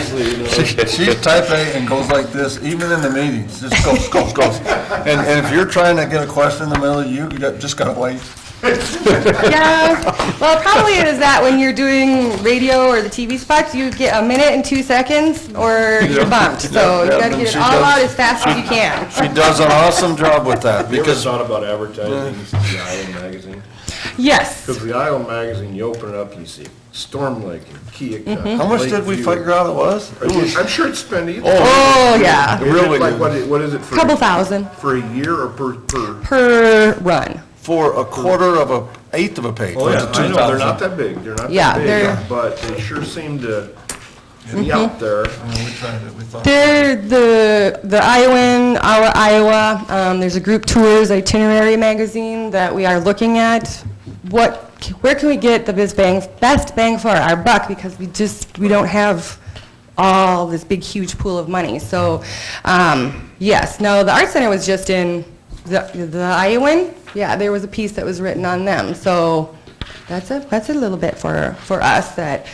Seriously, She's type A and goes like this, even in the meetings, just goes. And if you're trying to get a question in the middle, you just gotta wait. Yeah, well, probably it is that when you're doing radio or the TV spots, you get a minute and 2 seconds, or you're bumped. So you gotta get it all out as fast as you can. She does an awesome job with that, you ever because thought about advertising the Iowa magazine? Yes. Because the Iowa magazine, you open it up, you see Storm Lake and Keokuk. how much did we figure out it was? I'm sure it's spendy. Oh, yeah. Really Like, good. what is it for? Couple thousand For a year or per? per run. For a quarter of an eighth of a page. Oh, yeah, What's it, I know, they're 2,000? not that big, they're not Yeah, that they're- big, but they sure seem to to be out there. We tried it, we thought. They're the Iowan, Our Iowa, there's a group tours itinerary magazine that we are looking at. Where can we get the best bang for our buck, because we don't have all this big, huge pool of money. So, yes, no, the Art Center was just in the Iowan. Yeah, there was a piece that was written on them. So that's a little bit for us, that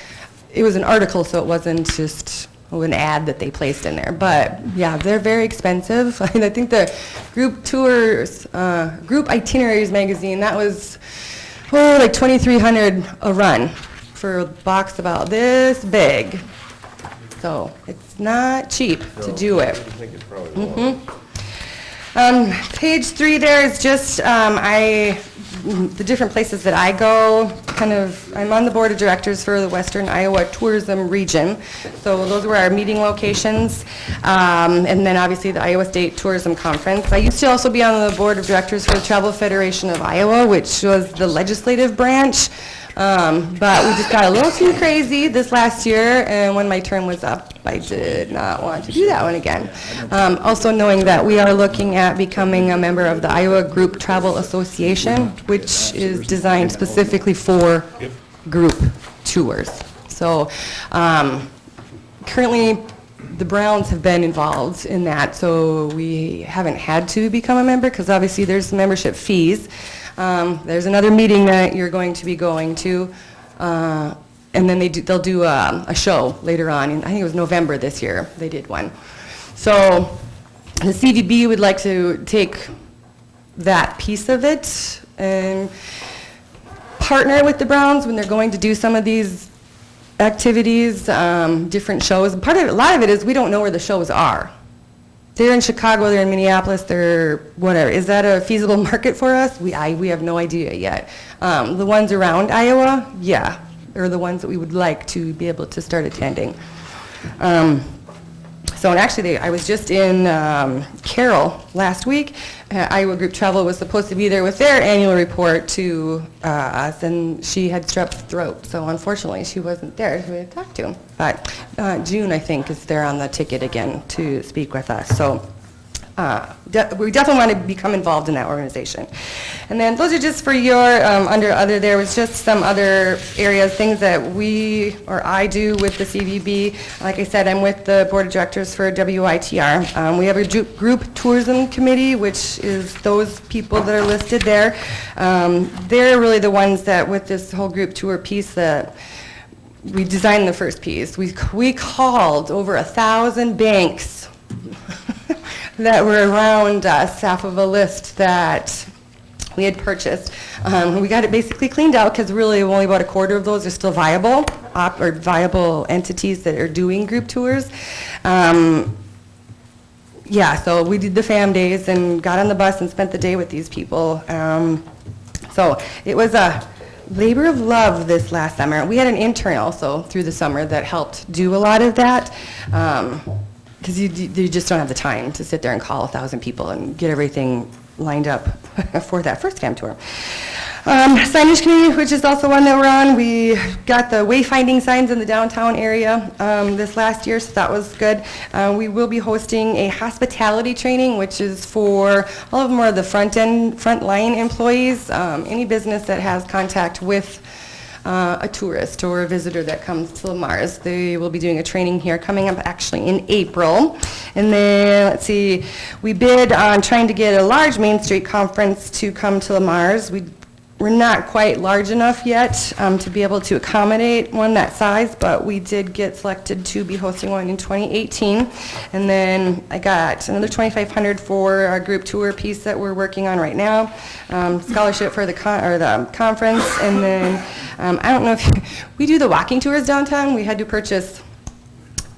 it was an article, so it wasn't just an ad that they placed in there. But yeah, they're very expensive. I think the group tours, group itineraries magazine, that was like $2,300 a run for a box about this big. So it's not cheap to do it. I think it's probably low. Page 3 there is just the different places that I go. I'm on the board of directors for the Western Iowa Tourism Region. So those were our meeting locations. And then obviously the Iowa State Tourism Conference. I used to also be on the board of directors for the Travel Federation of Iowa, which was the legislative branch. But we just got a little too crazy this last year, and when my term was up, I did not want to do that one again. Also knowing that we are looking at becoming a member of the Iowa Group Travel Association, which is designed specifically for group tours. So currently, the Browns have been involved in that, so we haven't had to become a member, because obviously there's membership fees. There's another meeting that you're going to be going to, and then they'll do a show later on. I think it was November this year, they did one. So the CVB would like to take that piece of it and partner with the Browns when they're going to do some of these activities, different shows. A lot of it is we don't know where the shows are. They're in Chicago, they're in Minneapolis, they're whatever. Is that a feasible market for us? We have no idea yet. The ones around Iowa, yeah, are the ones that we would like to be able to start attending. And actually, I was just in Carroll last week. Iowa Group Travel was supposed to be there with their annual report to us, and she had strep throat. So unfortunately, she wasn't there to talk to. But June, I think, is there on the ticket again to speak with us. So we definitely want to become involved in that organization. And then those are just for your, under other, there was just some other areas, things that I do with the CVB. Like I said, I'm with the board of directors for WITR. We have a group tourism committee, which is those people that are listed there. They're really the ones that, with this whole group tour piece, that we designed the first piece. We called over 1,000 banks that were around us, half of a list that we had purchased. We got it basically cleaned out, because really only about a quarter of those are still viable, or viable entities that are doing group tours. So we did the fam days and got on the bus and spent the day with these people. So it was a labor of love this last summer. We had an intern also through the summer that helped do a lot of that. Because you just don't have the time to sit there and call 1,000 people and get everything lined up for that first fam tour. Signage committee, which is also one that we're on, we got the wayfinding signs in the downtown area this last year, so that was good. We will be hosting a hospitality training, which is for all of them are the front line employees, any business that has contact with a tourist or a visitor that comes to Lamar's. They will be doing a training here coming up actually in April. And then, let's see, we bid on trying to get a large Main Street conference to come to Lamar's. We're not quite large enough yet to be able to accommodate one that size, but we did get selected to be hosting one in 2018. And then I got another $2,500 for our group tour piece that we're working on right now, scholarship for the conference. And then I don't know if we do the walking tours downtown. We had to purchase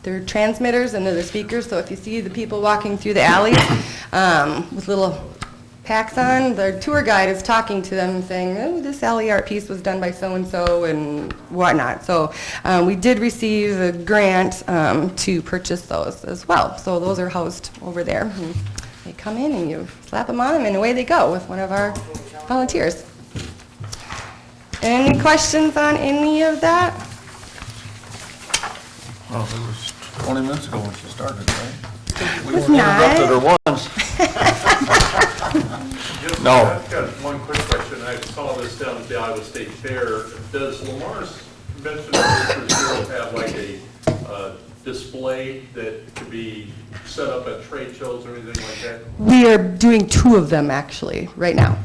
their transmitters and their speakers. So if you see the people walking through the alleys with little packs on, the tour guide is talking to them saying, oh, this alley art piece was done by so-and-so and whatnot. So we did receive a grant to purchase those as well. So those are housed over there. And they come in and you slap them on them and away they go with one of our volunteers. Any questions on any of that? Well, it was 20 minutes ago when she started, right? We Was interrupted her not. once. No. I've got one quick question. I saw this down at the Iowa State Fair. Does Lamar's Convention and Visitors Bureau have like a display that could be set up at trade shows or anything like that? We are doing 2 of them actually, right now,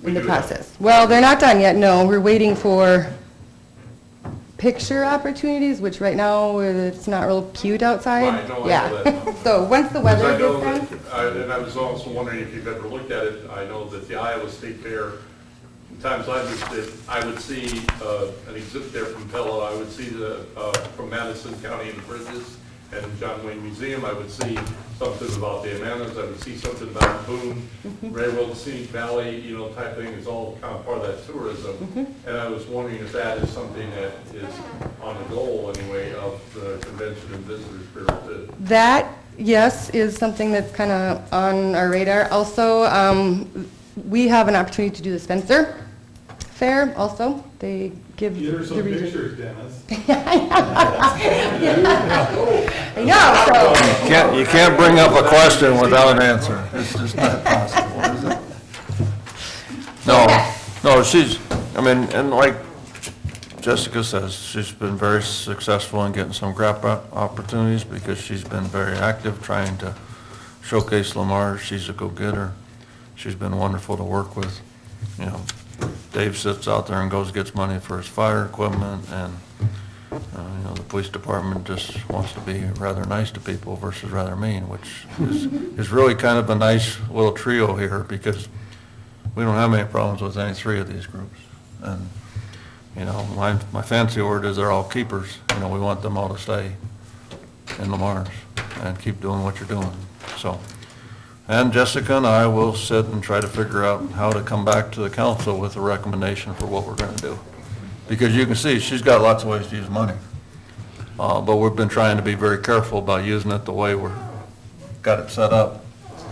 in the do have- process. Well, they're not done yet, no. We're waiting for picture opportunities, which right now, it's not real cute outside. Right, no, I know Yeah. that. So once the Because I weather know gets done. that, and I was also wondering if you've ever looked at it, I know that the Iowa State Fair, times I visited, I would see an exhibit there from Pella, I would see from Madison County and Bridges, and John Wayne Museum, I would see something about the Amandas, I would see something about Boone, Railroad, Scenic Valley, you know, type thing, is all kind of part of that tourism. And I was wondering if that is something that is on the goal anyway of the Convention and Visitors Bureau to That, yes, is something that's kind of on our radar. Also, we have an opportunity to do the Spencer Fair also. They give the region. Dennis. I know, so. You can't bring up a question without an answer. It's just not possible, is it? No, she's, I mean, and like Jessica says, she's been very successful in getting some grant opportunities because she's been very active trying to showcase Lamar. She's a go-getter. She's been wonderful to work with. You know, Dave sits out there and goes, gets money for his fire equipment, and, you know, the police department just wants to be rather nice to people versus rather mean, which is really kind of a nice little trio here, because we don't have many problems with any three of these groups. And, you know, my fancy word is they're all keepers. You know, we want them all to stay in Lamar's and keep doing what you're doing, so. And Jessica and I will sit and try to figure out how to come back to the council with a recommendation for what we're gonna do. Because you can see, she's got lots of ways to use money. But we've been trying to be very careful about using it the way we're, got it set up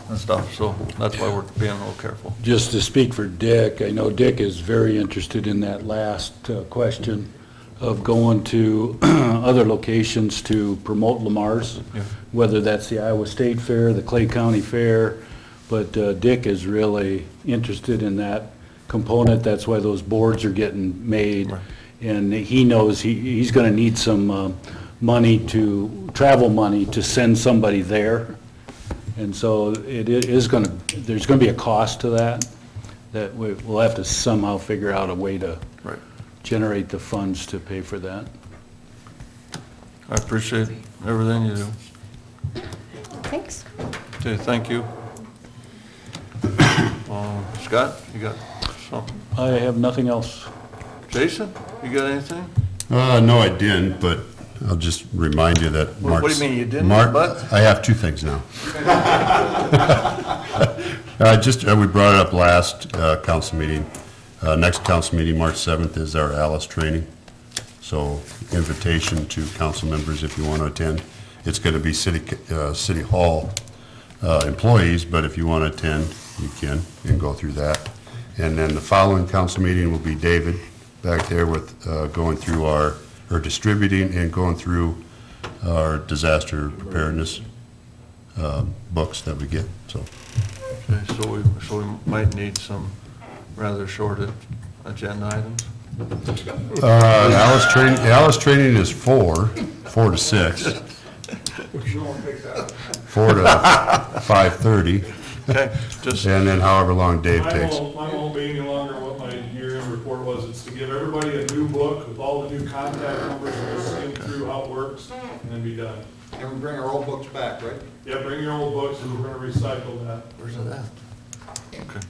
and stuff, so that's why we're being a little careful. Just to speak for Dick, I know Dick is very interested in that last question of going to other locations to promote Lamar's, Yeah. whether that's the Iowa State Fair, the Clay County Fair, but Dick is really interested in that component. That's why those boards are getting made. Right. And he knows he's going to need some travel money to send somebody there. And so there's going to be a cost to that we'll have to somehow figure out a way to Right. generate the funds to pay for that. I appreciate everything you do. Thanks. Okay, thank you. Scott, you got something? I have nothing else. Jason, you got anything? No, I didn't, but I'll just remind you that What do Mark's... you mean, you didn't, Mark- but? I have 2 things now. We brought it up last council meeting. Next council meeting, March 7th, is our ALICE training. So invitation to council members if you want to attend. It's going to be City Hall employees, but if you want to attend, you can and go through that. And then the following council meeting will be David back there with going through or distributing and going through our disaster preparedness books that we get, so. Okay, so we might need some rather short agenda items. Alice training is 4 to 6. 4 to 5:30, Okay, just, and then however long Dave takes. Mine won't be any longer what my year-end report was. It's to give everybody a new book with all the new contact numbers and just skim through how it works and then be done. And we bring our old books back, right? Yeah, bring your old books and we're gonna recycle that. where's it at? Okay.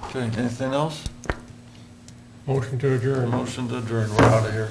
Okay, anything else? Motion to adjourn. Motion to adjourn, we're out of here.